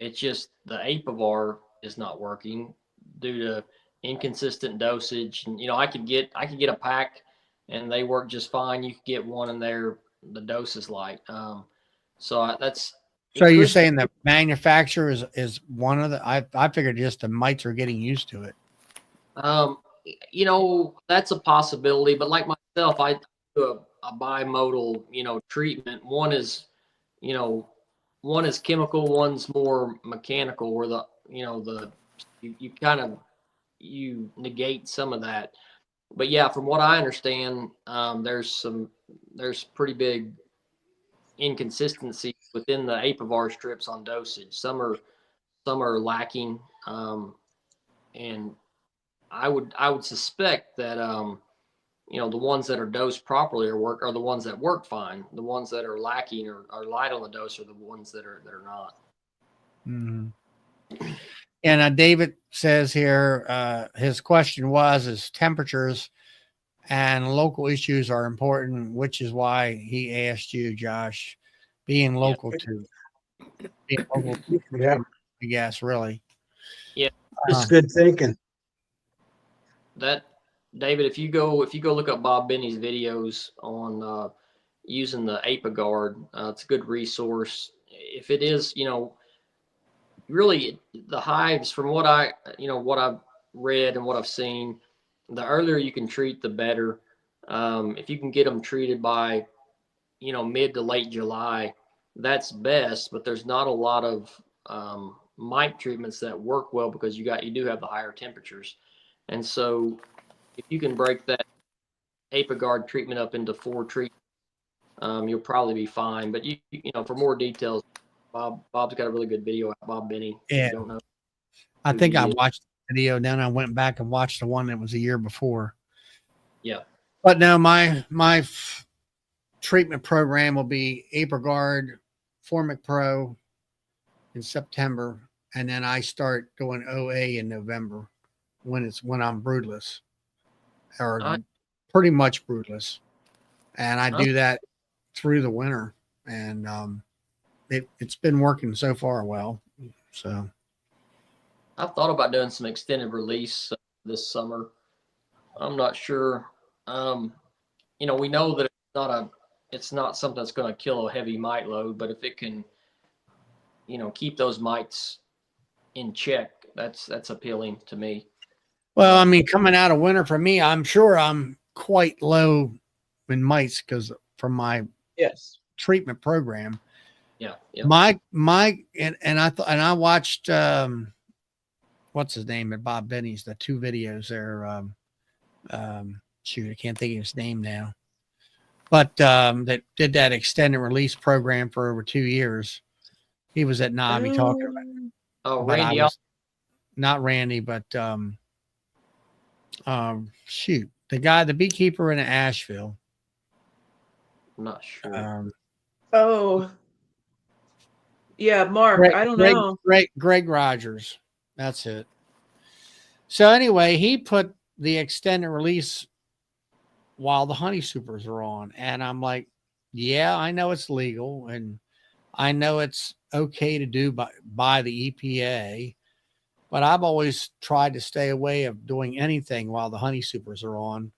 It's just the Apivar is not working due to inconsistent dosage. And I could get a pack and they work just fine. You could get one and the dose is light. So you're saying the manufacturer is one of the, I figured just the mites are getting used to it. That's a possibility, but like myself, I do a bimodal, treatment. One is chemical, one's more mechanical, where you negate some of that. But yeah, from what I understand, there's pretty big inconsistency within the Apivar strips on dosage. Some are lacking, and I would suspect that the ones that are dosed properly are the ones that work fine. The ones that are lacking or are light on the dose are the ones that are not. Mhm. And David says here, his question is temperatures and local issues are important, which is why he asked you, Josh, being local to Yeah, I guess, really. Yeah, it's good thinking. that David, if you go look up Bob Benny's videos on using the APA it's a good resource. If it is, really the hives, from what what I've read and what I've seen, the earlier you can treat, the better. If you can get them treated by, mid to late July, that's best. But there's not a lot of mite treatments that work well because you do have the higher temperatures, and so if you can break that APA treatment up into 4 treatments, you'll probably be fine. But for more details, Bob's got a really good video. Bob Benny. If Yeah. you don't know. I think I watched the video, then I went back and watched the one that was a year before. Yeah. But no, my treatment program will be APRIGUARD, Formic Pro in September, and then I start going OA in November when I'm broodless, or pretty much broodless, and I do that through the winter, and it's been working so far well. So I've thought about doing some extended release this summer. I'm not sure. We know that it's not something that's going to kill a heavy mite load, but if it can, keep those mites in check, that's appealing to me. Well, I mean, coming out of winter for me, I'm sure I'm quite low in mites because from my treatment program. Yeah. My and I watched what's his name at Bob Benny's, the 2 videos there. Shoot, I can't think of his name now. But that did that extended release program for over 2 years. He was at Navi talking about it. Oh, But Randy. Not Randy, but shoot, the guy, the beekeeper in Asheville. I'm not sure. Yeah, Mark. I don't know. Greg Rogers. That's it. So anyway, he put the extended release while the honey supers are on, and I'm like, yeah, I know it's legal, and I know it's okay to do by the EPA, but I've always tried to stay away of doing anything while the honey supers are on,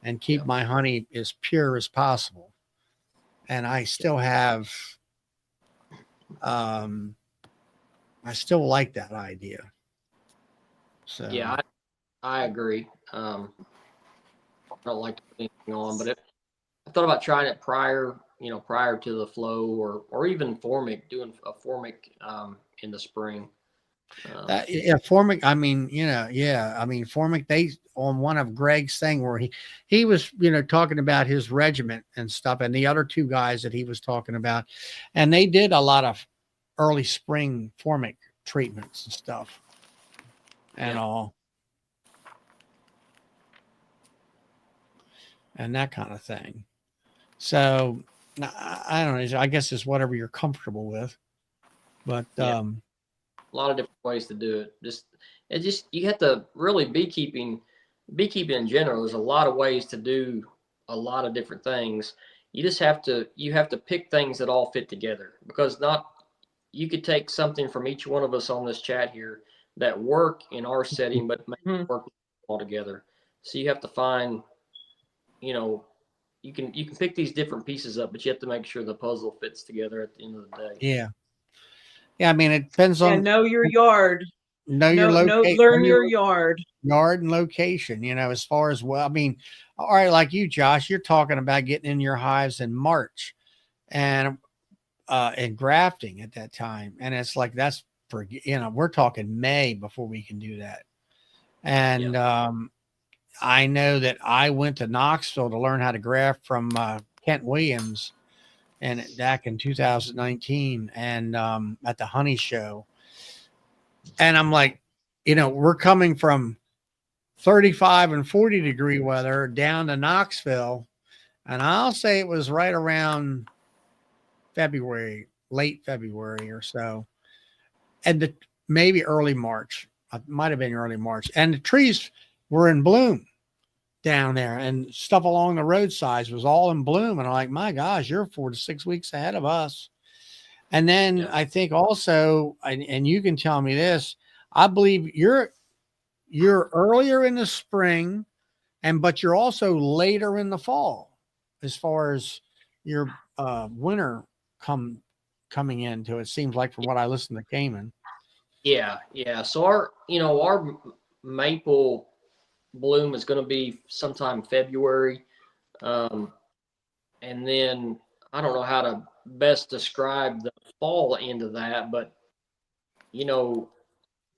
and keep my honey as pure as possible. And I still have, I still like that idea. So yeah, I agree. I don't like to put anything on, but I thought about trying it prior to the flow, or even doing a formic in the spring. Formic. I mean, Formic. They on one of Greg's thing where he was talking about his regiment and stuff, and the other 2 guys that he was talking about, and they did a lot of early spring Formic treatments and stuff, and all, and that kind of thing. So I don't know. I guess it's whatever you're comfortable with, but a lot of different ways to do it. You have to really beekeeping in general. There's a lot of ways to do a lot of different things. You just have to pick things that all fit together, because you could take something from each one of us on this chat here that work in our setting, but may work all together. So you have to find, you can pick these different pieces up, but you have to make sure the puzzle fits together at the end of the day. yeah. I mean, it depends on know your yard. Know your location. Learn your yard. Yard and location. As far as I mean, all right, like you, Josh, you're talking about getting in your hives in March, and grafting at that time, and it's like that's for we're talking May before we can do that. And I know that I went to Knoxville to learn how to graft from Kent Williams, and back in 2019, and at the honey show, and I'm like, we're coming from 35 and 40-degree weather down to Knoxville. And I'll say it was right around February, late February or so, and maybe early March. It might have been early March. And the trees were in bloom down there, and stuff along the roadsides was all in bloom. And I'm like, my gosh, you're 4 to 6 weeks ahead of us. And then I think also, and you can tell me this, I believe you're earlier in the spring, but you're also later in the fall as far as your winter coming into. It seems like, from what I listened to Cayman. Yeah. So our maple bloom is going to be sometime February, and then I don't know how to best describe the fall end of that, but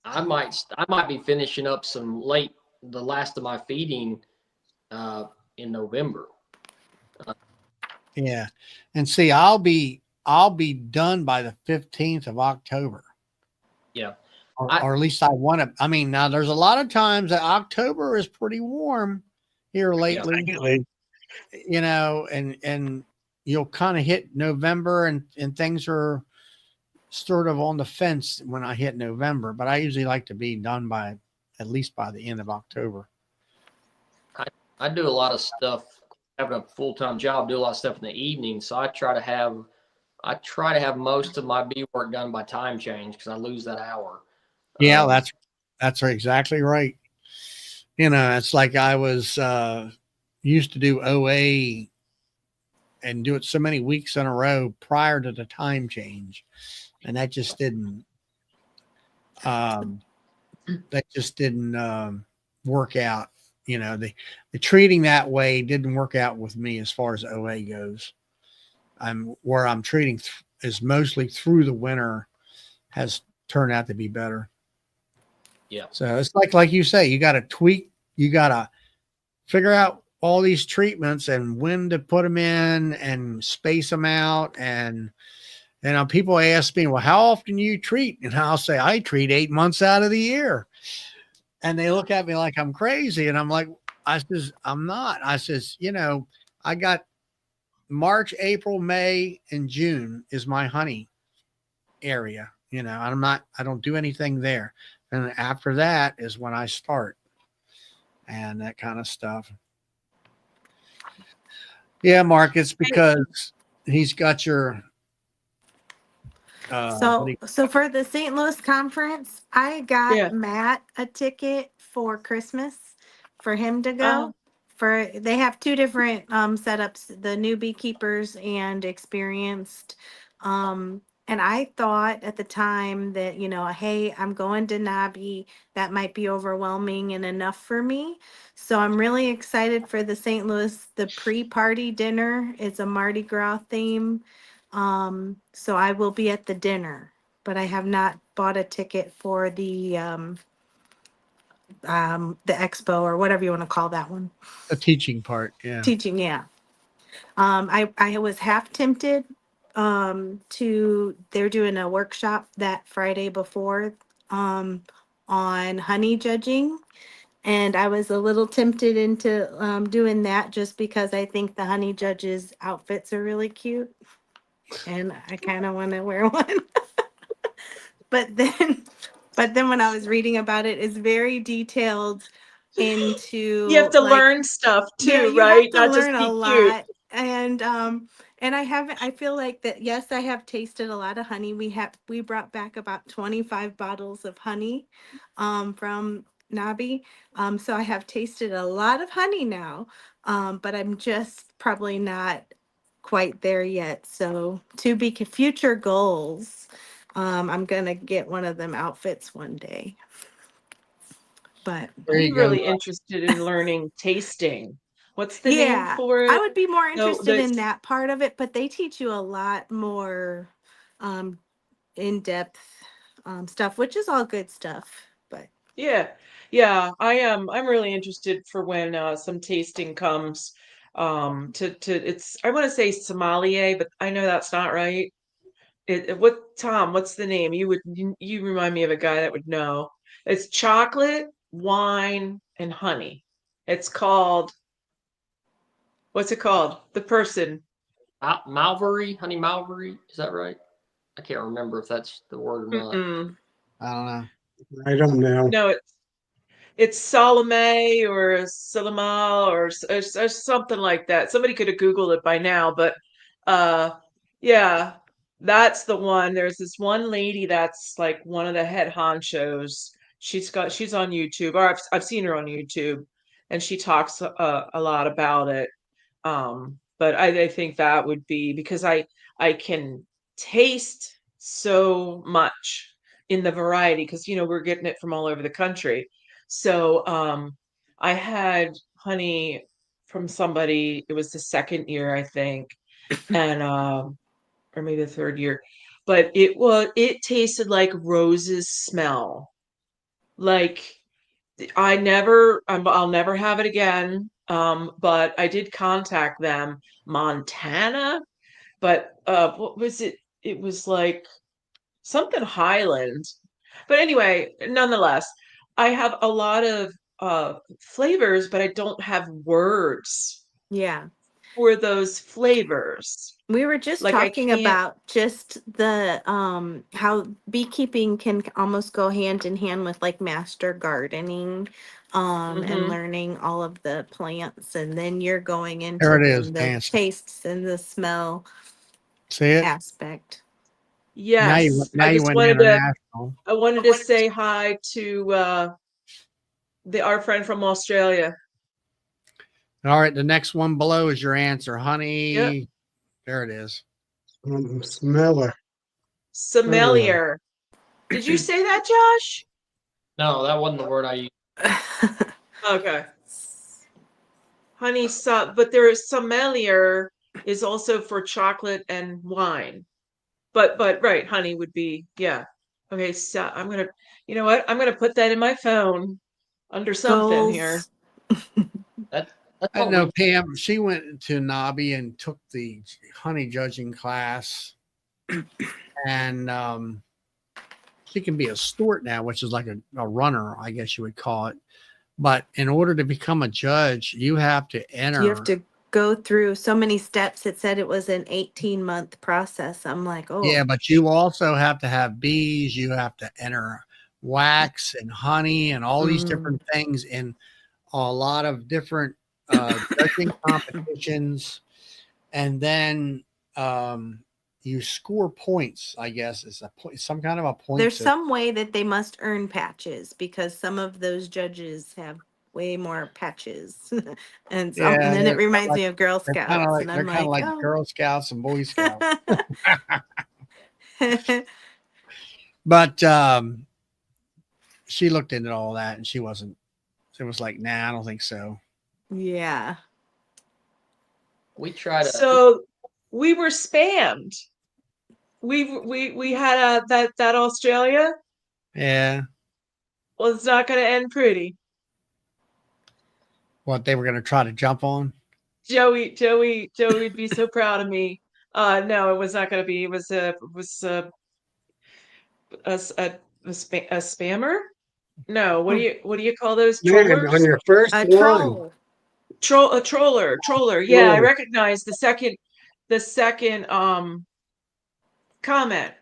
I might be finishing up the last of my feeding in November. Yeah, and see, I'll be done by the 15th of October. Yeah. Or at least I want to. I mean, now there's a lot of times that October is pretty warm here lately, and you'll kind of hit November, and things are sort of on the fence when I hit November, but I usually like to be done by at least by the end of October. I do a lot of stuff, having a full-time job, do a lot of stuff in the evening. So I try to have most of my bee work done by time change, because I lose that hour. Yeah, that's exactly right. It's like I was used to do OA and do it so many weeks in a row prior to the time change, and that just didn't work out. The treating that way didn't work out with me as far as OA goes. I'm treating is mostly through the winter has turned out to be better. Yeah. So it's like you say, you got to tweak, you got to figure out all these treatments and when to put them in and space them out. And people ask me, well, how often do you treat? And I'll say, I treat 8 months out of the year. And they look at me like I'm crazy. And I'm like, I'm not. I says, I got March, April, May, and June is my honey area. I don't do anything there. And after that is when I start and that kind of stuff. Yeah, Mark, it's because he's got your. So for the St. Louis conference, I got Matt a ticket for Christmas for him to go. They have two different setups, the new beekeepers and experienced. And I thought at the time that, hey, I'm going to Nabi. That might be overwhelming and enough for me. So I'm really excited for the St. Louis, the pre-party dinner. It's a Mardi Gras theme. So I will be at the dinner, but I have not bought a ticket for the expo or whatever you want to call that one. The teaching part, yeah. Teaching, yeah. I was half tempted they're doing a workshop that Friday before on honey judging. And I was a little tempted into doing that just because I think the honey judges outfits are really cute. And I kind of want to wear one. But then when I was reading about it, it's very detailed into you have to learn stuff too, right? Not just be cute. And I feel like that, yes, I have tasted a lot of honey. We brought back about 25 bottles of honey from Nabi. So I have tasted a lot of honey now. But I'm just probably not quite there yet. So to be future goals, I'm gonna get one of them outfits one day. But I'm really interested in learning tasting. What's the name for it? I would be more interested in that part of it, but they teach you a lot more in-depth stuff, which is all good stuff. But yeah, I'm really interested for when some tasting comes. It's, I want to say sommelier, but I know that's not right. What's the name? You remind me of a guy that would know. It's chocolate, wine, and honey. It's called, what's it called? The person. Malvery, honey Malvery. Is that right? I can't remember if that's the word or not. Mm-mm. I don't know. I don't know. No, it's Salome or Salama or something like that. Somebody could have Googled it by now, but yeah, that's the one. There's this one lady that's like one of the head honchos. She's on YouTube, or I've seen her on YouTube, and she talks a lot about it. But I think that would be because I can taste so much in the variety because we're getting it from all over the country. So I had honey from somebody, it was the second year, I think, and or maybe the third year, but it tasted like roses smell. Like I'll never have it again. But I did contact them, Montana, but what was it? It was like something Highland. But anyway, nonetheless, I have a lot of flavors, but I don't have words Yeah. for those flavors. We were just Like I talking can't. about just the how beekeeping can almost go hand in hand with like master gardening and Mhm. learning all of the plants, and then you're going There into it is, then the dancing. tastes and the smell See it? aspect. Yes, Now I you just went wanted to. international. I wanted to say hi to our friend from Australia. All right, the next one below is your answer, Yep, honey. There it is. Smeller. sommelier. Did you say that, Josh? No, that wasn't the word I used. Okay. Honey, but there is sommelier is also for chocolate and wine. But right, honey would be, yeah. Okay, so I'm gonna, you know what? I'm gonna put that in my phone under something here. Goals. That's I what know we. Pam, she went to Nobby and took the honey judging class. And she can be a steward now, which is like a runner, I guess you would call it. But in order to become a judge, you have to You have enter. to go through so many steps. It said it was an 18-month process. I'm like, Yeah, oh, but you also have to have bees. You have to enter wax and honey and all these mm. different things in a lot of different judging competitions. And then you score points, I guess. It's some kind of a point There's system. some way that they must earn patches because some of those judges have way more patches. And Yeah, then it they're reminds like me of Girl they're kind of Scouts. like And they're I'm kind of like, like oh. Girl Scouts and Boy Scouts. But she looked into all that and she wasn't. It was like, nah, I don't think so. Yeah. We try to. So we were spammed. We had that Australia. Yeah. Well, it's not gonna end pretty. What they were going to try to jump on? Joey would be so proud of me. No, it was not gonna be. It was a spammer. No, what do you call those, Man, on trollers? your first A one. troll. A troller. Yeah, I Whoa. recognize the second comment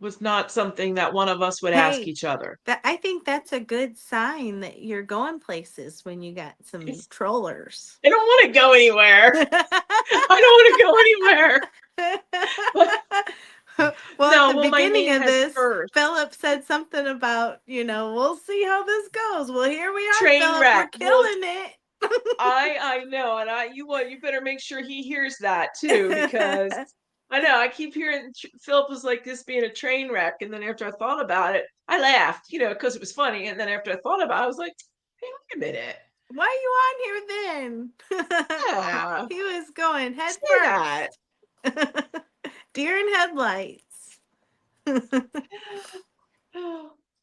was not something that one of us would ask Hey, each other. I think that's a good sign that you're going places when you got some trollers. I don't want to go anywhere. I don't want to go anywhere. Well, at No, the well, my beginning name of has this, first. Philip said something about, we'll see how this goes. Well, here we are, Train Philip. We're wreck. Well, killing it. I know, and you better make sure he hears that too, because I know I keep hearing Philip was like this being a train wreck, and then after I thought about it, I laughed, because it was funny, and then after I thought about it, I was like, hey, wait a minute. Why are you on here then? Yeah, He was going head say that. first. Deer in headlights.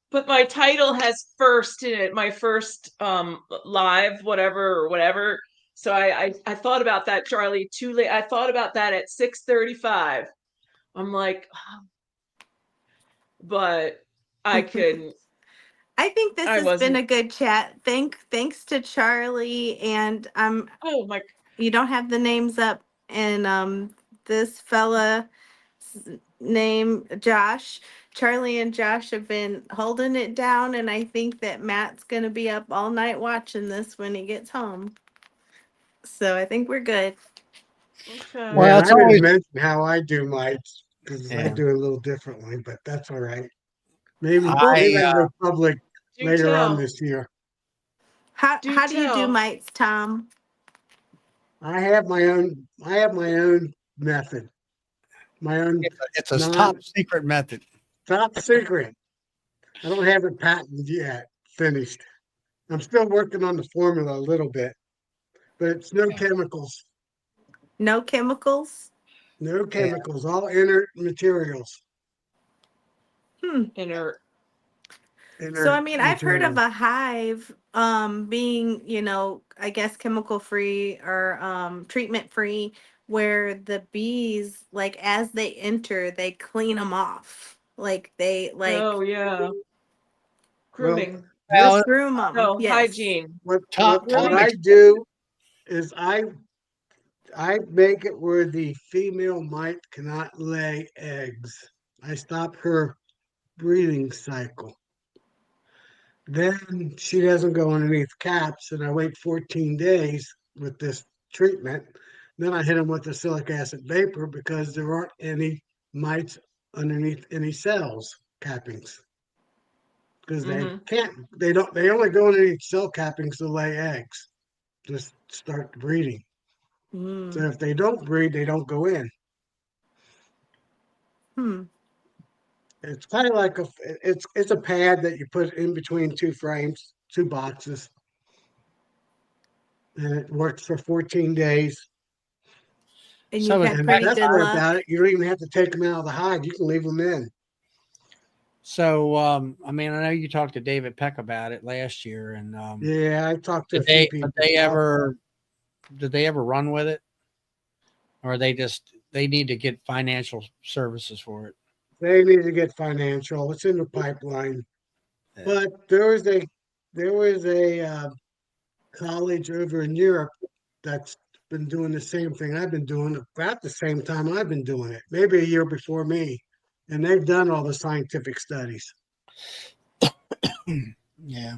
But my title has first in it, my first live whatever. So I thought about that, Charlie, too late. I thought about that at 6:35. I'm like, but I couldn't. I think this I has been wasn't. a good chat. Thanks to Charlie and Oh my. you don't have the names up, and this fella name Josh. Charlie and Josh have been holding it down, and I think that Matt's gonna be up all night watching this when he gets home. So I think we're good. Okay. Well, Yeah, it's I didn't always mention how I do mites because I yeah. do a little differently, but that's all right. Maybe Well, maybe I I'll go public do later on tell. this year. Do How do you do tell. mites, Tom? I have my own method, my own it's a top non secret method. top secret. I don't have it patented yet, finished. I'm still working on the formula a little bit, but it's no chemicals, No chemicals? no Yeah. chemicals, all inert materials, Hmm. Inert. So I inert mean, I've heard of materials. a hive being, I guess chemical free or treatment free, where the bees, like as they enter, they clean them off. Like they Oh yeah. Well, Grooming. this Well, groom them. No, Yes. hygiene. what Tom Grooming. I do is I make it where the female mite cannot lay eggs. I stop her breeding cycle. Then she doesn't go underneath caps, and I wait 14 days with this treatment. Then I hit them with the silic acid vapor because there aren't any mites underneath any cells cappings because they Mm-hmm. can't, they only go underneath cell cappings to lay eggs, just start breeding. So Mm. if they don't breed, they don't go in. Hmm. It's kind of like it's a pad that you put in between two frames, two boxes, and it works for 14 days. And you've so is had And the pretty best good part luck. about it, you don't even have to take them out of the hive. You can leave them in. so I mean, I know you talked to David Peck about it last year, and Yeah, I talked to a did few they people. did they ever run with it, or they need to get financial services for it? They need to get financial. It's in the pipeline. Yeah. But there was a college over in Europe that's been doing the same thing I've been doing about the same time I've been doing it, maybe a year before me. And they've done all the scientific studies, Yeah.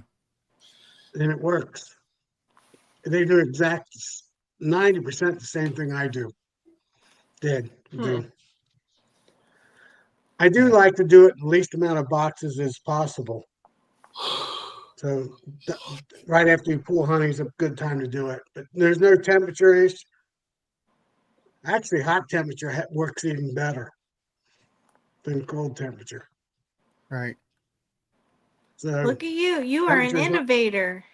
and it works. They do exact 90% the same thing I do. I do Yeah. like to do it in the least amount of boxes as possible. So right after you pull honey is a good time to do it. But there's no temperature issue. Actually, hot temperature works even better than cold temperature. Right. So Look at you. You are an temperature's not innovator.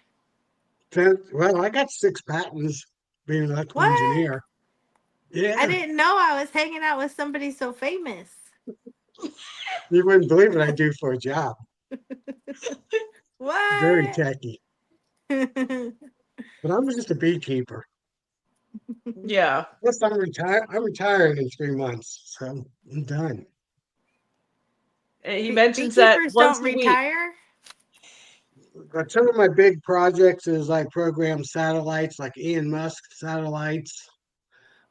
well. I got 6 patents being an electrical What? engineer. I Yeah, didn't know I was hanging out with somebody so famous. you wouldn't believe what I do for a job. Very What? techy. But I'm just a beekeeper. Yeah. Plus, I'm retiring in 3 months, so I'm done. And he mentions that Beekeepers once don't a week. retire? But some of my big projects is I program satellites like Elon Musk satellites.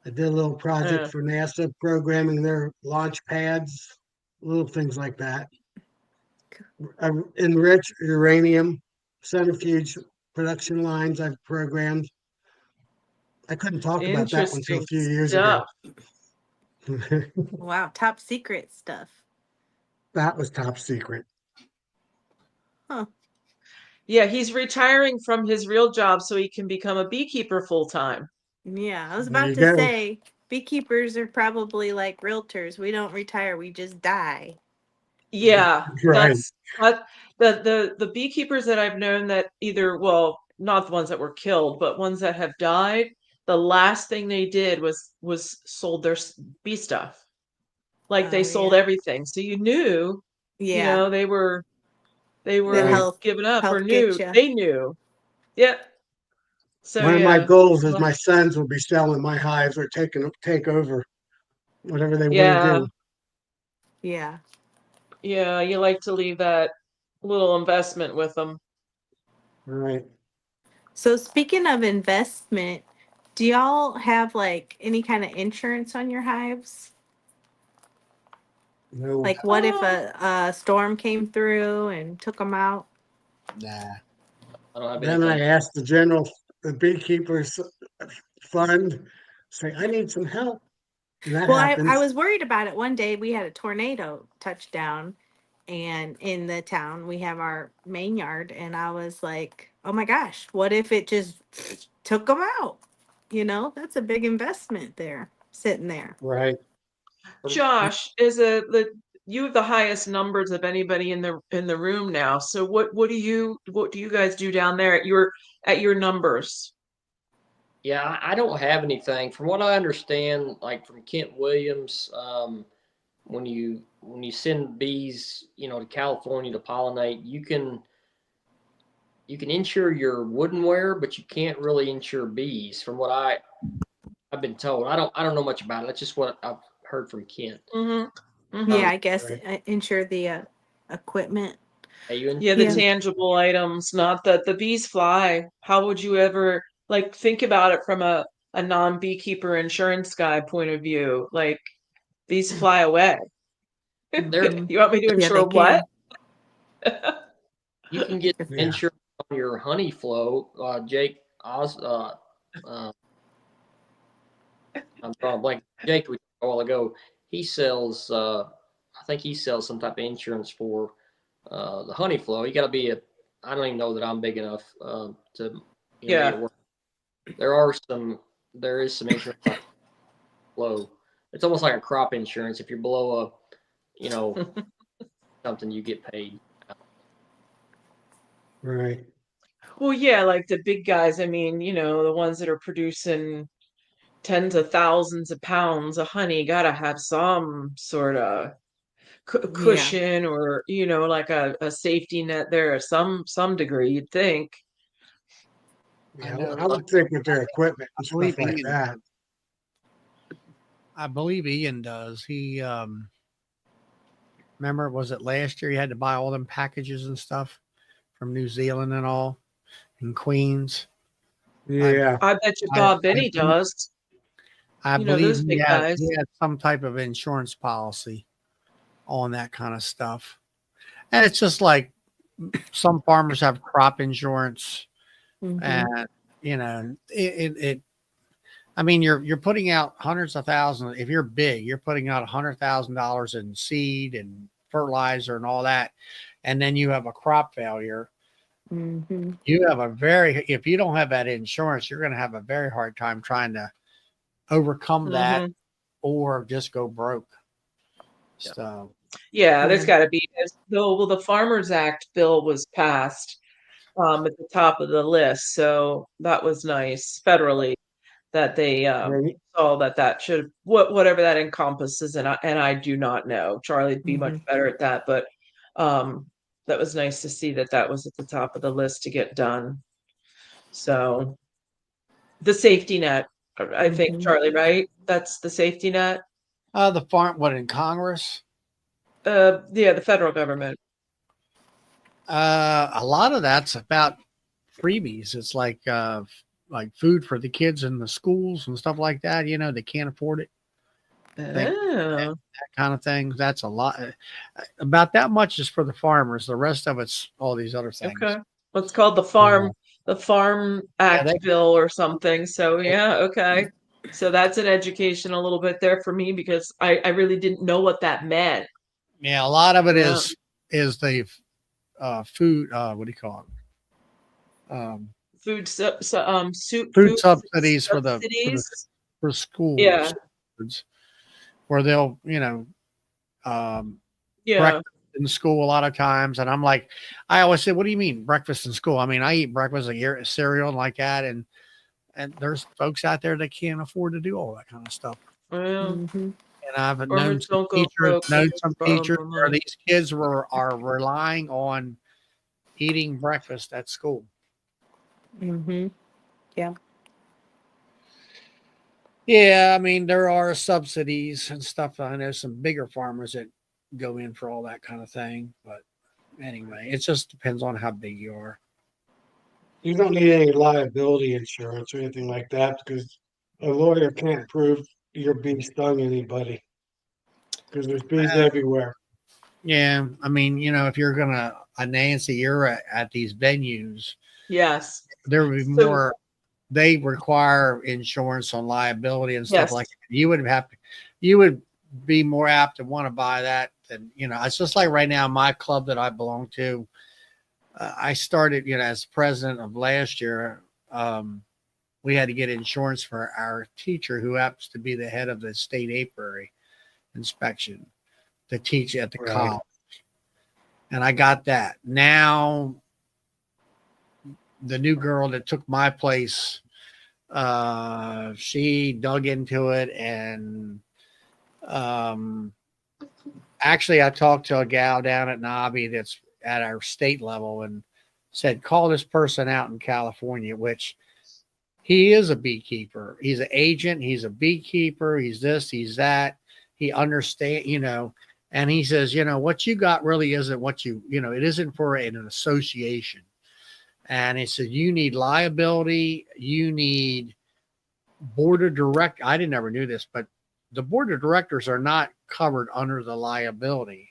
I did a little project Uh, for NASA programming their launch pads, little things like that. I enrich uranium centrifuge production lines I've programmed. I couldn't talk about that one until a interesting few years ago. stuff. Wow, top secret stuff. That was top secret. Huh. Yeah, he's retiring from his real job so he can become a beekeeper full time. Yeah, I was There about you to go. say beekeepers are probably like realtors. We don't retire, we just die. Yeah, Right. that's the beekeepers that I've known that either, well, not the ones that were killed, but ones that have died, the last thing they did was sold their bee stuff. Like they Oh, sold yeah. everything. So you knew, Yeah. they The Right. were giving up or health knew, get you. they knew. Yep. So One of my yeah. goals is Well, my sons will be selling my hives or take over whatever they want to yeah. do. Yeah. Yeah, you like to leave that little investment with them. Right. So speaking of investment, do y'all have like any kind of insurance on your hives? No, Like what if a storm came through and took them out? Nah. I don't have then I anything. asked the beekeepers fund, say, I need some help. And that Well, I happens. was worried about it. One day we had a tornado touchdown, and in the town we have our main yard, and I was like, oh my gosh, what if it just took them out? You know, that's a big investment there, sitting there. Right. Josh, you have the highest numbers of anybody in the room now. So what do you guys do down there at your numbers? Yeah, I don't have anything. From what I understand, like from Kent Williams, when you send bees, to California to pollinate, you can insure your woodenware, but you can't really insure bees. From what I've been told, I don't know much about it. That's just what I've heard from Kent. Mm-hmm. Yeah, Mm-hmm. I guess Right. insure the equipment. Hey, you Yeah, the Yeah. tangible items, not the bees fly. How would you ever like think about it from a non-beekeeper insurance guy point of view? Like bees fly away. there Mhm. You want me to Yeah, they insure what? can. you can get Yeah. insurance on your honey flow. Jake Oz, uh, I'm drawing a blank. Jake, we talked a while ago, he sells. I think he sells some type of insurance for the honey flow. You got to be a. I don't even know that I'm big enough to make it Yeah. work. There is some insurance on flow. It's almost like a crop insurance. If you're below something, you get paid. Right. Well, yeah, like the big guys, I mean, the ones that are producing tens of thousands of pounds of honey gotta have some sort of Yeah. cushion or, like a safety net there of some degree, you'd think. I Yeah. know. I would think with their equipment I and believe stuff like Ian. that. I believe Ian does. He remember, was it last year he had to buy all them packages and stuff from New Zealand and all in Queens? Yeah. I bet you I, Bob I, Benny does. I believe Those big guys. he had some type of insurance policy on that kind of stuff. And it's just like some farmers have crop insurance, Mhm. and it I mean, you're putting out hundreds of thousands. If you're big, you're putting out $100,000 in seed and fertilizer and all that, and then you have a crop failure. Mhm. You have if you don't have that insurance, you're going to have a very hard time trying to overcome that Hmm. or just go broke. Yeah. So Yeah, there's Yeah. got to be. Well, the Farmers Act bill was passed at the top of the list, so that was nice federally that they Right. saw that should whatever that encompasses, and I do not know. Charlie'd be much Mhm. better at that, but um, that was nice to see that was at the top of the list to get done. So the safety net, I think, Mhm. Charlie, right? That's the safety net. the farm, what in Congress? Yeah, the federal government. A lot of that's about freebies. It's like food for the kids in the schools and stuff like that. They can't afford it. Think Oh, that kind of thing. That's a lot. About that much is for the farmers. The rest of it's all these other things. okay. What's called Yeah, the Farm yeah, Act bill or something. So yeah, okay. So that's an education a little bit there for me because I really didn't know what that meant. yeah. A lot of it Yeah. is the food. What do you call it? Food Food subsidies subsidies. for schools, Yeah, where they'll yeah. breakfast in school a lot of times. And I'm like, I always say, what do you mean breakfast in school? I mean, I eat breakfast, like cereal and like that. And there's folks out there that can't afford to do all that kind of stuff. Well, Mhm. And I've known farmers some don't go broke. They just borrow more where money. these kids are relying on eating breakfast at school. Mhm. Yeah. Yeah, I mean, there are subsidies and stuff. I know some bigger farmers that go in for all that kind of thing, but anyway, it just depends on how big you are. You don't need any liability insurance or anything like that because a lawyer can't prove your bee stung anybody because there's bees everywhere. Yeah, I mean, if you're gonna, Nancy, you're at these venues, Yes. there would be So more. They require insurance on liability and stuff yes. like that. You would be more apt to want to buy that than It's just like right now, my club that I belong to. I started, as president of last year. We had to get insurance for our teacher, who happens to be the head of the state apiary inspection, to teach at the college. And I got that. Now, the new girl that took my place, she dug into it. And actually, I talked to a gal down at Nobby that's at our state level and said, call this person out in California, which he is a beekeeper. He's an agent. He's a beekeeper. He's this, he's that. He understands, and he says, what you got really isn't what it isn't for an association. And he said, you need liability. You need board of directors. I never knew this, but the board of directors are not covered under the liability.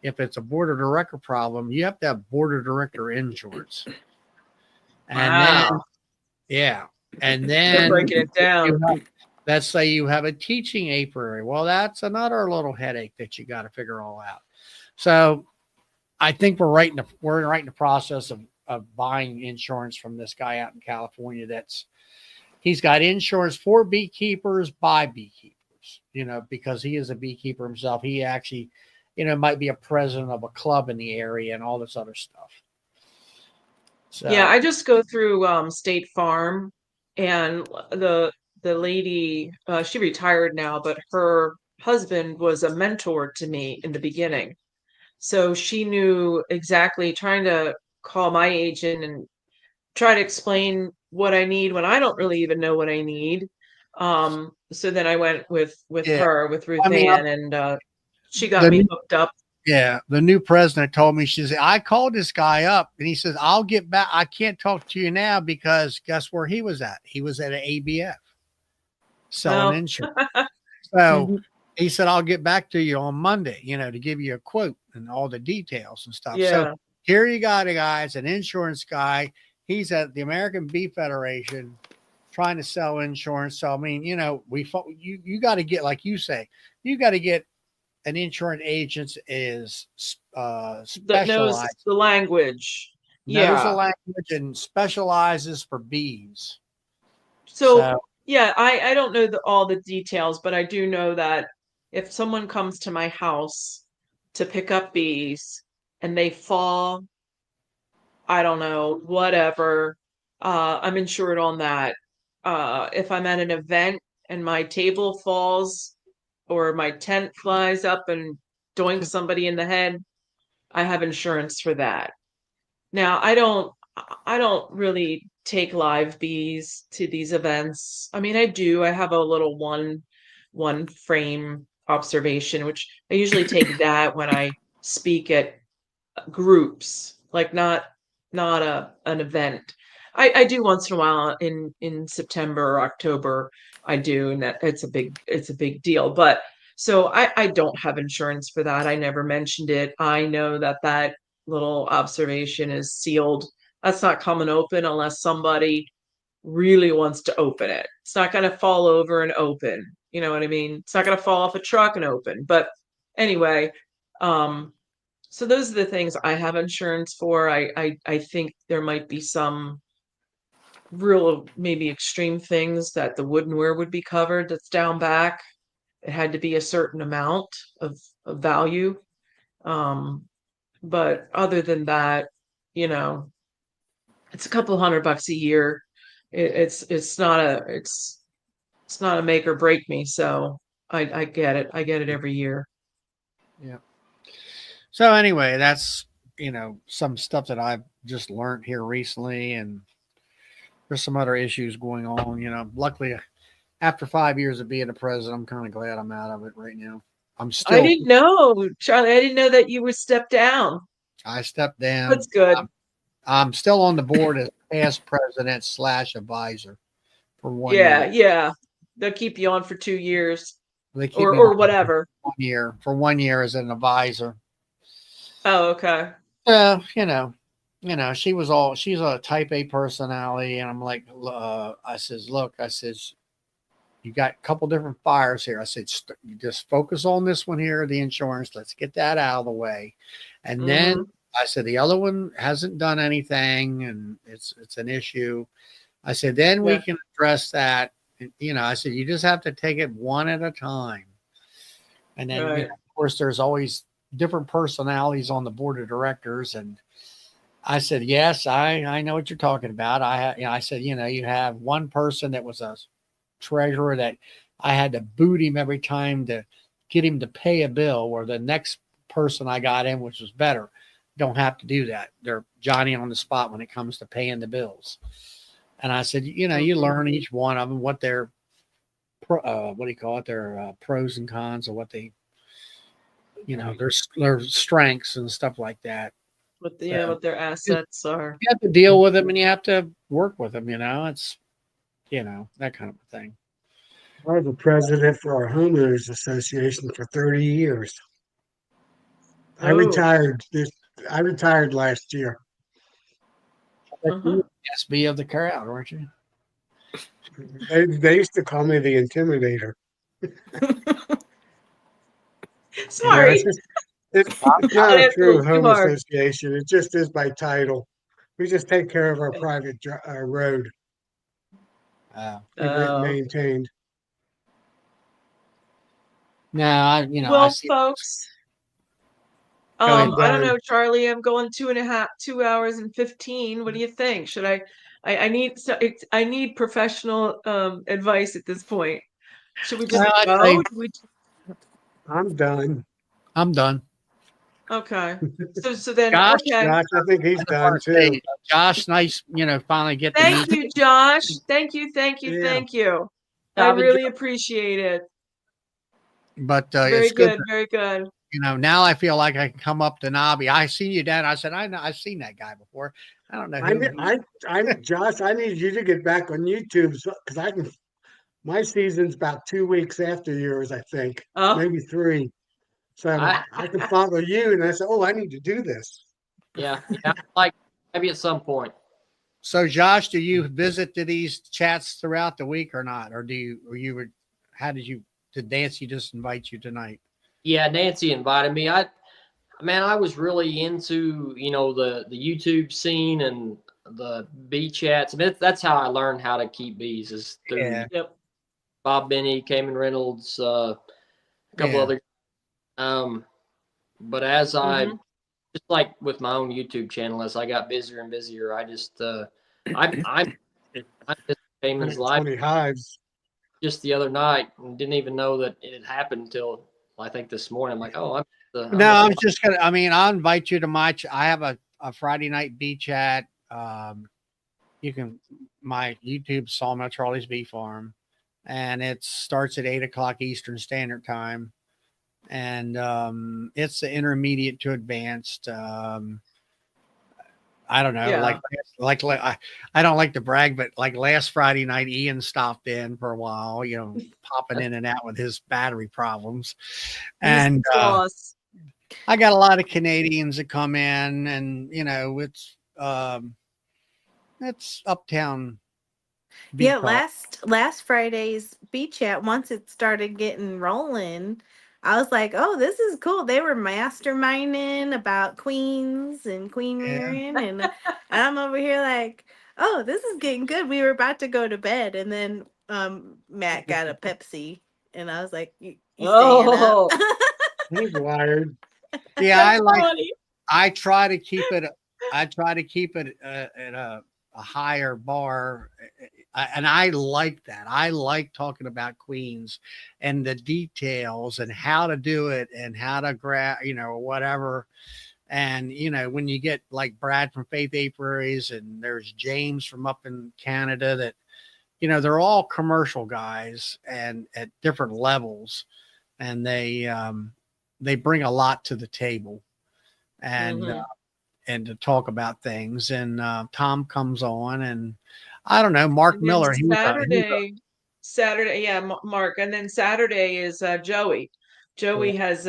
If it's a board of director problem, you have to have board of director insurance. And wow. Yeah. And They're then breaking it down. let's say you have a teaching apiary. Well, that's another little headache that you got to figure all out. So I think we're right in the process of buying insurance from this guy out in California. He's got insurance for beekeepers by beekeepers, because he is a beekeeper himself. He actually, might be a president of a club in the area and all this other stuff. So, yeah, I just go through State Farm, and the lady, she retired now, but her husband was a mentor to me in the beginning. So she knew exactly, trying to call my agent and try to explain what I need when I don't really even know what I need. So then I went with her, with Ruth Ann, and she got me hooked up. Yeah, the new president told me, she said, I called this guy up and he says, I'll get back. I can't talk to you now because guess where he was at? He was at an ABF selling insurance. So he said, I'll get back to you on Monday, to give you a quote and all the details and stuff. Yeah. So here you got a guy, it's an insurance guy. He's at the American Bee Federation trying to sell insurance. So, I mean, you got to get, like you say, you got to get an insurance agent is specialized. That knows the language. Knows the language and specializes for bees. So yeah, I don't know all the details, but I do know that if someone comes to my house to pick up bees and they fall, I don't know, whatever, I'm insured on that. If I'm at an event and my table falls or my tent flies up and doinks somebody in the head, I have insurance for that. Now, I don't really take live bees to these events. I mean, I do. I have a little one frame observation, which I usually take that when I speak at groups, like not an event. I do once in a while in September or October. I do, and that it's a big deal. But so I don't have insurance for that. I never mentioned it. I know that little observation is sealed. That's not coming open unless somebody really wants to open it. It's not going to fall over and open. You know what I mean? It's not going to fall off a truck and open. But anyway, so those are the things I have insurance for. I think there might be some real, maybe extreme things that the woodenware would be covered that's down back. It had to be a certain amount of value. But other than that, it's a couple $100 a year. It's not a make or break me. So I get it. I get it every year. Yeah. So anyway, that's, some stuff that I've just learned here recently, and there's some other issues going on. Luckily, after 5 years of being a president, I'm kind of glad I'm out of it right now. I didn't know, Charlie, I didn't know that you were stepped down. I stepped down. That's good. I'm still on the board as past president / advisor for 1 Yeah, year. yeah. They'll keep you on for 2 years They keep me or on whatever. 1 year for 1 year as an advisor. Oh, okay. She's a type A personality. And I'm like, I says, look, I says, you got a couple different fires here. I said, you just focus on this one here, the insurance. Let's get that out of the way. And then I said, the other one hasn't done anything and it's an issue. I said, then we can address that. I said, you just have to take it one at a time. And then, of course, there's always different personalities on the board of directors. And I said, yes, I know what you're talking about. I said, you have one person that was a treasurer that I had to boot him every time to get him to pay a bill, where the next person I got in, which was better, don't have to do that. They're Johnny on the spot when it comes to paying the bills. And I said, you learn each one of them, what their their pros and cons, or what they, their strengths and stuff like that. What their assets are. You have to deal with them and you have to work with them. It's, that kind of a thing. I was the president for our homeowners association for 30 years. I retired last year. SB of the crowd, weren't you? They used to call me the Intimidator. Sorry. It's not a true home association. It just is by title. We just take care of our private road. Keep it maintained. No, well, I see folks. ahead, I don't know, Charlie. I'm going 2 hours and 15. What do you think? Should I need professional advice at this point. Should we just go? I'm done. I'm done. Okay. So then, Josh, okay. Josh, I think he's done too. Josh, nice, finally get to Thank meet you, Josh. Thank you. Yeah. Thank you. I really appreciate it. But Very it's good. Very good. Now I feel like I can come up to Nobby. I seen you, Dad. I said, I know, I've seen that guy before. I don't know who. Josh, I need you to get back on YouTube because my season's about 2 weeks after yours, I think, maybe 3. So I can follow you, and I said, "Oh, I need to do this." Yeah, like maybe at some point. So, Josh, do you visit to these chats throughout the week or not, or did Nancy just invite you tonight? Yeah, Nancy invited me. I was really into the YouTube scene and the bee chats. I mean, that's how I learned how to keep bees is through Bob Benny, Cayman Reynolds, a couple other. But as I just like with my own YouTube channel, as I got busier and busier, I just I just Cayman's live 20 hives just the other night and didn't even know that it had happened until I think this morning. I'm like, oh, I'm just gonna. I'll invite you to my. I have a Friday night bee chat. You can my YouTube Sawmill Charlie's Bee Farm, and it starts at 8:00 Eastern Standard Time. And it's the intermediate to advanced. I don't know, like I don't like to brag, but like last Friday night, Ian stopped in for a while, popping in and out with his battery problems. And I got a lot of Canadians that come in, and it's uptown. Yeah, last Friday's bee chat, once it started getting rolling, I was like, oh, this is cool. They were masterminding about queens and queen rearing. And I'm over here like, oh, this is getting good. We were about to go to bed. And then Matt got a Pepsi. And I was like, you staying up? He's wired. Yeah, I try to keep it at a higher bar. And I like that. I like talking about queens and the details and how to do it and how to grab, whatever. And, when you get like Brad from Faith Apiaries and there's James from up in Canada that, they're all commercial guys and at different levels, and they bring a lot to the table. And to talk about things. And Tom comes on, and I don't know, Mark And then Miller. Saturday, yeah, Mark, and then Saturday is Joey. Joey has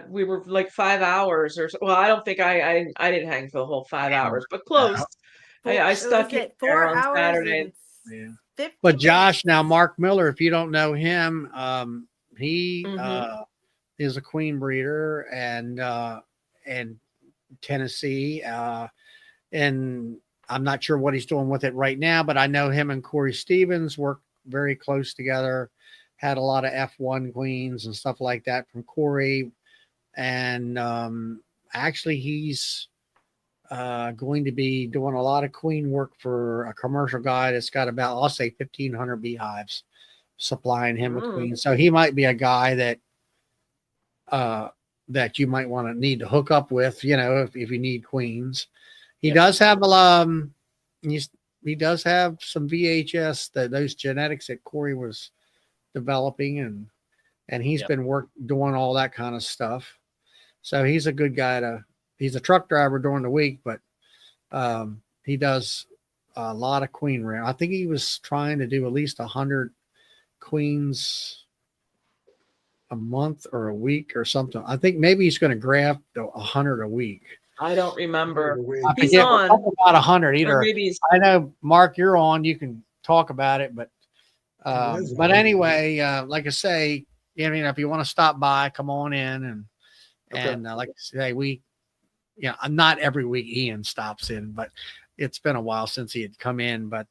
we were like 5 hours or so. Well, I don't think I didn't hang for the whole 5 hours, but close. I stuck Was in it there 4 on hours Saturday. and Yeah. 50 But Josh, minutes? now Mark Miller, if you don't know him, he Mhm. is a queen breeder and Tennessee, and I'm not sure what he's doing with it right now, but I know him and Corey Stevens work very close together. Had a lot of F1 queens and stuff like that from Corey, and actually he's going to be doing a lot of queen work for a commercial guy that's got about, I'll say, 1,500 beehives, supplying him with queens. So he might be a guy that you might want to need to hook up with, if you need queens. He does have he does have some VHS, those genetics that Corey was developing, and he's been doing all that kind of stuff. So he's a good guy he's a truck driver during the week, but he does a lot of queen rearing. I think he was trying to do at least 100 queens a month or a week or something. I think maybe he's going to graft 100 a week. I don't remember. I He's forget, on. about 100 Or either. maybe he's I know, Mark, you're on. You can talk about it, but anyway, like I say, I mean, if you want to stop by, come on in, and like I say, not every week Ian stops in, but it's been a while since he had come in. But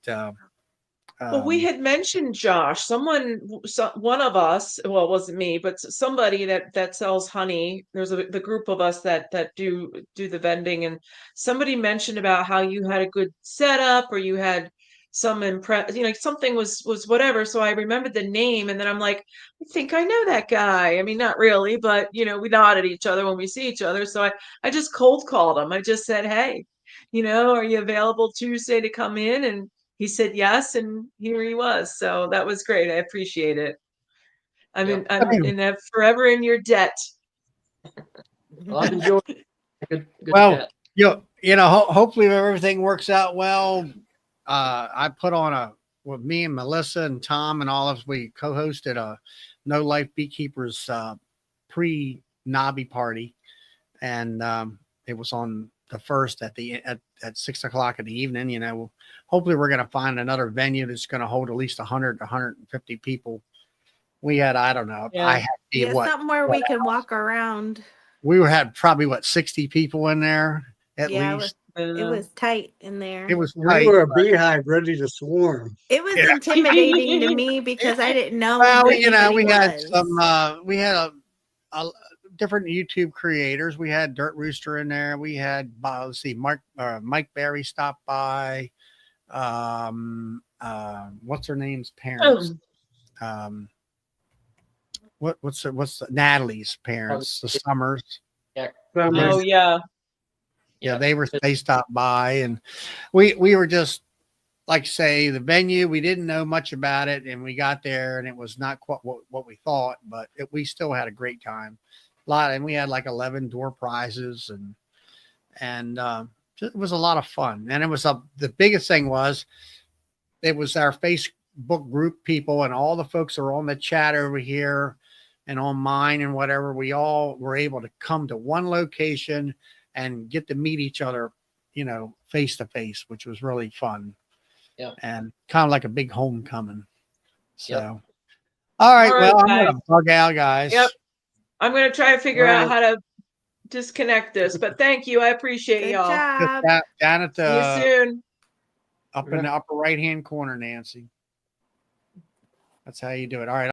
well, we had mentioned Josh. One of us. Well, it wasn't me, but somebody that sells honey. There's the group of us that do the vending, and somebody mentioned about how you had a good setup, or you had some something was whatever. So I remembered the name, and then I'm like, I think I know that guy. I mean, not really, but we nod at each other when we see each other. So I just cold called him. I just said, hey, are you available Tuesday to come in? And he said yes, and here he was. So that was great. I appreciate it. I mean, I'm forever in your debt. Well, I've enjoyed good well, chat. hopefully everything works out well. I put on with me and Melissa and Tom and all of us, we co-hosted a No Life Beekeepers pre-Nobby party, and it was on the first at 6:00 in the evening. Hopefully we're going to find another venue that's going to hold at least 100 to 150 people. We had, I don't know, I had something where we can walk around. We had probably 60 people in there at least. It was tight in there. It was tight. We were a beehive ready to swarm. It was intimidating to me because I didn't know. Well, we had some. We had a different YouTube creators. We had Dirt Rooster in there. We had Mike Berry stopped by. What's her name's parents? What's Natalie's parents? The Summers. Oh yeah. Yeah, they stopped by, and we were just, like, say, the venue, we didn't know much about it, and we got there and it was not quite what we thought, but we still had a great time. And we had like 11 door prizes, and it was a lot of fun. And it was the biggest thing was it was our Facebook group people, and all the folks are on the chat over here and on mine and whatever. We all were able to come to one location and get to meet each other, face to face, which was really fun. Yeah. And kind of like a big homecoming. So, all right. Well, I'm going to bug out, guys. Yep. I'm going to try to figure out how to disconnect this, but thank you. I appreciate y'all. Job. Down at the, see you soon. Up in the upper right-hand corner, Nancy. That's how you do it. All right.